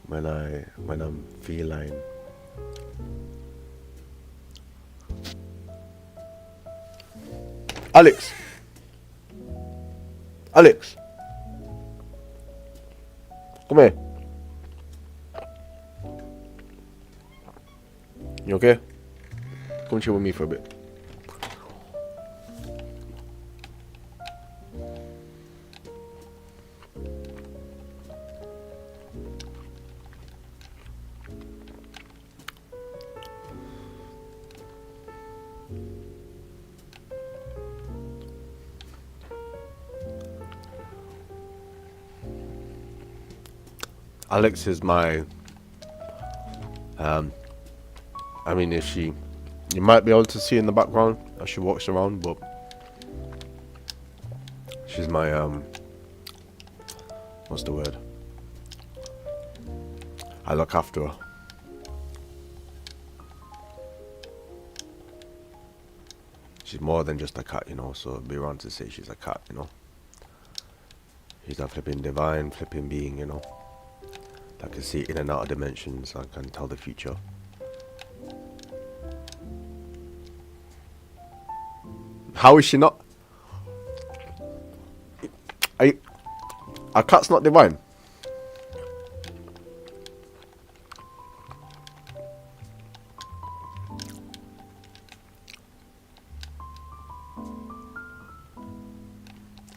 Alex, come here. You okay? Come chill with me for a bit. Alex is my I mean, if she, you might be able to see in the background as she walks around, but she's my what's the word? I look after her. She's more than just a cat, you know, so it'd be wrong to say she's a cat, you know. She's a flipping divine, flipping being, you know, that can see in and out of dimensions and can tell the future. How is she not? A cat's not divine.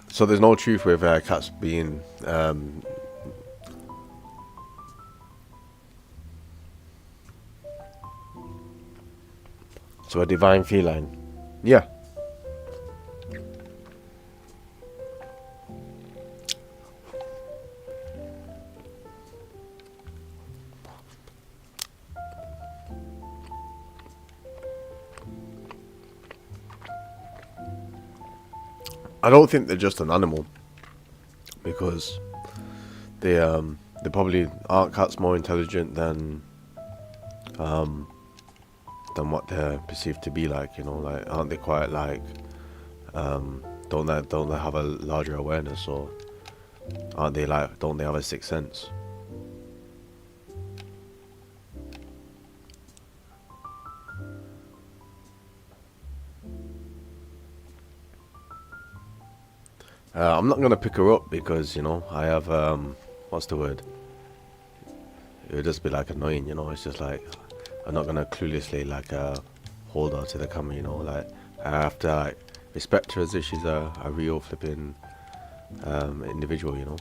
So there's no truth with cats being so a divine feline. Yeah. I don't think they're just an animal, because they probably aren't cats more intelligent than than what they're perceived to be like, you know, like aren't they quite like don't they have a larger awareness, or aren't they like, don't they have a sixth sense? I'm not gonna pick her up because, you know, I have what's the word? It would just be like annoying, you know. It's just like I'm not gonna cluelessly like hold her to the camera, you know. Like I have to like respect her as if she's a real flipping individual, you know.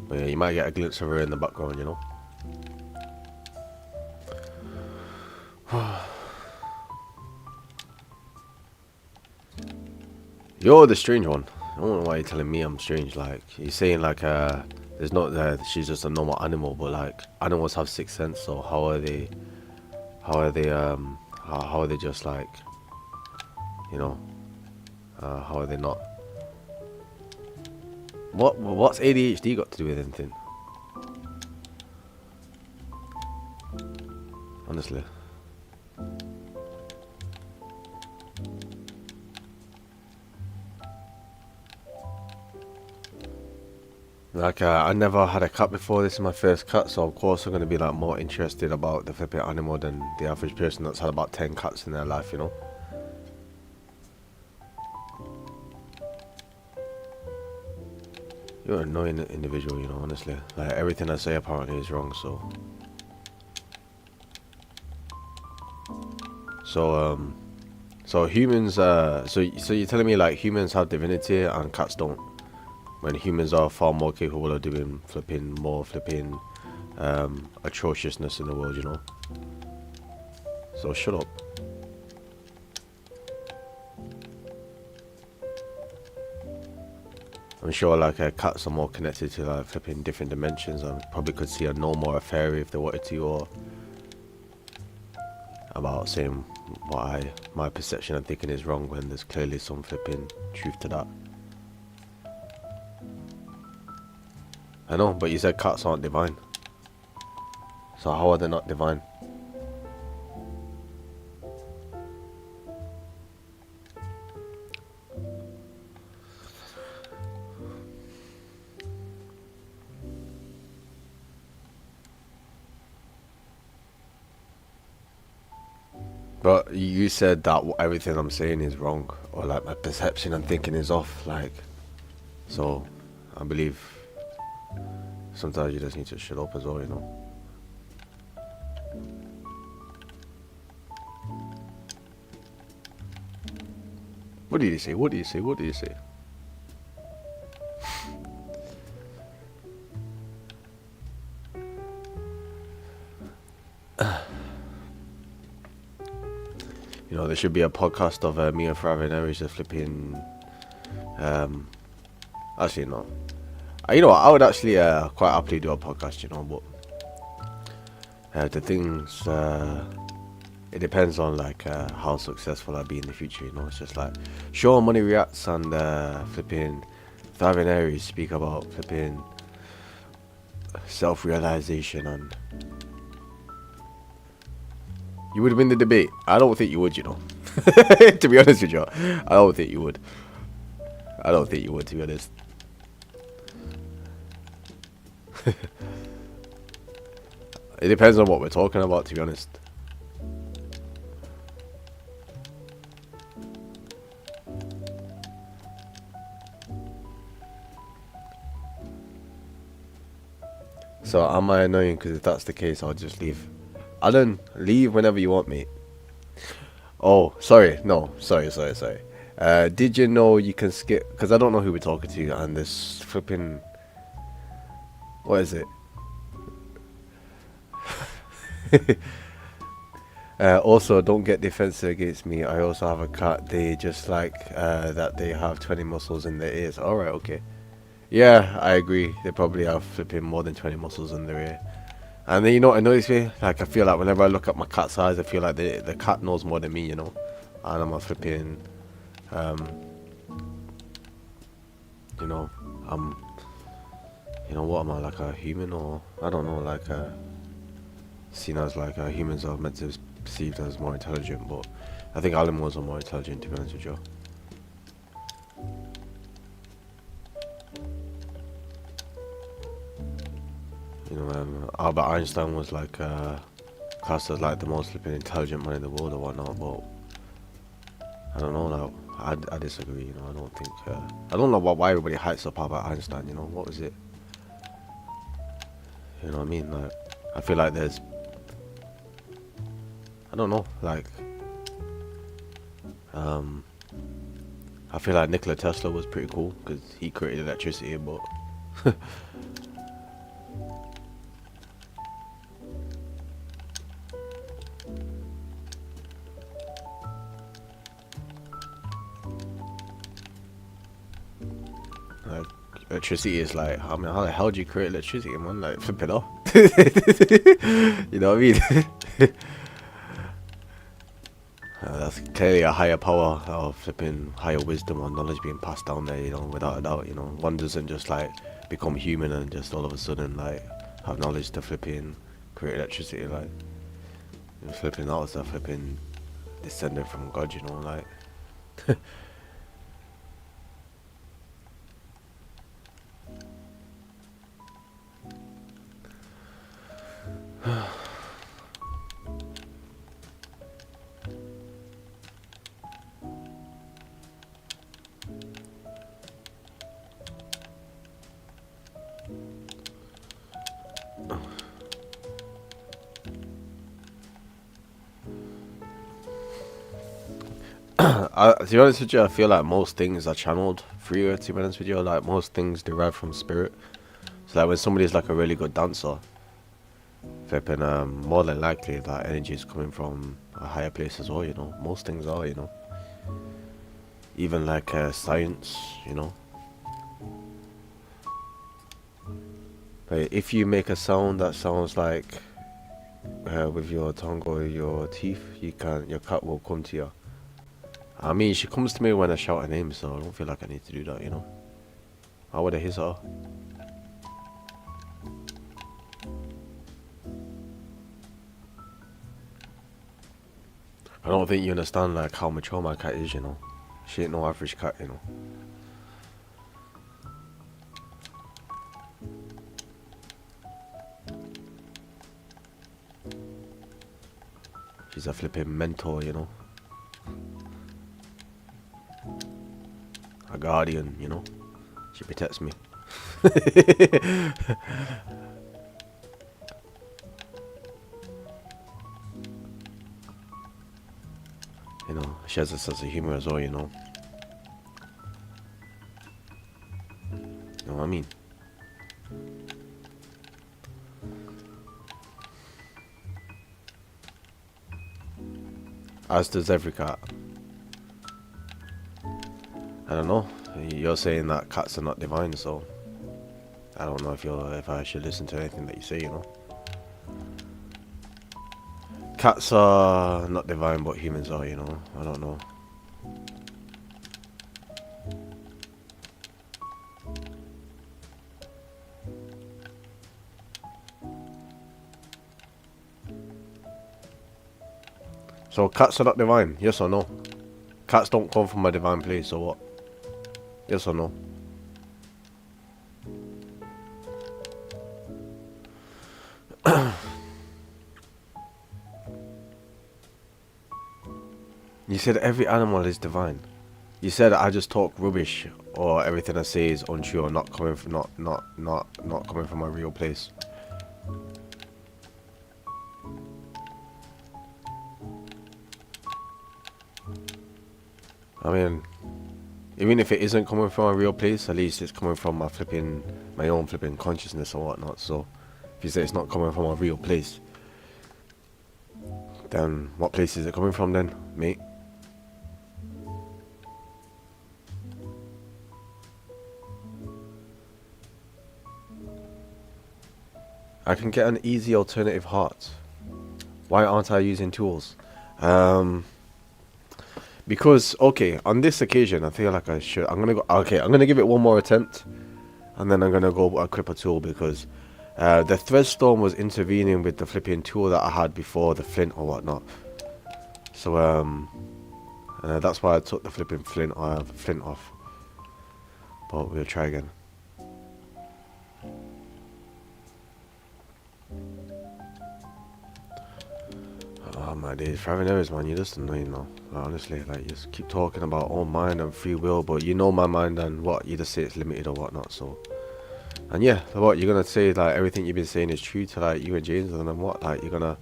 But yeah, you might get a glimpse of her in the background, you know. You're the strange one. I don't know why you're telling me I'm strange. Like you're saying like there's not she's just a normal animal, but like animals have sixth sense. So how are they how are they just like, you know, how are they not? What's ADHD got to do with anything? Honestly. Like I never had a cat before. This is my first cat, so of course I'm gonna be like more interested about the flipping animal than the average person that's had about 10 cats in their life, you know. You're an annoying individual, you know. Honestly, like everything I say apparently is wrong. So humans. So you're telling me like humans have divinity and cats don't? When humans are far more capable of doing more atrociousness in the world, you know. So shut up. I'm sure like cats are more connected to like flipping different dimensions and probably could see a gnome or a fairy if they wanted to, or about saying my perception and thinking is wrong when there's clearly some flipping truth to that. I know, but you said cats aren't divine. So how are they not divine? But you said that everything I'm saying is wrong, or like my perception and thinking is off, like, so I believe sometimes you just need to shut up as well, you know. What do you say? What do you say? What do you say? You know, there should be a podcast of me and Fravin Aries just flipping. Actually, no. You know what? I would actually quite happily do a podcast, you know, but the things. It depends on like how successful I'll be in the future, you know. It's just like Sure Money Reacts and flipping Thriving Aries speak about flipping self-realization, and you would win the debate. I don't think you would, you know. To be honest with you, I don't think you would. I don't think you would, to be honest. It depends on what we're talking about, to be honest. So am I annoying? Because if that's the case, I'll just leave. Alan, leave whenever you want, mate. Oh, sorry. No, sorry. Did you know you can skip? Because I don't know who we're talking to, and this flipping. What is it? Also, don't get defensive against me. I also have a cat. They just like that they have 20 muscles in their ears. Alright, okay. Yeah, I agree. They probably have flipping more than 20 muscles in their ear. And then, you know what annoys me? Like, I feel like whenever I look at my cat's eyes, I feel like the cat knows more than me, you know? And I'm a flipping, you know, You know, what am I, like a human, or I don't know, like seen as like humans are meant to be perceived as more intelligent, but I think animals are more intelligent, to be honest with you. You know, Albert Einstein was like classed as like the most flipping intelligent man in the world or whatnot, but I don't know. Like, I disagree. You know, I don't think. I don't know why everybody hypes up Albert Einstein. You know, what was it? You know what I mean? Like, I feel like there's. I don't know. Like, I feel like Nikola Tesla was pretty cool because he created electricity, but. Like, electricity is like, I mean, how the hell do you create electricity, man? Like, flip it off. You know what I mean? That's clearly a higher power or flipping higher wisdom or knowledge being passed down there, you know, without a doubt. You know, one doesn't just like become human and just all of a sudden like have knowledge to flipping create electricity. Like, you know, flipping that was a flipping descendant from God, you know, like. To be honest with you, I feel like most things are channeled through you, to be honest with you. Like, most things derive from spirit. So, like, when somebody's like a really good dancer, flipping, more than likely that energy is coming from a higher place as well, you know. Most things are, you know. Even like science, you know. Like, if you make a sound that sounds like with your tongue or your teeth, your cat will come to you. I mean, she comes to me when I shout her name, so I don't feel like I need to do that, you know. I would have hit her. I don't think you understand like how mature my cat is, you know. She ain't no average cat, you know. She's a flipping mentor, you know. A guardian, you know. She protects me. You know, she has a sense of humor as well, you know. You know what I mean? As does every cat. I don't know. You're saying that cats are not divine, so I don't know if I should listen to anything that you say, you know. Cats are not divine, but humans are, you know. I don't know. So cats are not divine, yes or no? Cats don't come from a divine place, or what? Yes or no? You said every animal is divine. You said I just talk rubbish, or everything I say is untrue, or not coming from not coming from a real place. I mean, even if it isn't coming from a real place, at least it's coming from my own flipping consciousness or whatnot. So, if you say it's not coming from a real place, then what place is it coming from then, mate? I can get an easy alternative heart. Why aren't I using tools? Because, okay, on this occasion, I feel like I should. I'm gonna give it one more attempt. and then I'm gonna go equip a tool because the threadstone was intervening with the flipping tool that I had before, the flint or whatnot. So that's why I took the flipping flint off. But we'll try again. Oh my days, driving errors, man, you're just annoying now. Like, honestly, like, you just keep talking about all mind and free will, but you know my mind and what, you just say it's limited or whatnot, so. And yeah, what, you're gonna say, like, everything you've been saying is true to, like, you and James, and then what, like, you're gonna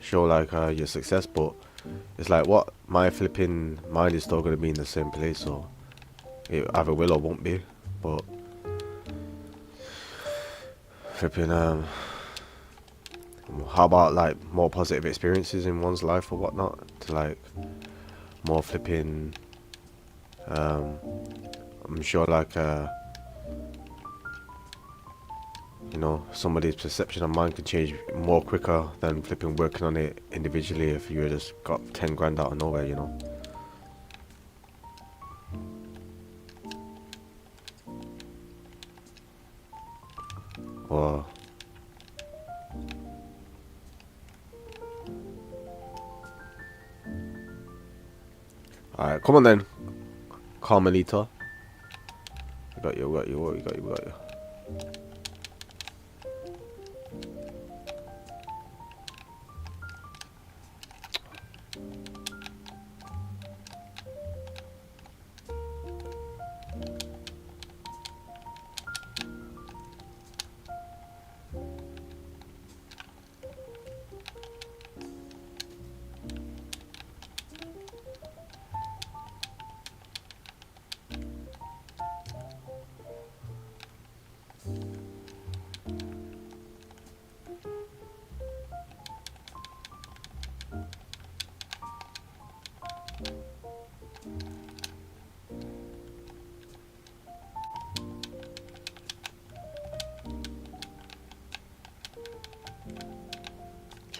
show, like, your success, but it's like, what, my flipping mind is still gonna be in the same place, so it either will or won't be, but flipping, how about like more positive experiences in one's life or whatnot, to like more flipping I'm sure like you know, somebody's perception of mine can change more quicker than flipping working on it individually if you just got 10 grand out of nowhere, you know. Or alright, come on then, Carmelita. We got you, we got you, we got you, we got you.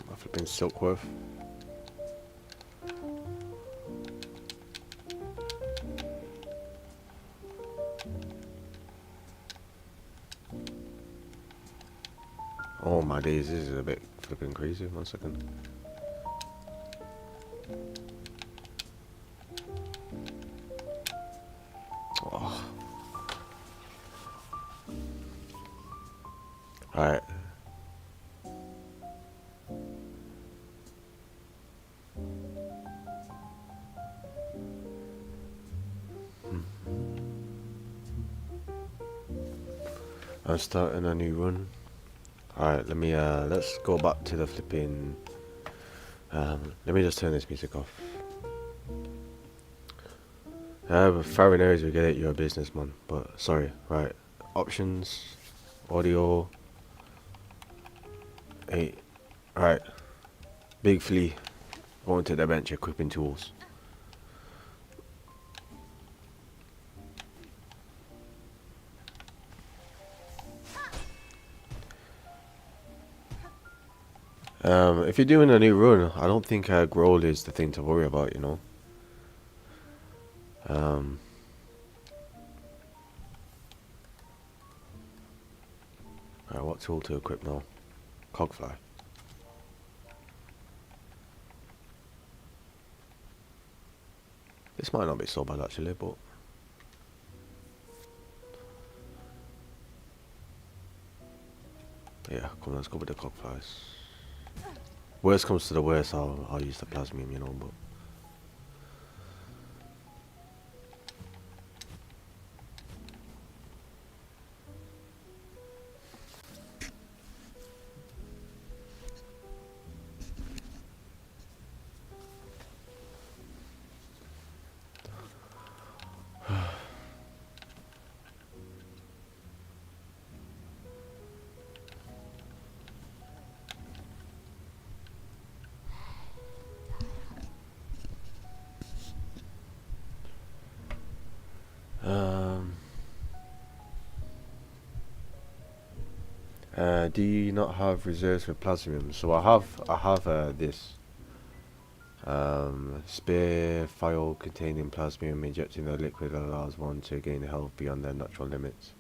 My flipping Silkworth. Oh my days, this is a bit flipping crazy. 1 second. Oh. Alright. I'm starting a new run. Alright, let me let's go back to the flipping let me just turn this music off. Firing areas, we get it, you're a businessman, but sorry, right. Options, audio, 8. Alright. Big flea. Going to the bench, equipping tools. If you're doing a new run, I don't think Growl is the thing to worry about, you know. Alright, what tool to equip now? Cogfly. This might not be so bad actually, but yeah, come on, let's go with the cogflies. Worst comes to the worst, I'll use the plasmium, you know, but do you not have reserves with plasmium? So I have this spare file containing plasmium. Injecting the liquid allows one to gain health beyond their natural limits.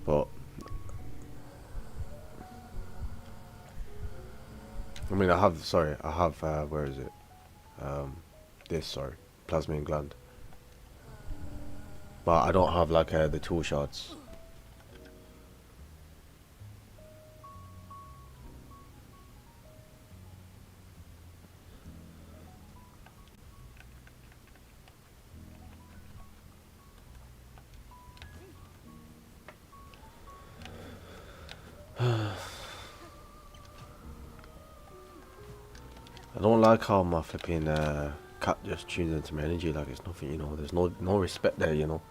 But I mean, I have, where is it? Sorry, plasmine gland. But I don't have like the tool shards. I don't like how my flipping cat just tunes into my energy like it's nothing, you know. There's no respect there, you know.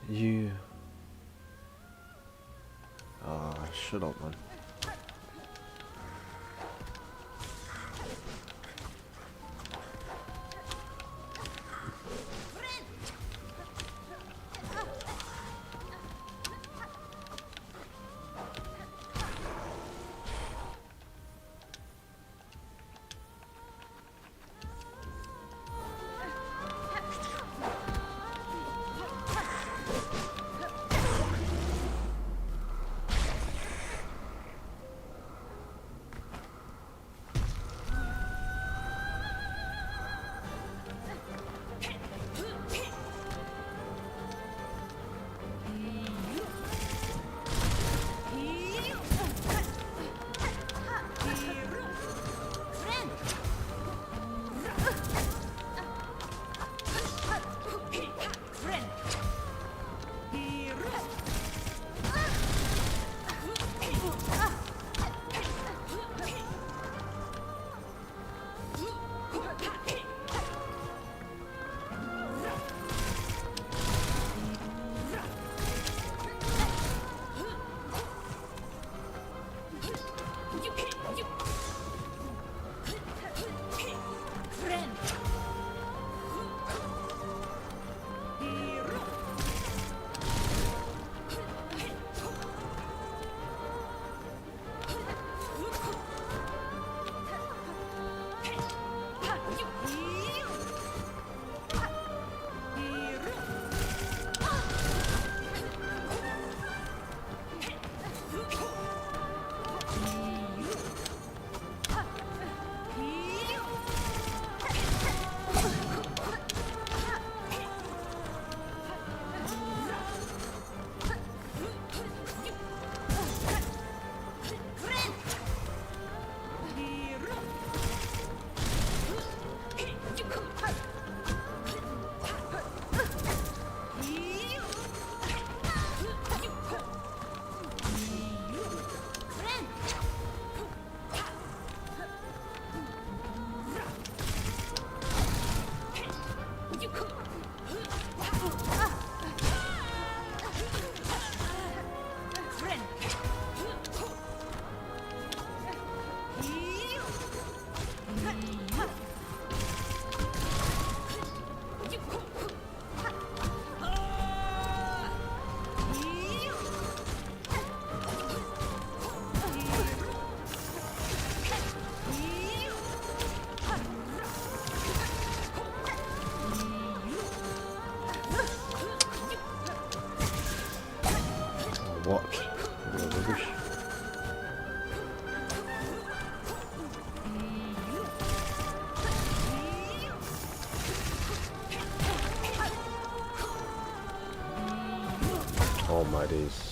You. Ah, shut up, man. What? What rubbish. Oh my days.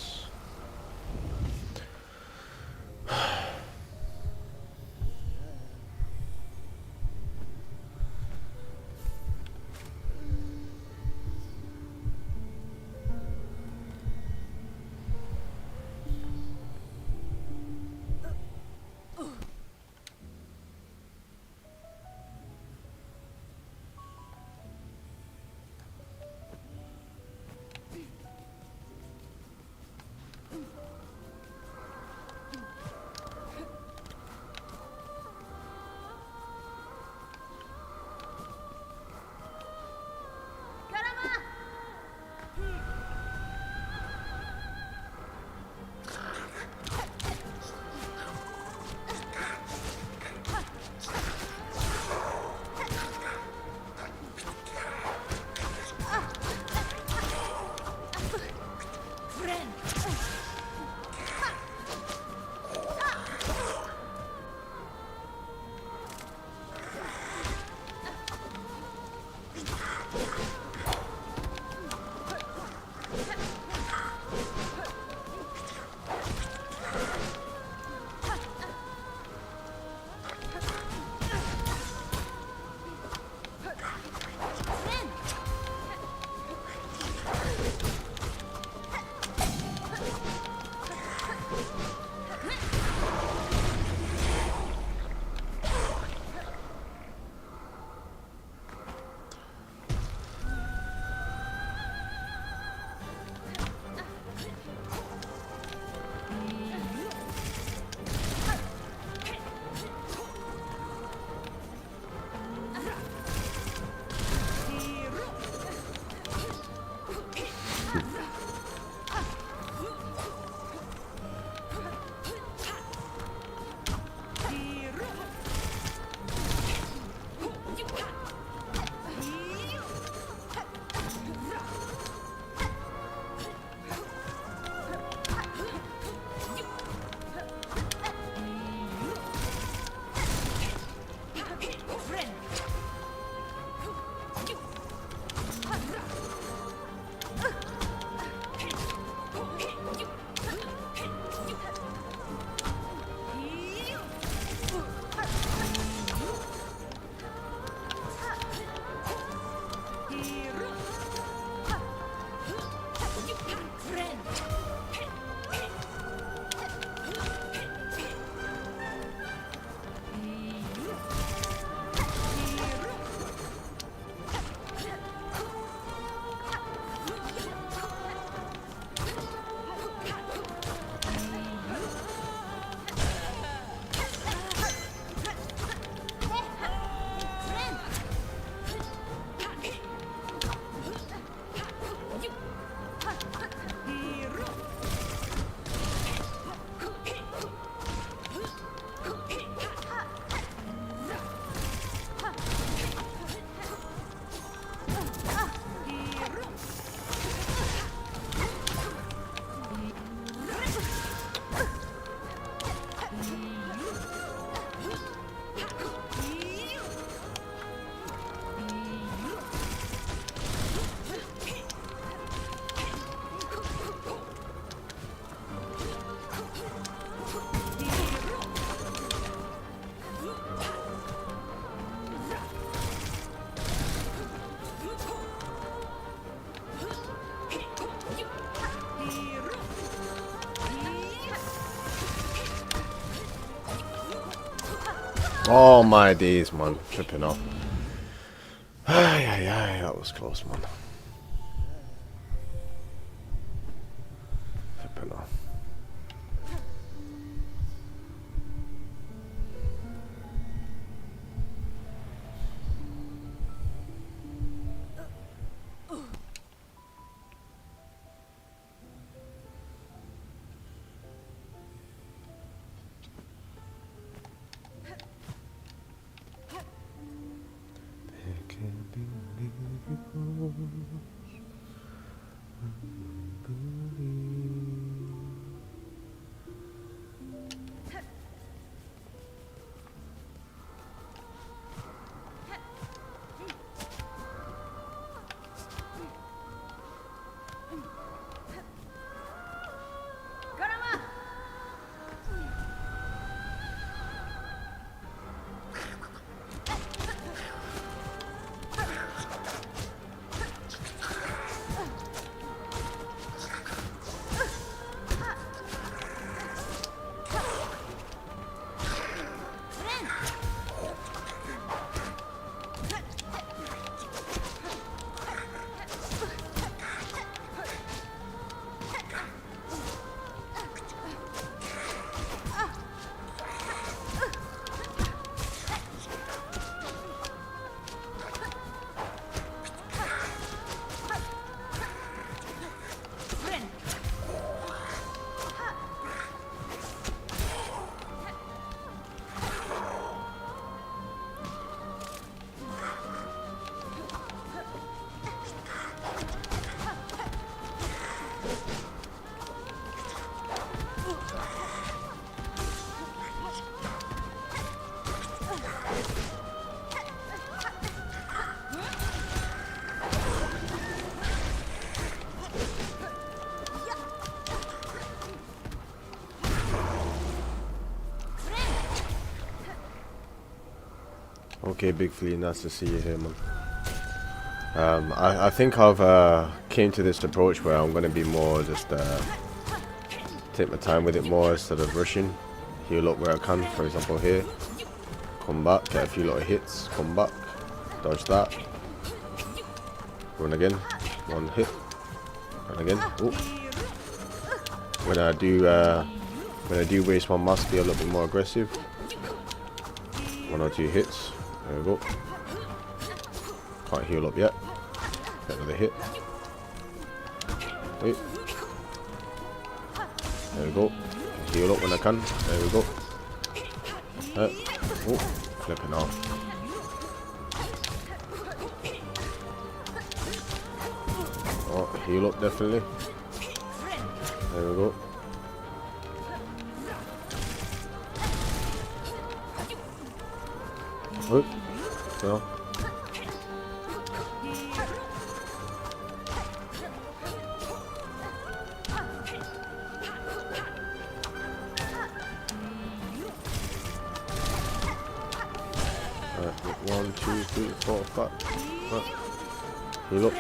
Oh my days, man. Tripping off. Ay, ay, ay, that was close, man. Tripping off. Okay, Big Flea, nice to see you here, man. I think I've came to this approach where I'm going to be more just take my time with it more instead of rushing. Heal up where I can, for example here. Come back, get a few little hits, come back, dodge that. Run again, one hit, run again. Ooh. When I do waste my mask, be a little bit more aggressive. 1 or 2 hits. There we go. Can't heal up yet. Get another hit. Wait. There we go. Heal up when I can. There we go. Oh, flipping out. Oh, heal up definitely. There we go. Oh, no. Alright, 1, 2, 3, 4, 5. Right. Heal up.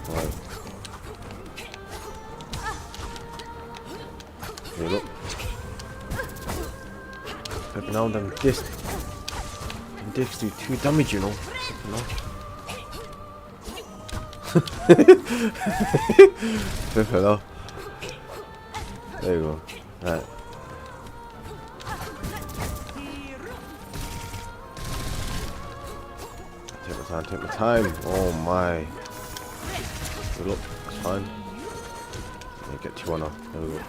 Right. Heal up. Flipping out, them discs do 2 damage, you know. Flipping out. There you go. Right. Take my time. Oh my. Heal up. That's fine. Get 2 on her. There we go.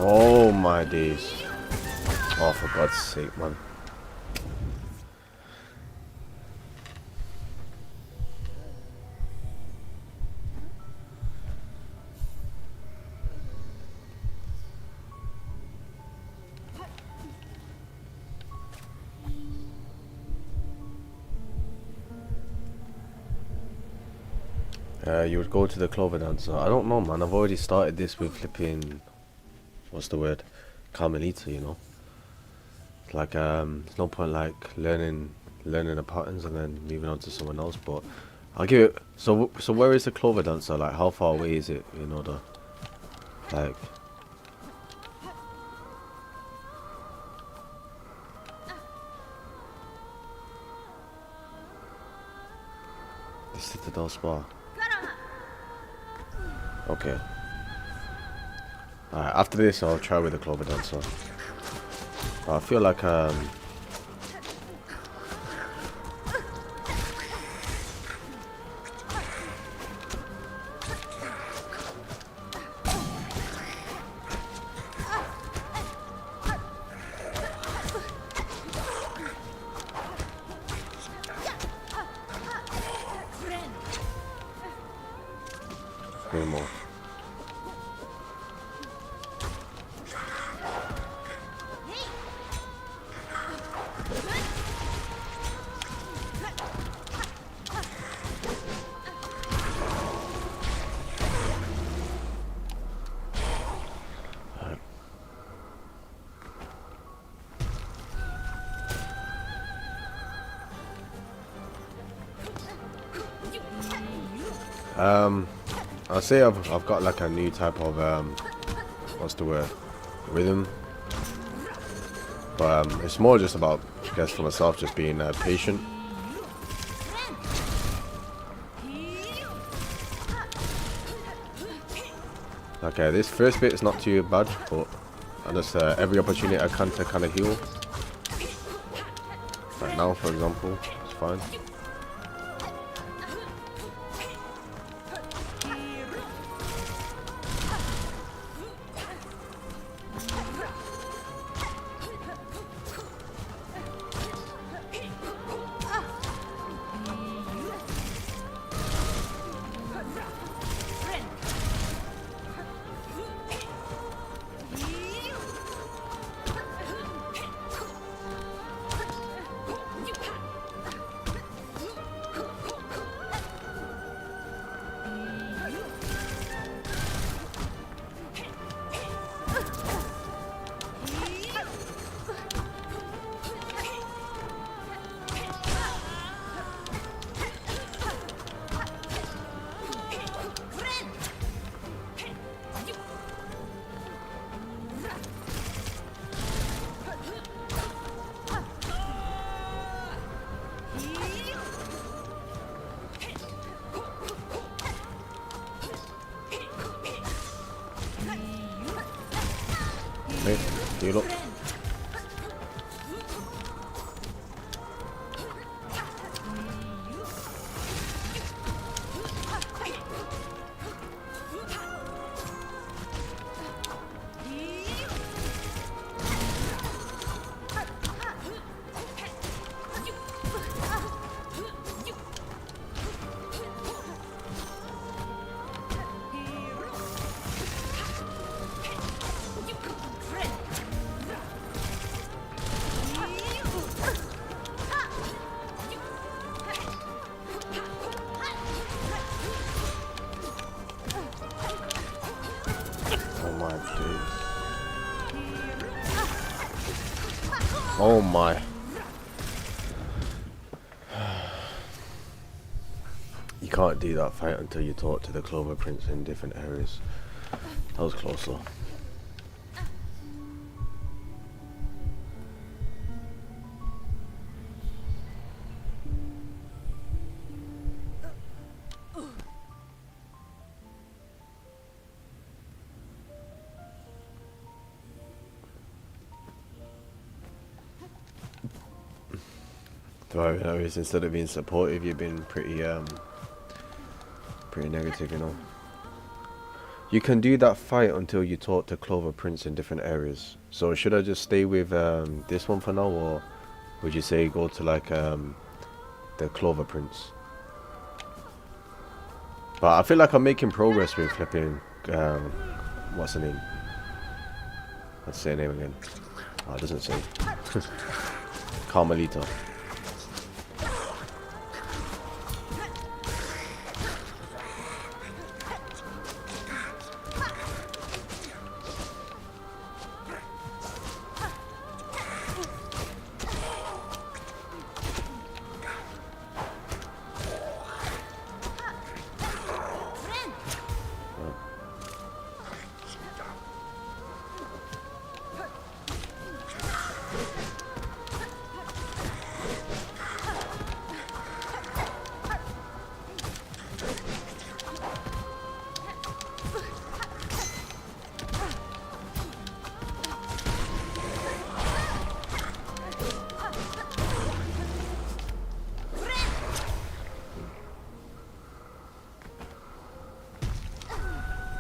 Oh my days. Oh, for God's sake, man. You would go to the clover dancer. I don't know, man. I've already started this with flipping, what's the word, Carmelita, you know. Like, there's no point like learning the patterns and then moving on to someone else. But I'll give it. So where is the clover dancer? Like, how far away is it? You know, like. The Citadel Spa. Okay. Alright, after this I'll try with the clover dancer. I feel like way more. I'll say I've got like a new type of what's the word, rhythm, but it's more just about, I guess, for myself, just being patient. Okay, this first bit is not too bad, but I just every opportunity I can to kind of heal. Right now, for example, it's fine. Hey, heal up. Oh my. You can't do that fight until you talk to the Clover Prince in different areas. That was close though. Anyways, instead of being supportive, you've been pretty pretty negative, you know. You can do that fight until you talk to Clover Prince in different areas. So should I just stay with this one for now, or would you say go to like the Clover Prince? But I feel like I'm making progress with flipping what's the name? Let's say her name again. Oh, it doesn't say. Carmelita.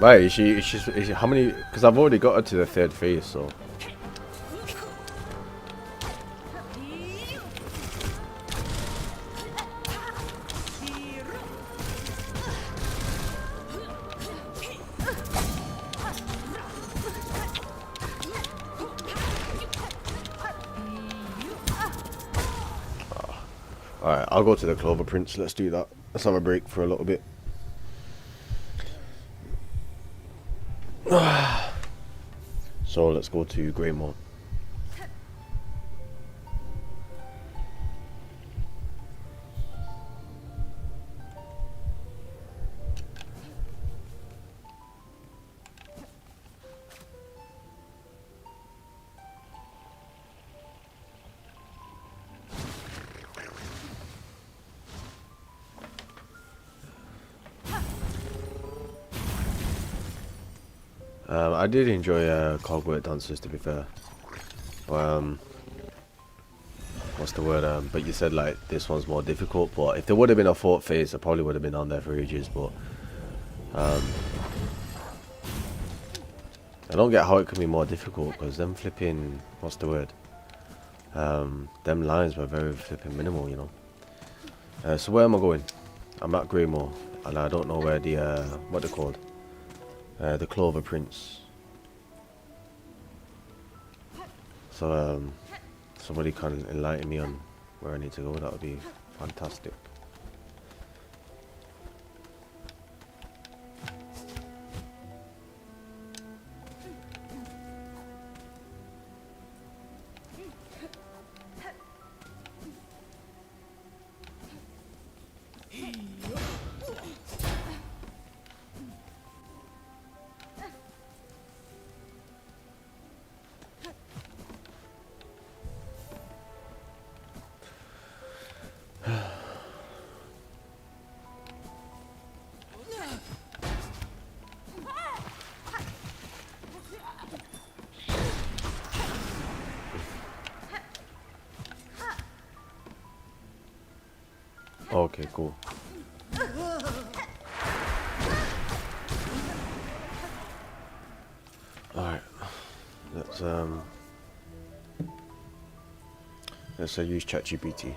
Right, is she how many? Because I've already got her to the 3rd phase, so. Alright, I'll go to the Clover Prince. Let's do that. Let's have a break for a little bit. So let's go to Greymore. I did enjoy Cogwork Dancers, to be fair. What's the word? But you said like this one's more difficult. But if there would have been a 4th phase, I probably would have been on there for ages. But I don't get how it can be more difficult, because them flipping, what's the word? Them lines were very flipping minimal, you know. So where am I going? I'm at Greymore, and I don't know where the what they're called. The Clover Prince. So somebody can enlighten me on where I need to go. That would be fantastic. Okay, cool. Alright. Let's use ChatGPT.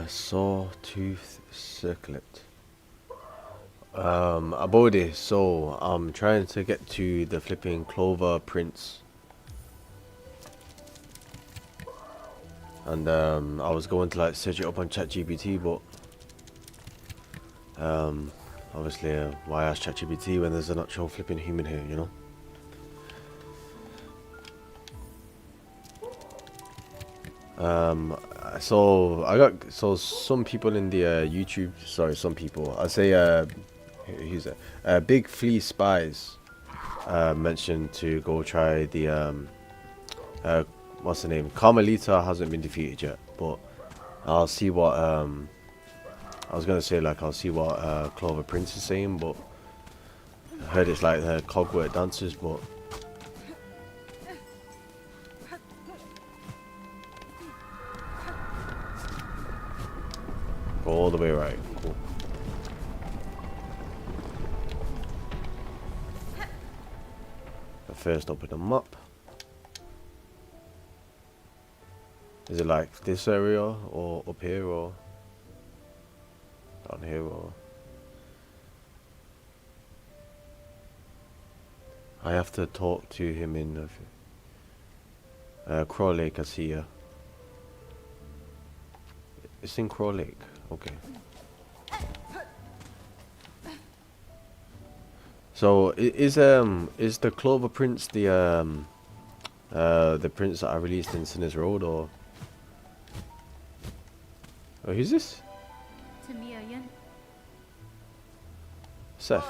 Sawtooth circlet. Abode, so I'm trying to get to the flipping Clover Prince. And I was going to like search it up on ChatGPT, but obviously why ask ChatGPT when there's an actual flipping human here, you know? So some people in the YouTube, sorry, some people, I say who's it? Big Flea Spies mentioned to go try the what's the name? Carmelita hasn't been defeated yet, but I'll see what I was gonna say, like, I'll see what Clover Prince is saying, but I heard it's like the cogwork dancers, but go all the way right. Cool. But first open them up. Is it like this area or up here or down here or? I have to talk to him in Crow Lake. I see ya. It's in Crow Lake. Okay. So is the Clover Prince the prince that I released in Sinners Road, or? Oh, who's this? Seth.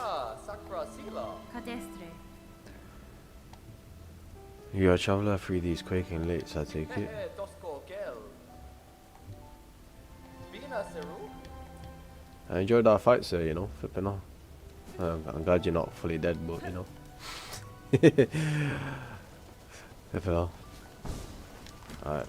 You're a traveler through these quaking lakes, I take it. I enjoyed our fight, sir, you know, flipping on. I'm glad you're not fully dead, but, you know. Flipping on. Alright.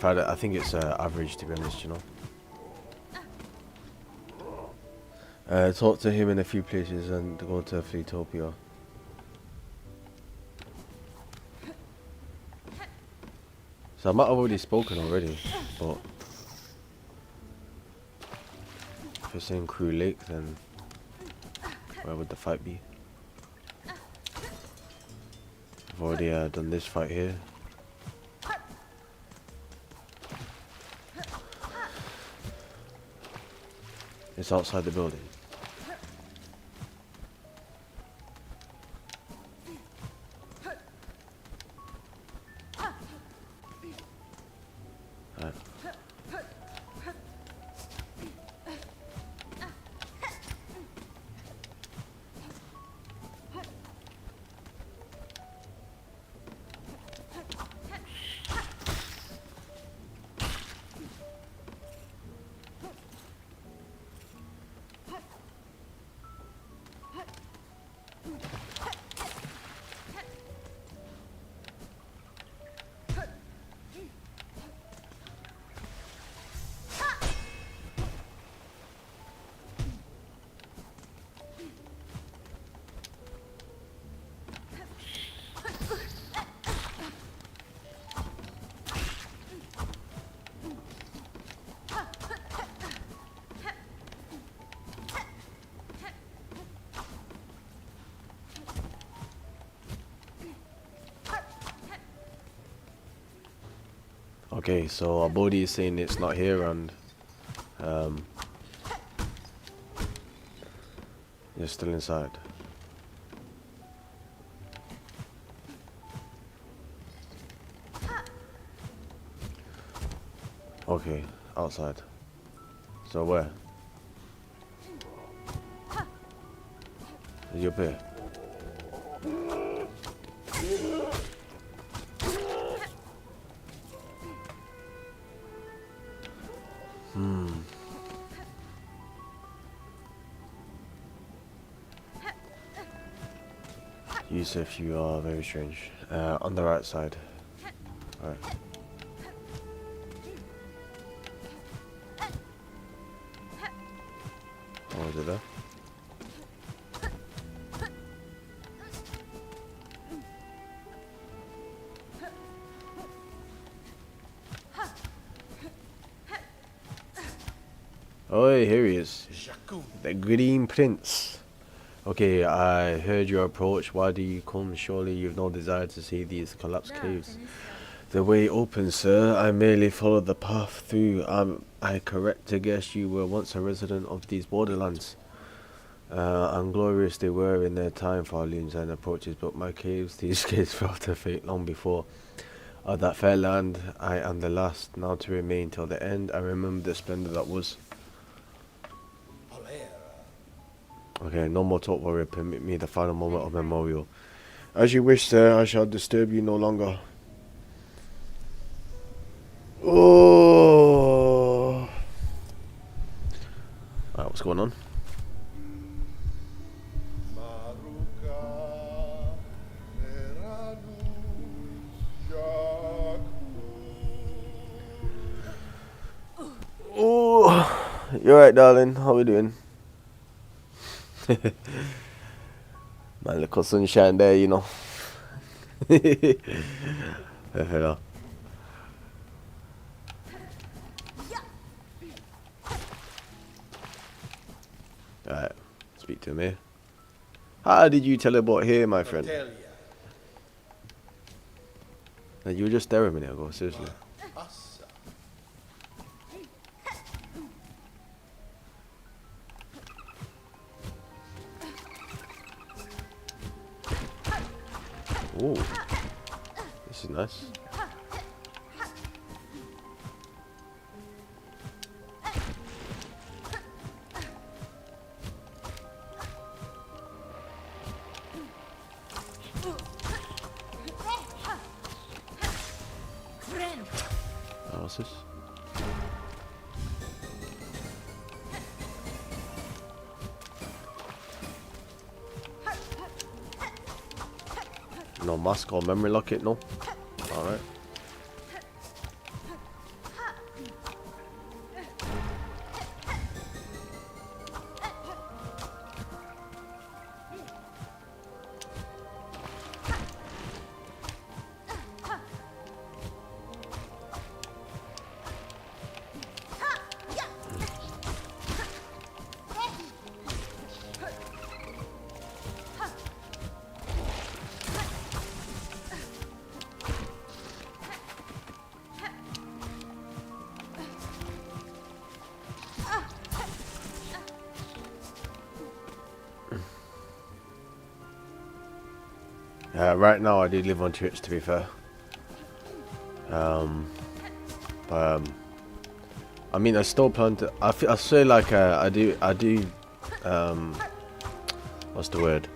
I think it's average, to be honest, you know. Talk to him in a few places and go to Fleetopia. So I might have already spoken already, but if it's in Crew Lake, then where would the fight be? I've already done this fight here. It's outside the building. Right. Okay, so our body is saying it's not here, and it's still inside. Okay, outside. So where? Is he up here? Yusuf, you are very strange. On the right side. Alright. Oh, is it there? Oh, here he is. The Green Prince. Okay, I heard your approach. Why do you come? Surely you've no desire to see these collapsed caves. The way open, sir. I merely followed the path through. Am I correct to guess you were once a resident of these borderlands? And glorious they were in their time for loons and approaches, but my caves, these caves fell to fate long before Of that fair land, I am the last now to remain till the end. I remember the splendor that was. Okay, no more talk, warrior. Permit me the final moment of memorial. As you wish, sir. I shall disturb you no longer. Oh. Alright, what's going on? Oh, you alright, darling? How we doing? My little sunshine there, you know. Hello. Alright, speak to me. How did you teleport here, my friend? And you were just there a minute ago, seriously. Ooh, this is nice. What's this? No mask or memory locket, no? Alright. Right now I do live on Twitch, to be fair. I mean, I still plan to. I feel like I do. What's the word?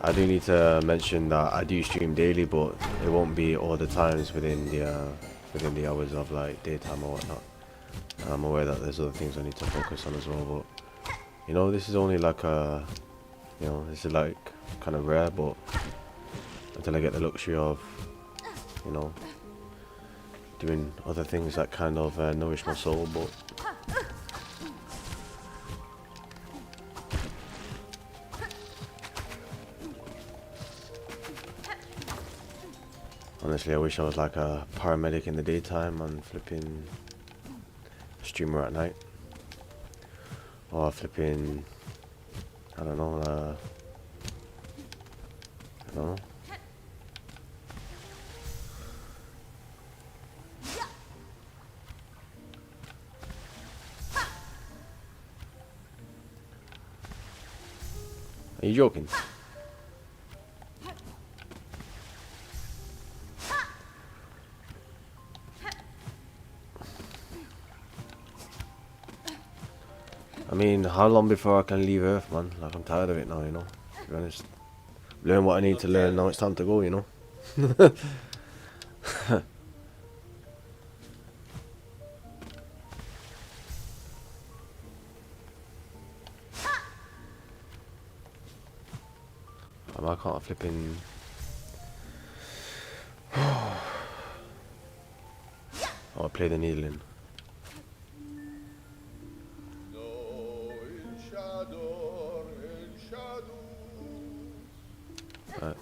I do need to mention that I do stream daily, but it won't be all the times within the hours of like daytime or whatnot. And I'm aware that there's other things I need to focus on as well. But you know, this is only like a, you know, this is like kind of rare, but until I get the luxury of, you know, doing other things that kind of nourish my soul. But honestly, I wish I was like a paramedic in the daytime and flipping a streamer at night, or flipping, I don't know, I don't know. Are you joking? I mean, how long before I can leave Earth, man? Like, I'm tired of it now, you know? To be honest. Learn what I need to learn, now it's time to go, you know? I can't flipping... I'll play the needle in. Right.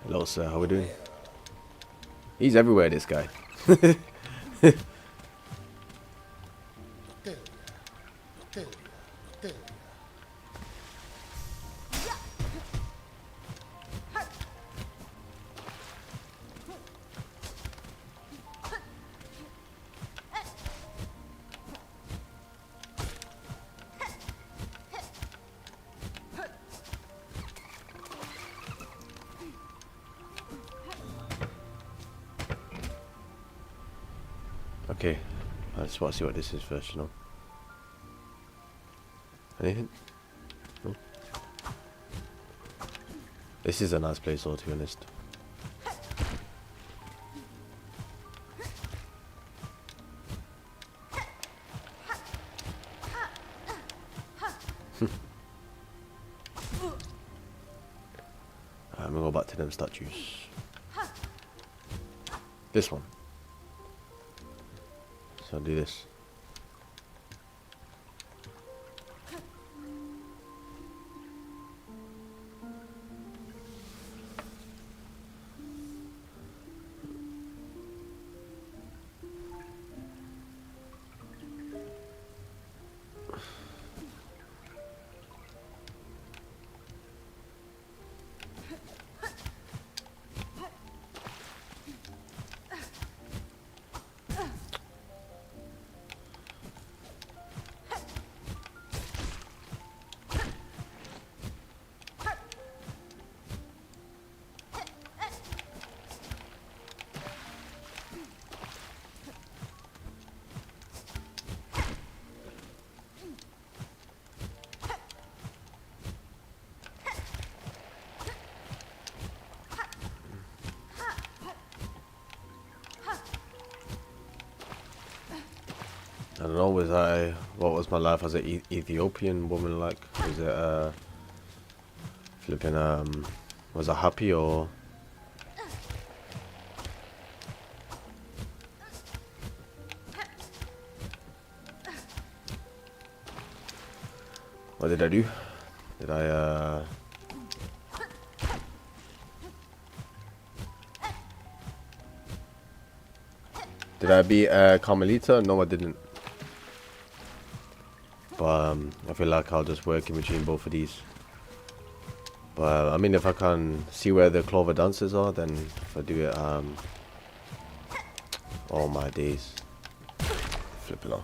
Hello, sir. How we doing? He's everywhere, this guy. Okay, I just want to see what this is first, you know. Anything? No? This is a nice place though, to be honest. I'm gonna go back to them statues. This one. So I'll do this. I don't know, what was my life as an Ethiopian woman like? Was it, flipping, was I happy or? What did I do? Did I, did I beat, Carmelita? No, I didn't. But I feel like I'll just work in between both of these. But I mean, if I can see where the clover dances are, then if I do it, oh my days, flipping off.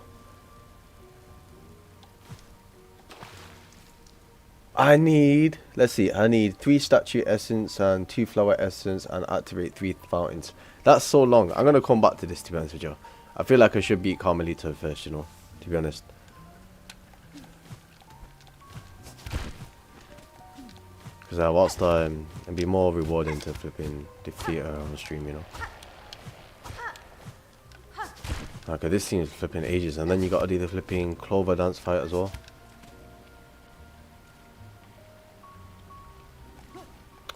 I need, let's see, I need 3 statue essence and 2 flower essence and activate 3 fountains. That's so long. I'm gonna come back to this, to be honest with you. I feel like I should beat Carmelita first, you know, to be honest. Because whilst it'd be more rewarding to flipping defeat her on the stream, you know. Okay, this seems flipping ages, and then you gotta do the flipping clover dance fight as well.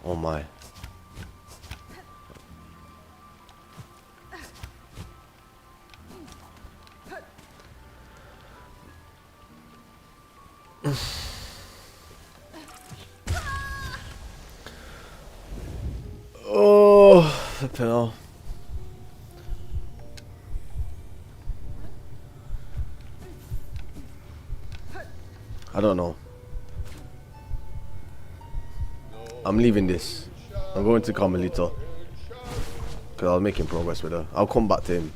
Oh my. Oh, flipping hell. I don't know. I'm leaving this. I'm going to Carmelita. Because I was making progress with her. I'll come back to him.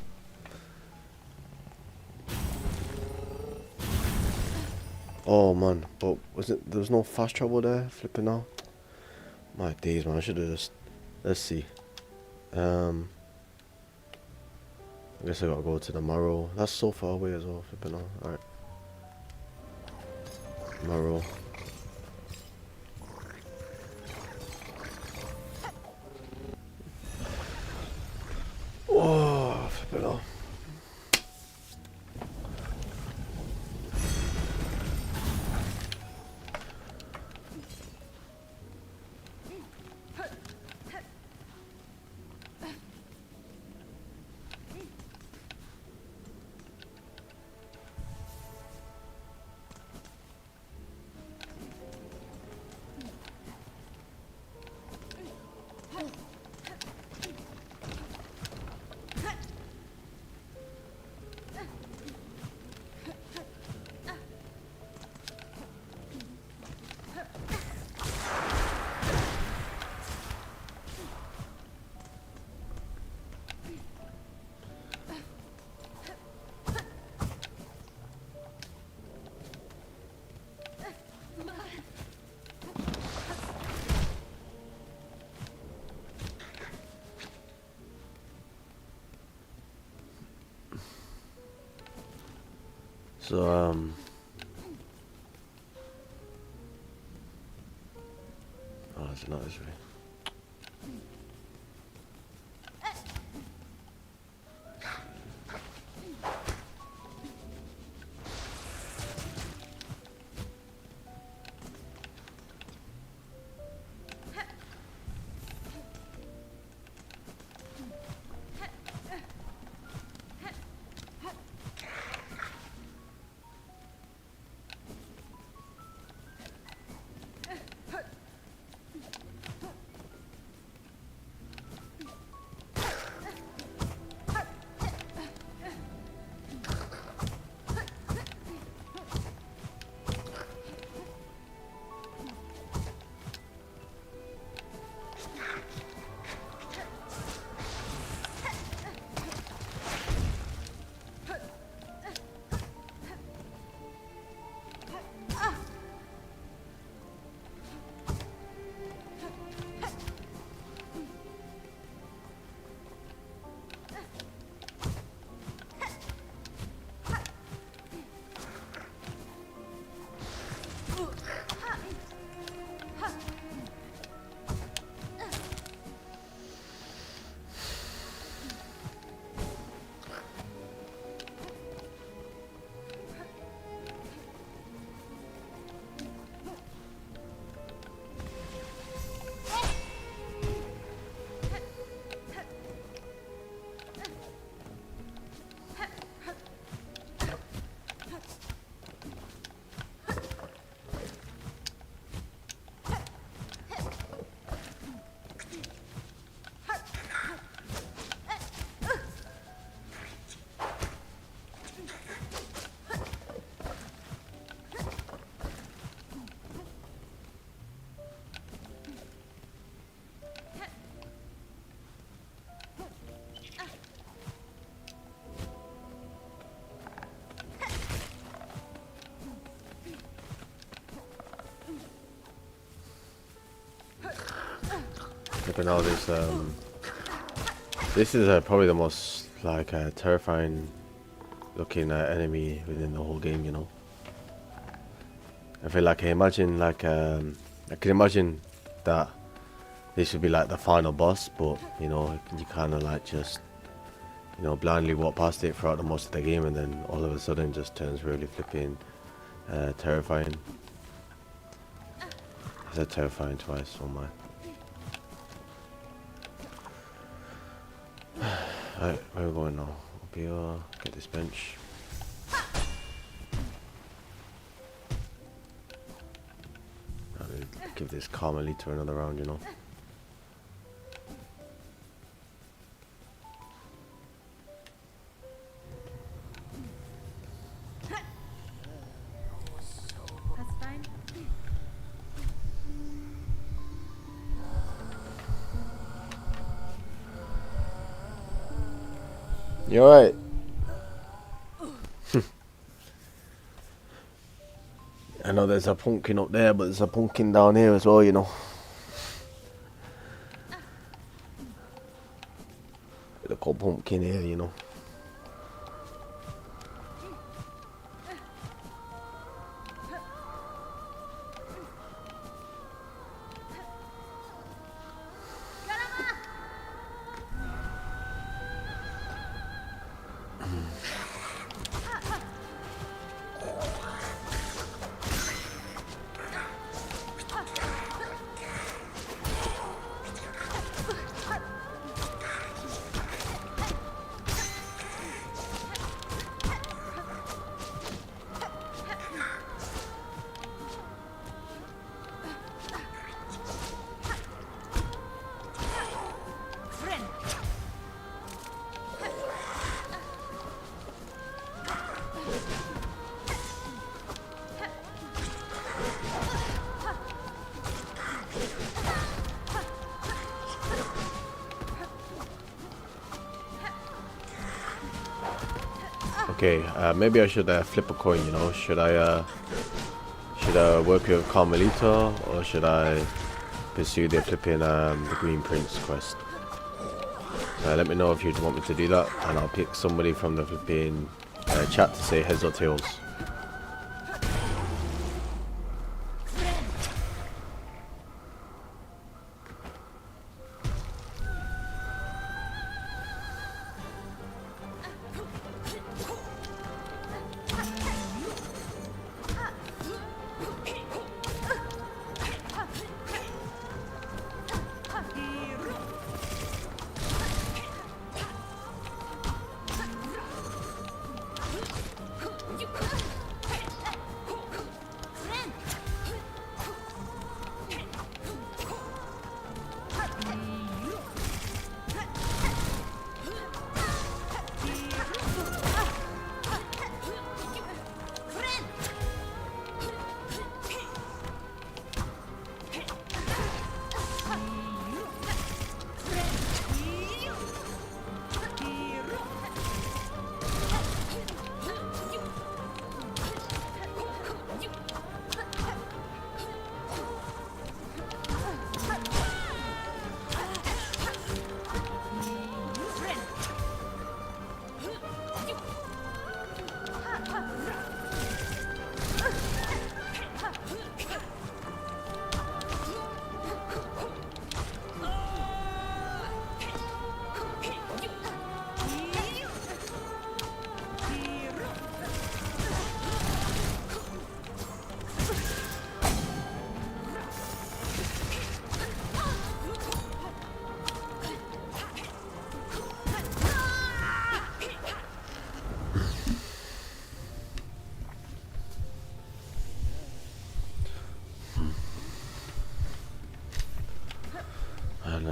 Oh man, but there was no fast travel there? Flipping out. My days, man. I should have just... Let's see. I guess I gotta go to the Morrow. That's so far away as well. Flipping out. Alright. Morrow. Oh, flipping out. So oh, it's not this way. Look at all this is probably the most like terrifying looking enemy within the whole game, you know. I feel like I can imagine that this would be like the final boss, but you know, you kind of like just, you know, blindly walk past it throughout the most of the game, and then all of a sudden just turns really flipping terrifying. I said terrifying twice, oh my. Right, where are we going now? Up here, get this bench. I'll give this Carmelita another round, you know. That's fine. You alright? I know there's a pumpkin up there, but there's a pumpkin down here as well, you know. Little pumpkin here, you know. Okay, maybe I should flip a coin, you know. Should I work with Carmelita, or should I pursue the flipping the Green Prince quest? Let me know if you'd want me to do that, and I'll pick somebody from the flipping chat to say heads or tails.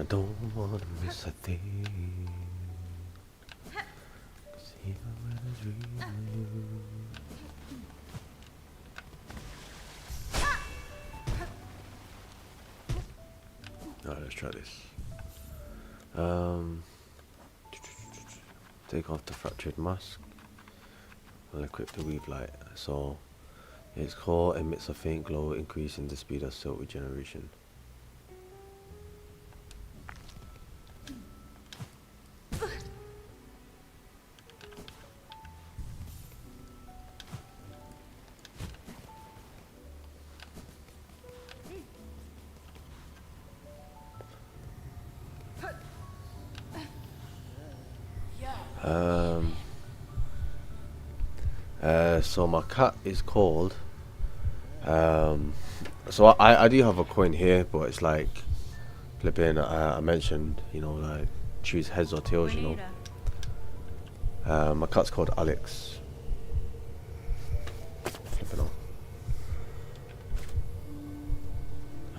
don't wanna miss a thing. 'Cause even when I dream of you. Alright, let's try this. Take off the fractured mask and equip the weave light. So its core emits a faint glow, increasing the speed of silk regeneration. So my cat is called so I do have a coin here, but it's like flipping I mentioned, you know, like choose heads or tails, you know. My cat's called Alex. Flipping on.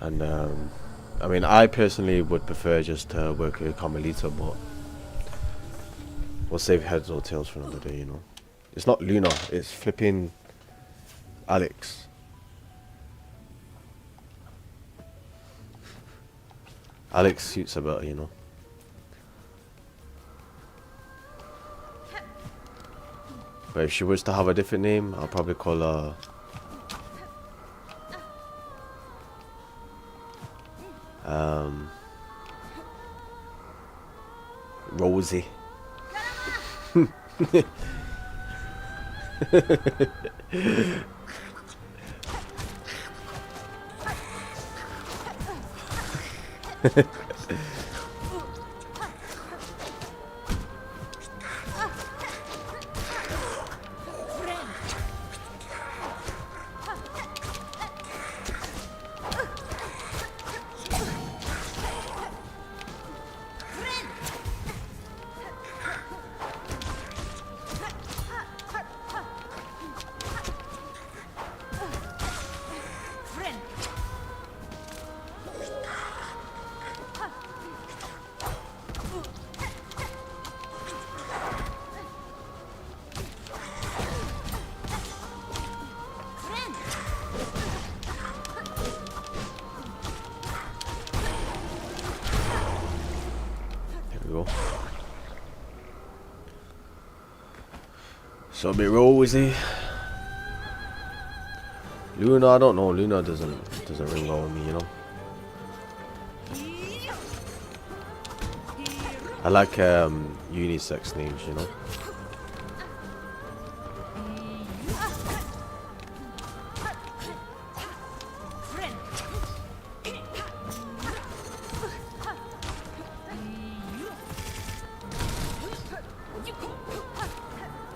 And I mean, I personally would prefer just to work with Carmelita, but we'll save heads or tails for another day, you know. It's not Luna, it's flipping Alex. Alex suits her better, you know. But if she was to have a different name, I'll probably call her Rosie. So a bit Rosie. Luna, I don't know. Luna doesn't ring well with me, you know. I like unisex names, you know.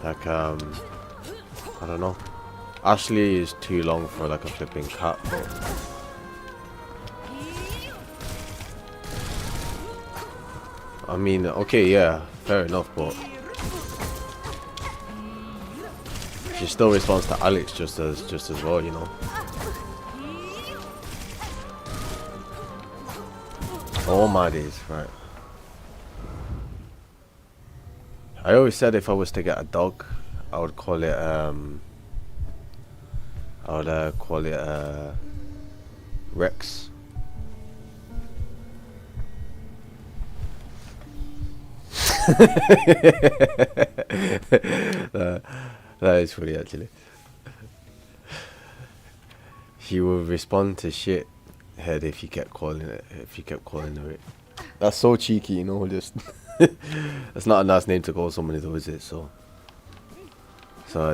Like I don't know. Ashley is too long for like a flipping cat, but I mean, okay, yeah, fair enough, but she still responds to Alex just as well, you know. Oh my days, right. I always said if I was to get a dog, I would call it Rex. That is funny actually. She would respond to shit head if you kept calling her it. That's so cheeky, you know, just it's not a nice name to call somebody though, is it? So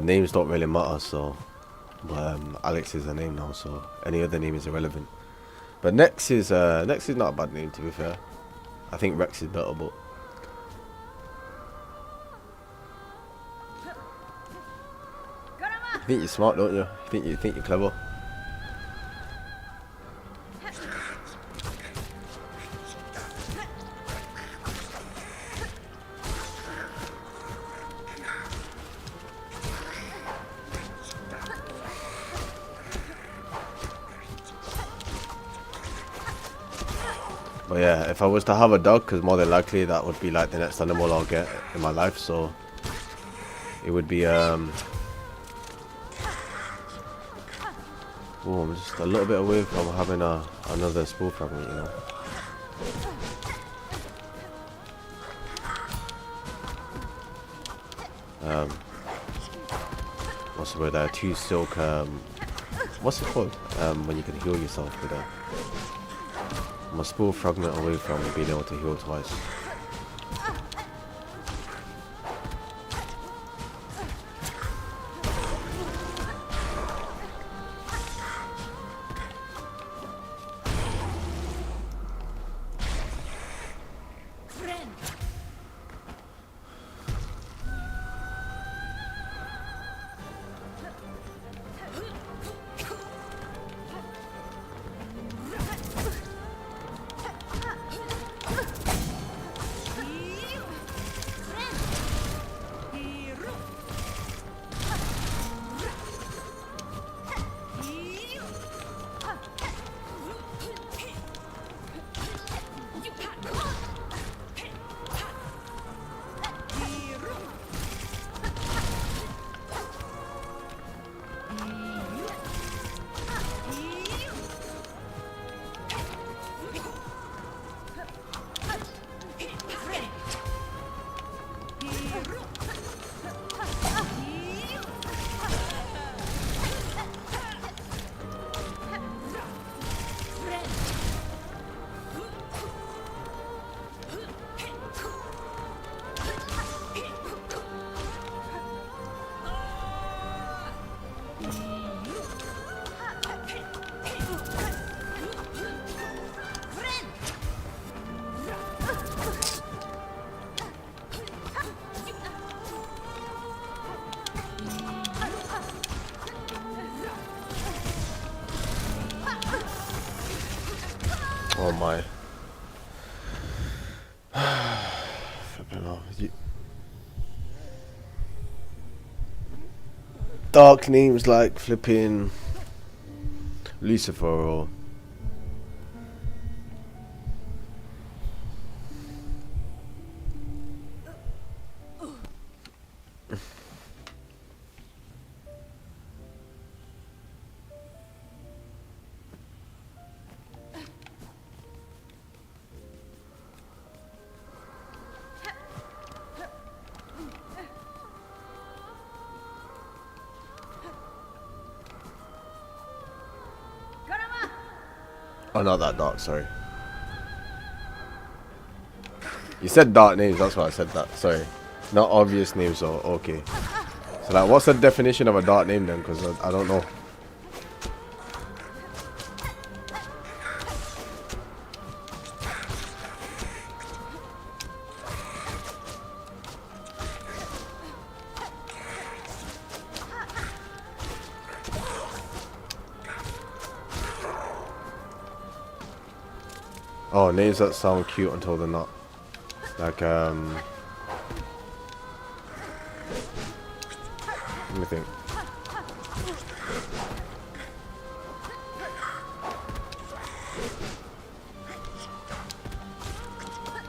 names don't really matter, so but Alex is a name now, so any other name is irrelevant. But Nex is not a bad name, to be fair. I think Rex is better, but you think you're smart, don't you? You think you're clever. But yeah, if I was to have a dog, because more than likely that would be like the next animal I'll get in my life, so it would be oh, I'm just a little bit away from having another spool fragment, you know. What's the word? 2 silk. What's it called? When you can heal yourself with a. I'm a spool fragment away from being able to heal twice. Oh my. Flipping off. Dark names like flipping Lucifer or oh, not that dark, sorry. You said dark names, that's why I said that, sorry. Not obvious names, so okay. So like, what's the definition of a dark name then? Because I don't know. Oh, names that sound cute until they're not. Like, let me think.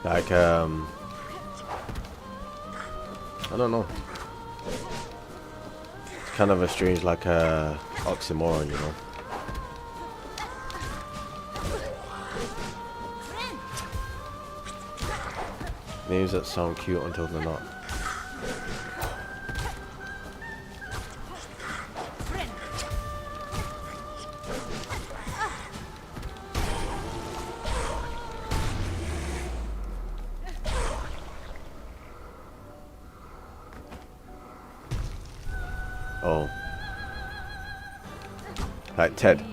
Like, I don't know. It's kind of a strange, like, oxymoron, you know. Names that sound cute until they're not. Oh. Like Ted.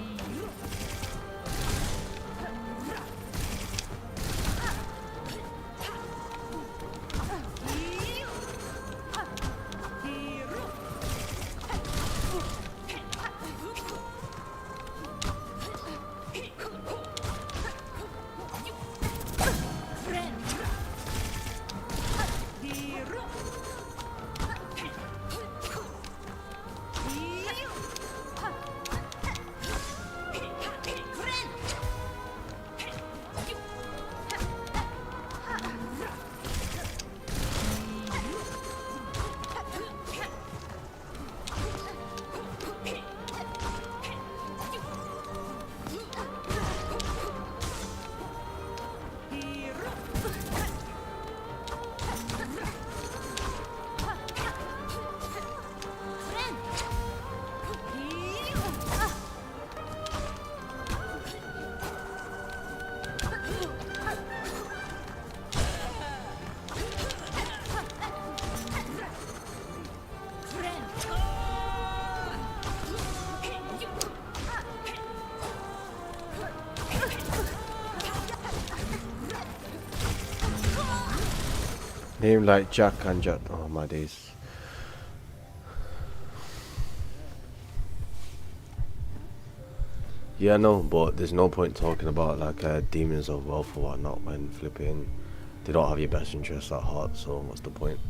Name like Jack and Jack. Oh my days. Yeah, no, but there's no point talking about like demons of wealth or whatnot when flipping they don't have your best interests at heart. So what's the point?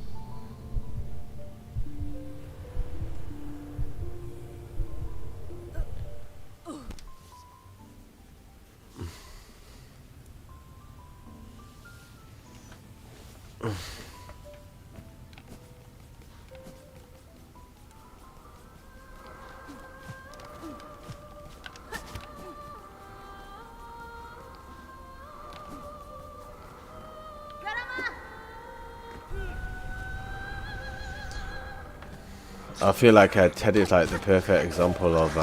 I feel like Ted is like the perfect example of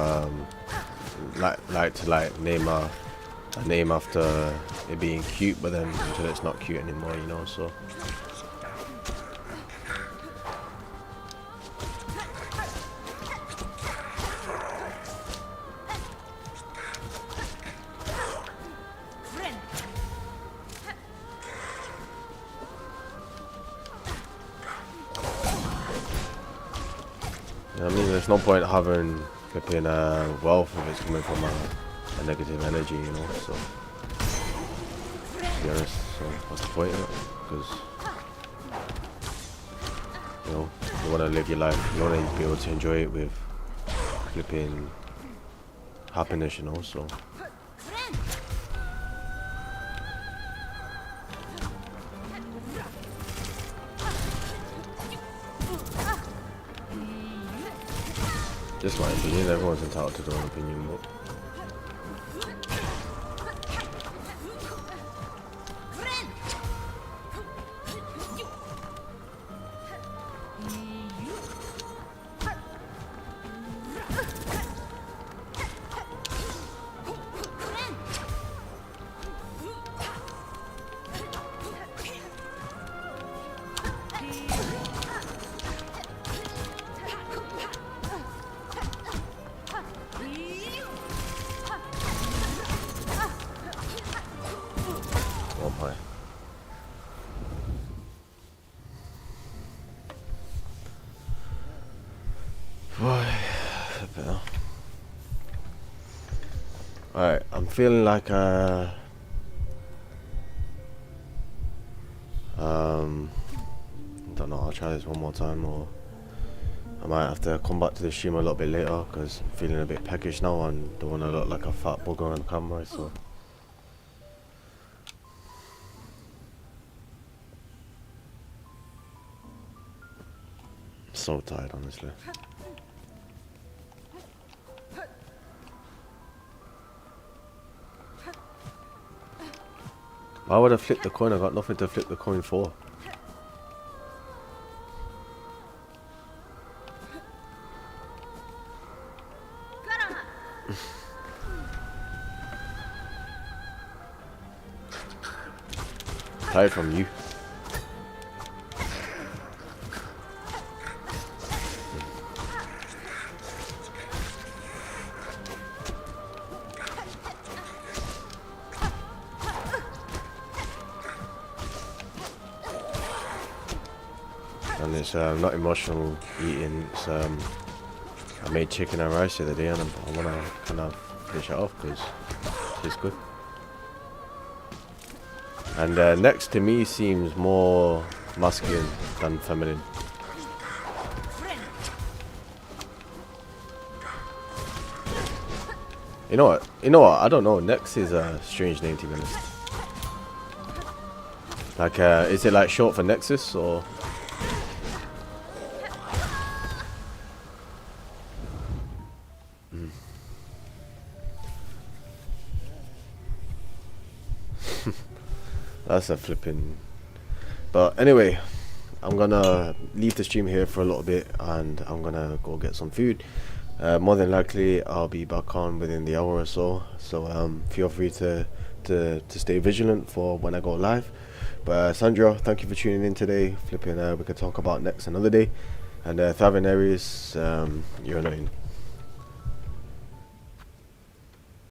like name a name after it being cute, but then until it's not cute anymore, you know. So I mean, there's no point having flipping wealth if it's coming from a negative energy, you know. So, to be honest, so what's the point of it? Because you know, you want to live your life, you want to be able to enjoy it with flipping happiness, you know. So. Just my opinion, everyone's entitled to their own opinion, but oh my. Alright, I'm feeling like I don't know, I'll try this one more time, or I might have to come back to the stream a little bit later because I'm feeling a bit peckish now and don't want to look like a fat bugger on camera, so so tired, honestly. Why would I flip the coin? I got nothing to flip the coin for. Tired from you. And it's not emotional eating. It's I made chicken and rice the other day, and I want to kind of finish it off because it's good. And next to me seems more masculine than feminine. You know what? You know what? I don't know. Next is a strange name, to be honest. Like, is it like short for Nexus or? That's a flipping. But anyway, I'm gonna leave the stream here for a little bit, and I'm gonna go get some food. More than likely, I'll be back on within the hour or so. So feel free to stay vigilant for when I go live. But Sandra, thank you for tuning in today. Flipping, we could talk about next another day. And Thavin Aries, you're annoying.